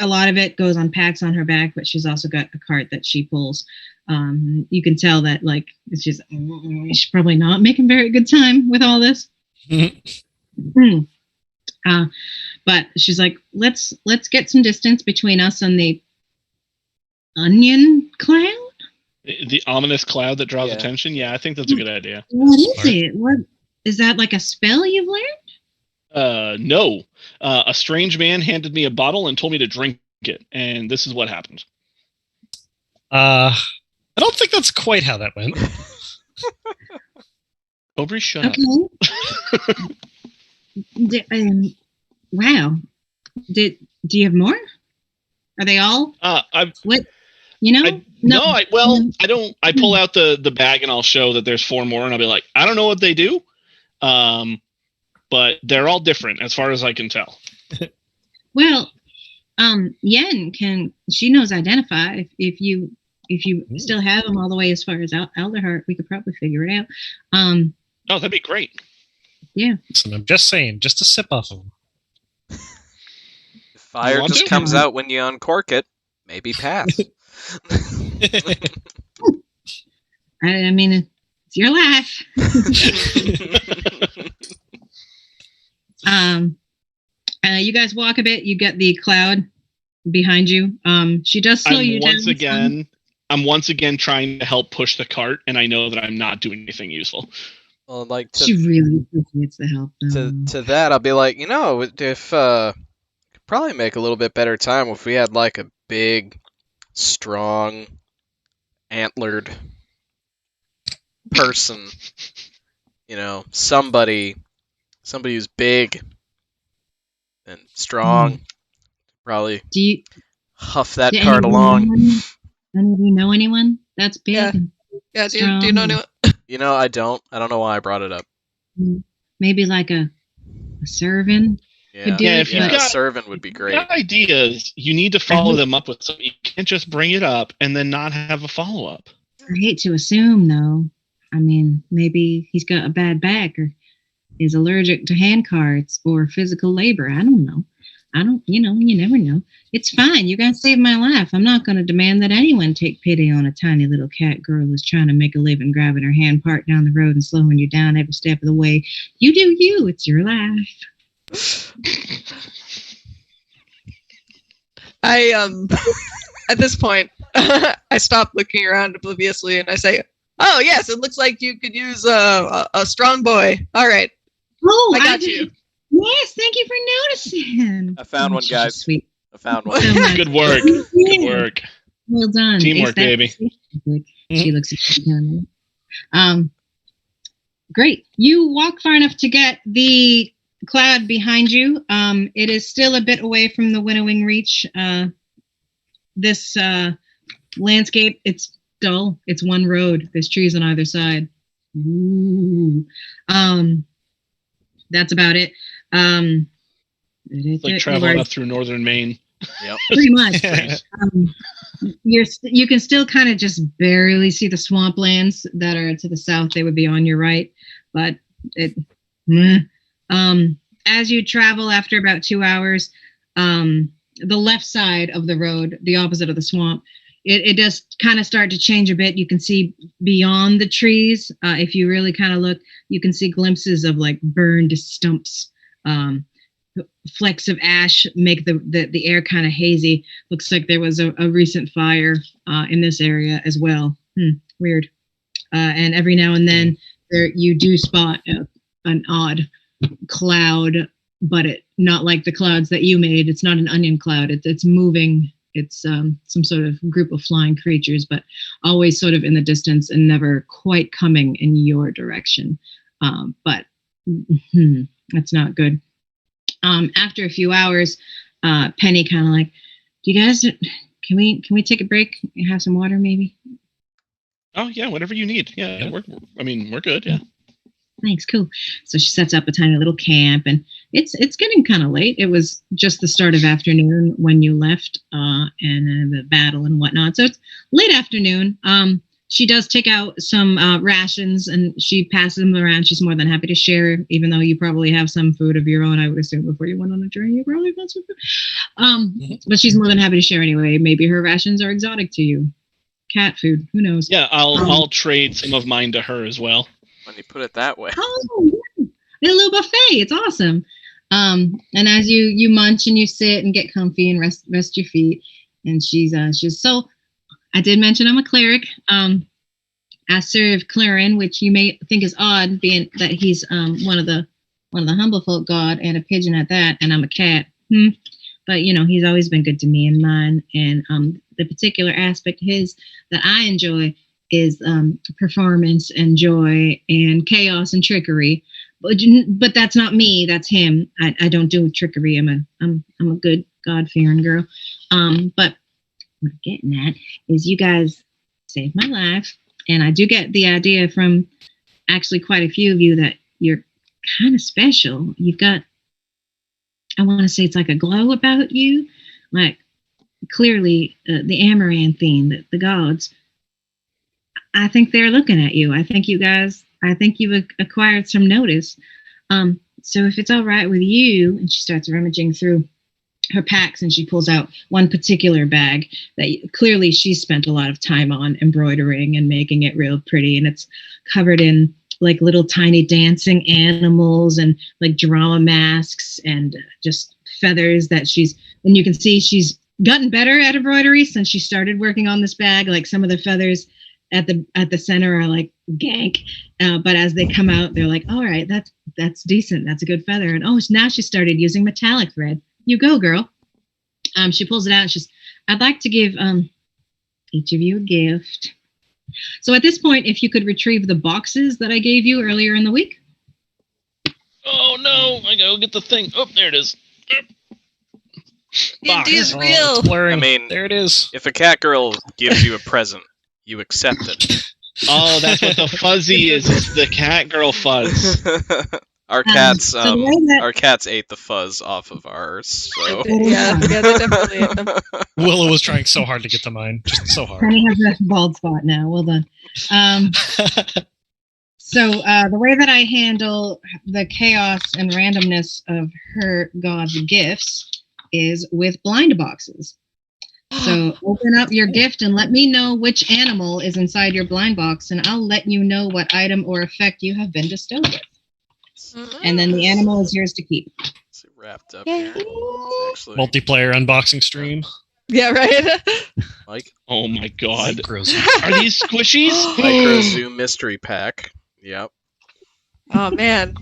lot of it goes on packs on her back, but she's also got a cart that she pulls. You can tell that like it's just she's probably not making very good time with all this. But she's like, let's get some distance between us and the onion cloud? The ominous cloud that draws attention? Yeah, I think that's a good idea. What is it? What is that, like a spell you've learned? No. A strange man handed me a bottle and told me to drink it, and this is what happened. I don't think that's quite how that went. Aubrey, shut up. Wow. Do you have more? Are they all? What? No. I pull out the bag and I'll show that there's 4 more, and I'll be like, I don't know what they do, but they're all different as far as I can tell. Well, Yen she knows identify. If you still have them all the way as far as Alderheart, we could probably figure it out. Oh, that'd be great. Yeah. So I'm just saying, just a sip off of them. Fire just comes out when you uncork it. Maybe pass. I mean, it's your life. You guys walk a bit. You get the cloud behind you. She does slow you down. I'm once again trying to help push the cart, and I know that I'm not doing anything useful. Well, like she really needs the help. To that, I'll be like, if could probably make a little bit better time if we had like a big, strong, antlered person. Somebody who's big and strong. Probably huff that cart along. Any of you know anyone that's big? Yeah. Do you know anyone? I don't know why I brought it up. Maybe like a servant. Yeah, if you've got a servant would be great. Ideas, you need to follow them up with something. You can't just bring it up and then not have a follow-up. I hate to assume, though. I mean, maybe he's got a bad back or is allergic to hand carts or physical labor. I don't know. You never know. It's fine. You guys saved my life. I'm not going to demand that anyone take pity on a tiny little cat girl who's trying to make a living grabbing her hand part down the road and slowing you down every step of the way. You do you. It's your life. At this point, I stop looking around obliviously and I say, "Oh yes, it looks like you could use a strong boy. All right, I got you." Yes, thank you for noticing. I found one, guys. Sweet. I found one. Good work. Good work. Well done. Teamwork, baby. She looks at you. Great. You walk far enough to get the cloud behind you. It is still a bit away from the winnowing reach. This landscape, it's dull. It's one road. There's trees on either side. Ooh. That's about it. It's like traveling up through northern Maine. Yep. Pretty much. You can still kind of just barely see the swamplands that are to the south. They would be on your right, but as you travel after about 2 hours, the left side of the road, the opposite of the swamp, it does kind of start to change a bit. You can see beyond the trees. If you really kind of look, you can see glimpses of like burned stumps. Flecks of ash make the air kind of hazy. Looks like there was a recent fire in this area as well. Weird. And every now and then you do spot an odd cloud, but not like the clouds that you made. It's not an onion cloud. It's moving. It's some sort of group of flying creatures, but always sort of in the distance and never quite coming in your direction. But that's not good. After a few hours, Penny kind of like, "Do you guys, can we take a break and have some water maybe?" Oh yeah, whatever you need. Yeah, we're good. Yeah. Thanks, cool. So she sets up a tiny little camp, and it's getting kind of late. It was just the start of afternoon when you left, and the battle and whatnot. So it's late afternoon. She does take out some rations and she passes them around. She's more than happy to share, even though you probably have some food of your own. I would assume before you went on a journey, you probably got some food. But she's more than happy to share anyway. Maybe her rations are exotic to you. Cat food, who knows? Yeah, I'll trade some of mine to her as well. When you put it that way. Oh, yeah. A little buffet. It's awesome. And as you munch and you sit and get comfy and rest your feet, and she's so I did mention I'm a cleric. I serve Clarin, which you may think is odd, being that he's one of the humble folk god and a pigeon at that, and I'm a cat. But he's always been good to me and mine. And the particular aspect of his that I enjoy is performance and joy and chaos and trickery. But that's not me. That's him. I don't do trickery. I'm a good God-fearing girl. But what I'm getting at is you guys saved my life. And I do get the idea from actually quite a few of you that you're kind of special. You've got, I want to say it's like a glow about you. Like clearly the Amaranthine, the gods, I think they're looking at you. I think you've acquired some notice. So if it's all right with you, and she starts rummaging through her packs and she pulls out one particular bag that clearly she spent a lot of time on embroidering and making it real pretty, and it's covered in like little tiny dancing animals and like drama masks and just feathers that and you can see she's gotten better at embroidery since she started working on this bag. Like some of the feathers at the center are like gank, but as they come out they're like, all right, that's decent, that's a good feather. And now she started using metallic thread. You go, girl. She pulls it out and she's, I'd like to give each of you a gift. So at this point, if you could retrieve the boxes that I gave you earlier in the week. Oh no, I gotta get the thing. Oh, there it is. D&D is real. It's blurring. I mean, there it is. If a catgirl gives you a present, you accept it. Oh, that's what the fuzzy is. It's the catgirl fuzz. Our cats, our cats ate the fuzz off of ours. So. Yeah, they definitely ate them. Willow was trying so hard to get to mine, just so hard. Penny has a bald spot now. Well done. So the way that I handle the chaos and randomness of her god's gifts is with blind boxes. So open up your gift and let me know which animal is inside your blind box, and I'll let you know what item or effect you have been bestowed with. And then the animal is yours to keep. It's wrapped up Yay. here. Actually, Multiplayer unboxing stream. Yeah, right. like Oh my god. Micro Are these squishies? Micro Zoom mystery pack. Yep. Oh man.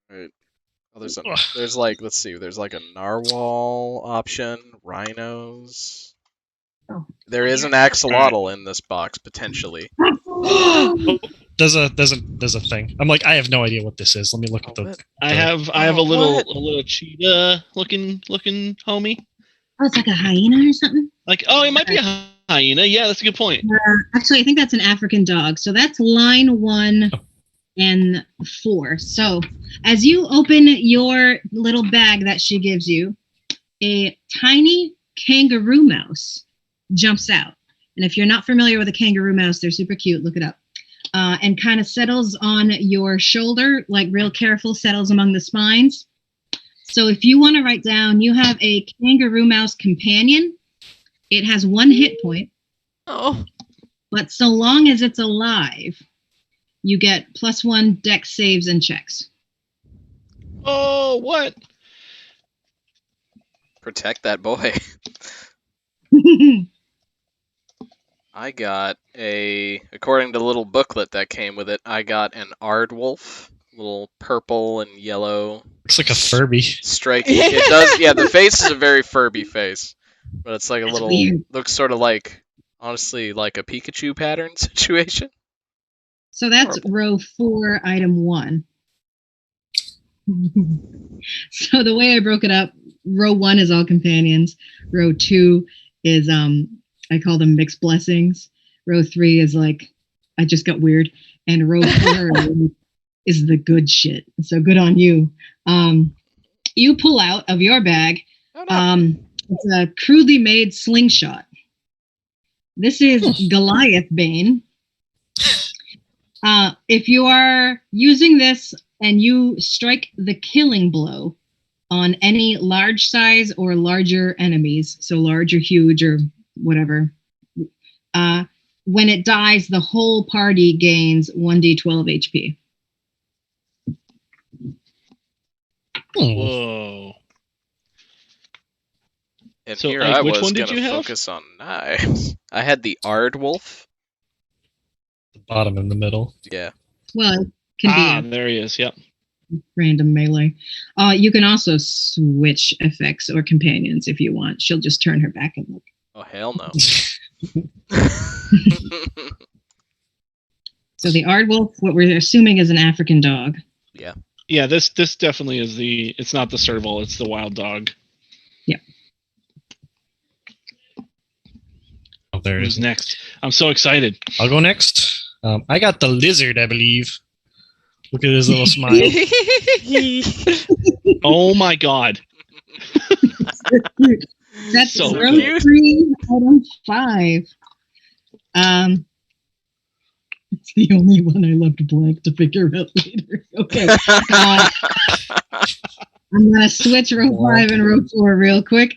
Right. Oh, there's like, let's see, there's like a narwhal option, rhinos. Oh. There is an axolotl in this box potentially. There's a thing. I'm like, I have no idea what this is. Let me look at the. I have a little cheetah looking homie. Oh, it's like a hyena or something? Like, oh, it might be a hyena. Yeah, that's a good point. Actually, I think that's an African dog. So that's line 1 and 4. So as you open your little bag that she gives you, a tiny kangaroo mouse jumps out. And if you're not familiar with a kangaroo mouse, they're super cute. Look it up. And kind of settles on your shoulder, like real careful, settles among the spines. So if you want to write down, you have a kangaroo mouse companion. It has 1 hit point. Oh. But so long as it's alive, you get +1 dex saves and checks. Oh, what? Protect that boy. I got according to the little booklet that came with it, I got an aardwolf, little purple and yellow. Looks like a Furby. Striking. It does, yeah, the face is a very Furby face. But it's like a little, weird. Looks sort of like, honestly, like a Pikachu pattern situation. So that's row 4, item 1. So the way I broke it up, row 1 is all companions. Row 2 is, I call them mixed blessings. Row 3 is like, I just got weird. And row 4 is the good shit. So good on you. You pull out of your bag, it's a crudely made slingshot. This is Goliath Bane. If you are using this and you strike the killing blow on any large size or larger enemies, so large or huge or whatever, when it dies, the whole party gains 1d12 HP. Whoa. And So, here Ike, I which was one did gonna you have? focus on knives. I had the Ardwolf. The bottom in the middle. Yeah. Well, it can be There he is. Yep. a random melee. You can also switch effects or companions if you want. She'll just turn her back and look. Oh hell no. So the Ardwolf, what we're assuming is an African dog. Yeah, this definitely is it's not the serval, it's the wild dog. Oh, there it Who's is. next? I'm so excited. I'll go next. I got the lizard, I believe. Look at his little smile. Oh my god. That's So row cute. 3, item 5. It's the only one I left blank to figure out later. Okay. I'm going to switch row 5 and row 4 real quick.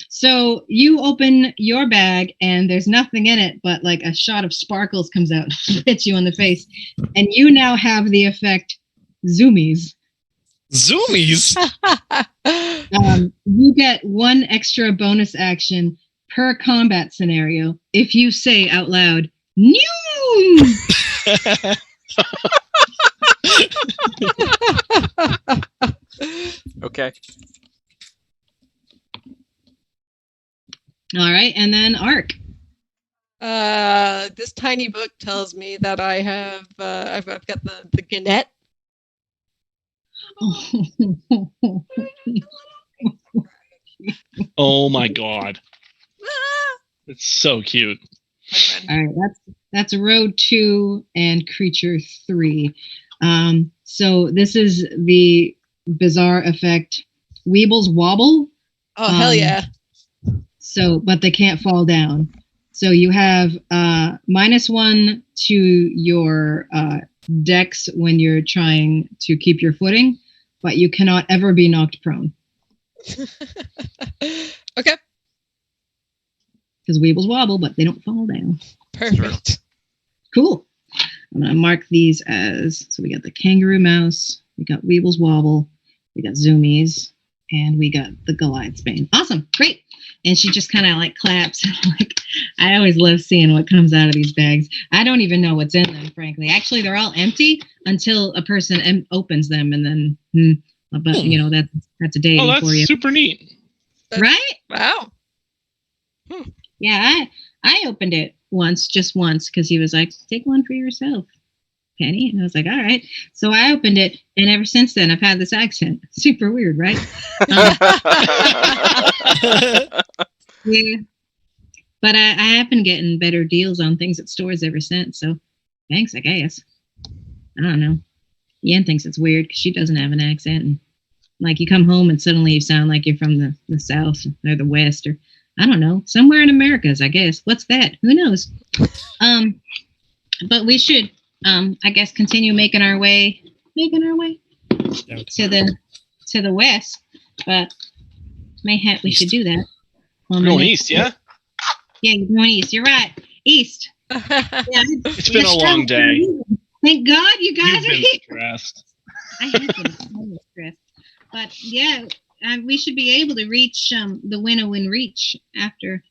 So you open your bag and there's nothing in it, but like a shot of sparkles comes out and hits you in the face. And you now have the effect zoomies. Zoomies? You get 1 extra bonus action per combat scenario if you say out loud, "New." Okay. All right, and then Arc. This tiny book tells me that I have I've got the Gannett. Oh my god. Ah! It's so cute. My friend. All right, that's row 2 and creature 3. So this is the bizarre effect, Weebles Wobble. Oh hell yeah! So, but they can't fall down. So you have -1 to your dex when you're trying to keep your footing, but you cannot ever be knocked prone Okay, because Weebles wobble, but they don't fall down. perfect. Cool. I'm gonna mark these as, so we got the kangaroo mouse, we got Weebles wobble, we got zoomies, and we got the Goliath's bane. Awesome, great. And she just kind of like claps. Like, I always love seeing what comes out of these bags. I don't even know what's in them, frankly. Actually, they're all empty until a person opens them, and then, but you know, that's a day Oh, that's for you, super neat. right? Wow. Yeah, I opened it just once, because he was like, "Take one for yourself, Penny," and I was like, "All right." So I opened it, and ever since then, I've had this accent. Super weird, right? Yeah. But I have been getting better deals on things at stores ever since. So thanks, I guess. I don't know. Yen thinks it's weird because she doesn't have an accent. And like, you come home and suddenly you sound like you're from the South or the West, or I don't know, somewhere in Americas, I guess. What's that? Who knows? But we should, I guess, continue making our way to the west. But mayhap we should do that. We're going east, yeah? Yeah, you're going east. You're right. East. Yeah, It's been a long day. Thank God you guys You've are been here. stressed. I have been so stressed. But yeah, we should be able to reach the Winnowin Reach after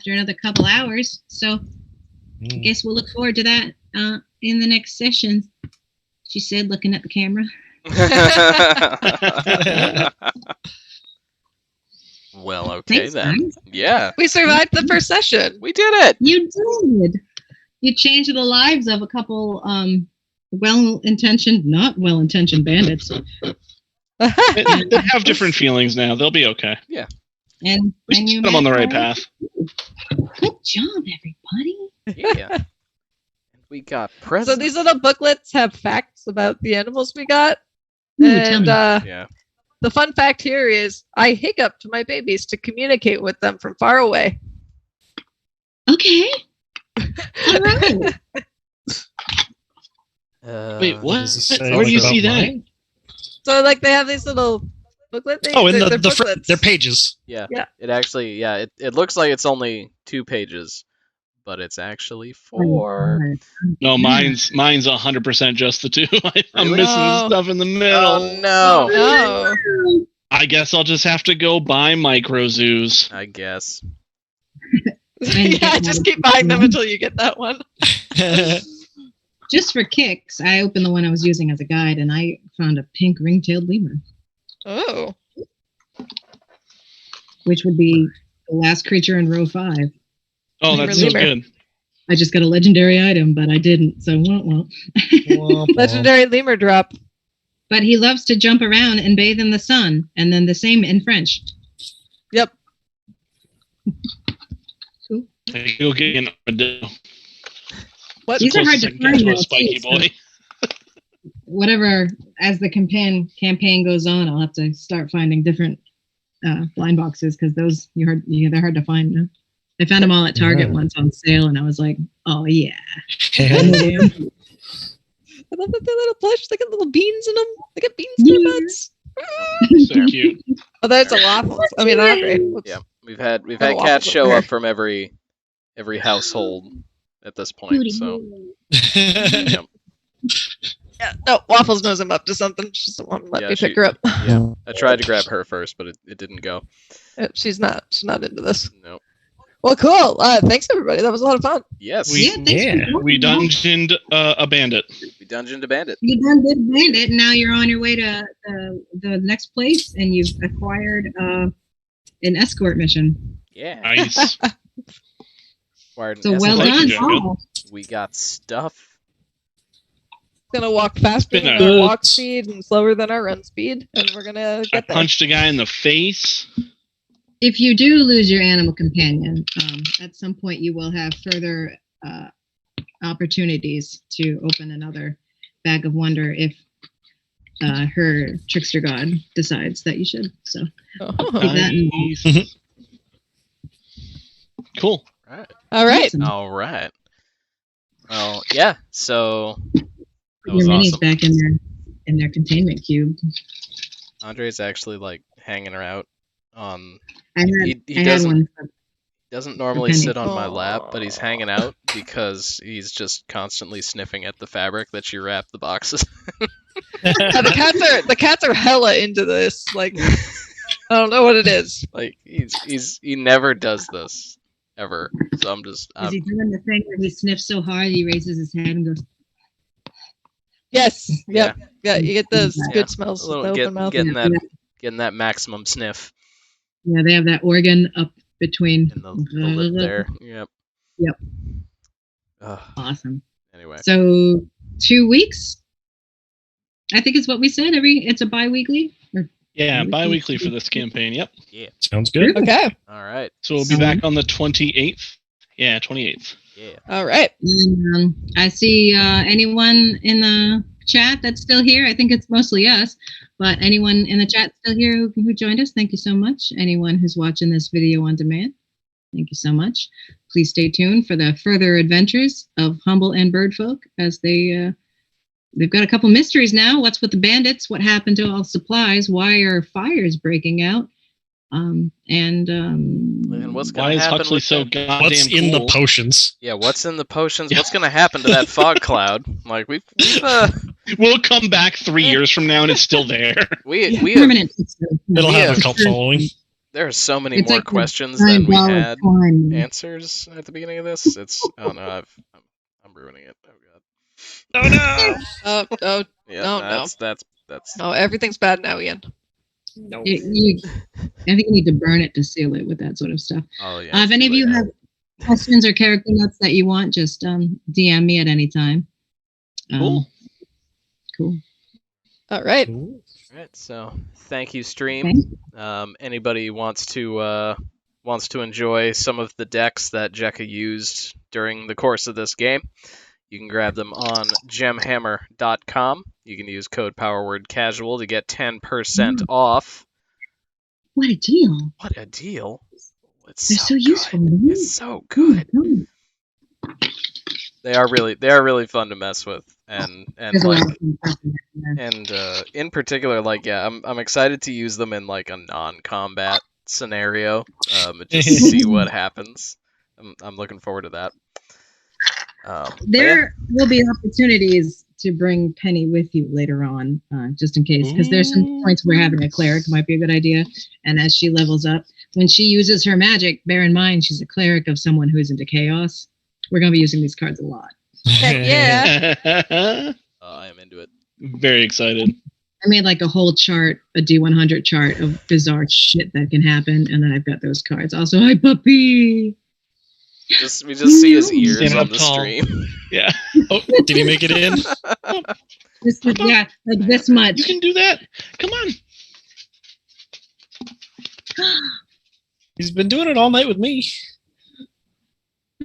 another couple hours. So I guess we'll look forward to that in the next session. She said, looking at the camera. Well, okay Thanks, then. guys. Yeah, We survived the first session. we did it. You did. You changed the lives of a couple not well-intentioned bandits. They have different feelings now. They'll be okay. And We should you put them on the met right Paul. path. Good job, everybody. Yeah. And we got presents. So these little booklets have facts about the animals we got. Ooh, tell And me. Yeah. the fun fact here is I hiccup to my babies to communicate with them from far away. Okay. All right. Wait, what? does this say Where do you about see that? mine? So like they have these little booklet things. Oh, in They're the front, booklets. they're pages. Yeah. Yeah. It actually, it looks like it's only 2 pages, but it's actually 4. No, mine's 100% just the 2. I'm Really? missing No. stuff in the middle. Oh no. No. I guess I'll just have to go buy micro zoos. I guess. Yeah, just keep buying them until you get that one. Just for kicks, I opened the one I was using as a guide, and I found a pink ring-tailed lemur, Oh. which would be the last creature in row 5. Oh, that's so Lemur. good. I just got a legendary item, but I didn't, so won't. Legendary lemur drop. But he loves to jump around and bathe in the sun, and then the same in French. Yep. I go get an armadillo. What? These are hard Closest I to can get find to a now, spiky too, so- boy. Whatever, as the campaign goes on, I'll have to start finding different blind boxes, because those they're hard to find now. I found them all at Target once on sale, and I was like, oh yeah. I love that they're little plush. They got little beans in them. They got beans in their Yeah. butts. So cute. Oh, there's a waffle. I mean, Andre. Whoops. Yeah, we've had Oh, cats waffles show over up from every household at this point. So yep. Yeah, no, Waffles knows I'm up to something. She doesn't want to let Yeah, me she- pick her up. yeah, I tried to grab her first, but it didn't go. She's not into this. No. Well, cool. Thanks everybody. That was a lot of fun. Yes. We- Yeah, thanks for joining. We dungeoned a bandit. We dungeoned a bandit. You done did bandit, and now you're on your way to the next place, and you've acquired an escort mission. Yeah. Nice. Acquired an So well escort. Thank done, you, Joe. Paul. We got stuff. Gonna walk faster Been than a- our walk speed and slower than our run speed, and we're gonna I get there. punched a guy in the face. If you do lose your animal companion, at some point you will have further opportunities to open another bag of wonder if her trickster god decides that you should. So Oh. keep that in mind. Nice. Cool. Right. All right. Awesome. All right. Well, yeah. So that Your was minis awesome. back in their containment cube. Andre's actually like hanging her out on. I had, He I had doesn't one. doesn't normally Penny. sit on my lap, but he's Aw. hanging out because he's just constantly sniffing at the fabric that she wrapped the boxes. The cats are hella into this. Like, I don't know what it is. Like he never does this ever. So I'm just Is he doing the thing where he sniffs so hard he raises his head and goes, Yes. Yep. Yeah. You get those Yeah. good smells a with little the open mouth. getting that maximum sniff yeah, they have that organ up between. in the lip there. Yep. Yep. Awesome. Awesome. Anyway. So 2 weeks, I think is what we said. It's a bi-weekly. Or Yeah, Bi-weekly. bi-weekly for this campaign. Yep. Sounds good. Okay. All right. So we'll be back on the 28th. Yeah, 28th. Yeah. All right. And, I see anyone in the chat that's still here. I think it's mostly us, but anyone in the chat still here who joined us, thank you so much. Anyone who's watching this video on demand, thank you so much. Please stay tuned for the further adventures of Humble and Birdfolk as they've got a couple mysteries now. What's with the bandits? What happened to all supplies? Why are fires breaking out? And what's Why gonna is happen Huxley with so that? goddamn What's in the cool? potions? Yeah, what's in the potions? What's gonna happen to that fog cloud? Like we've We'll come back 3 years from now and it's still there. we have, Permanent. It'll have Yeah. a cult following. there are so many It's more like the questions than we $9 had coin. answers at the beginning of this. It's oh no, I'm ruining it. Oh god. Oh no! Oh, Yeah, No, that's no. Everything's bad now, Ian. No. I think you need to burn it to seal it with that sort of stuff. oh yeah. If any of you have questions or character notes that you want, just DM me at any time. Cool. Cool. All right. Ooh. Right, so thank you, stream. Okay. Anybody wants to enjoy some of the decks that Jekka used during the course of this game, you can grab them on gemhammer.com. You can use code PowerWordCasual to get 10% off. What a deal. What a deal! It's They're so good. useful. man. It's so Oh good. my God. They are really fun to mess with, and There's a like lot of fun stuff in there. and in particular, like yeah, I'm excited to use them in like a non-combat scenario, just see what happens. I'm looking forward to that. But yeah. There will be opportunities to bring Penny with you later on, just in case, because there's some points where having a cleric might be a good idea. And as she levels up, when she uses her magic, bear in mind she's a cleric of someone who is into chaos. We're going to be using these cards a lot. Heck yeah. I am into it. Very excited. I made like a whole chart, a D100 chart of bizarre shit that can happen, and then I've got those cards. Also, hi puppy. We just see his ears Stand on up the tall. stream. Yeah. Oh, did he make it in? Yeah, like this much. You can do that. Come on. He's been doing it all night with me.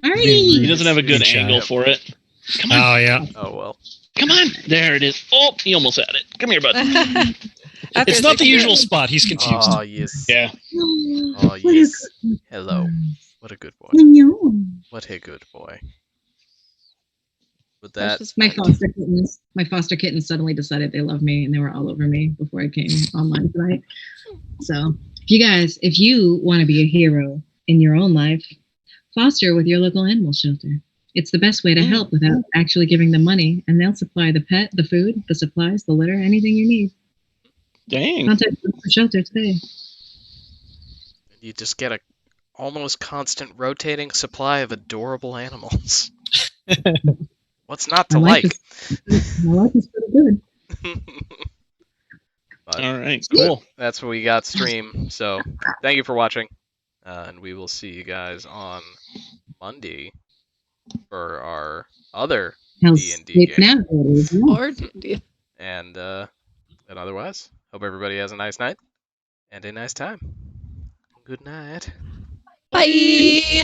Alrighty. He doesn't have a good Good shot. angle for it. Come on. Oh yeah. Oh well. Come on. There it is. Oh, he almost had it. Come here, bud. It's not the usual spot. He's confused. Oh yes. Yeah. Oh yes. Hello. What a good boy. What a good boy. With that, My foster kittens suddenly decided they love me, and they were all over me before I came online tonight. So, if you want to be a hero in your own life, foster with your local animal shelter. It's the best way to help without actually giving them money, and they'll supply the pet, the food, the supplies, the litter, anything you need. Dang. Contact the shelter today. you just get a almost constant rotating supply of adorable animals. What's not to My like? life is pretty good. But All right. Cool. that's what we got stream. So thank you for watching, and we will see you guys on Monday for our other D&D game. Or D&D. And otherwise, hope everybody has a nice night and a nice time. Good night. Bye.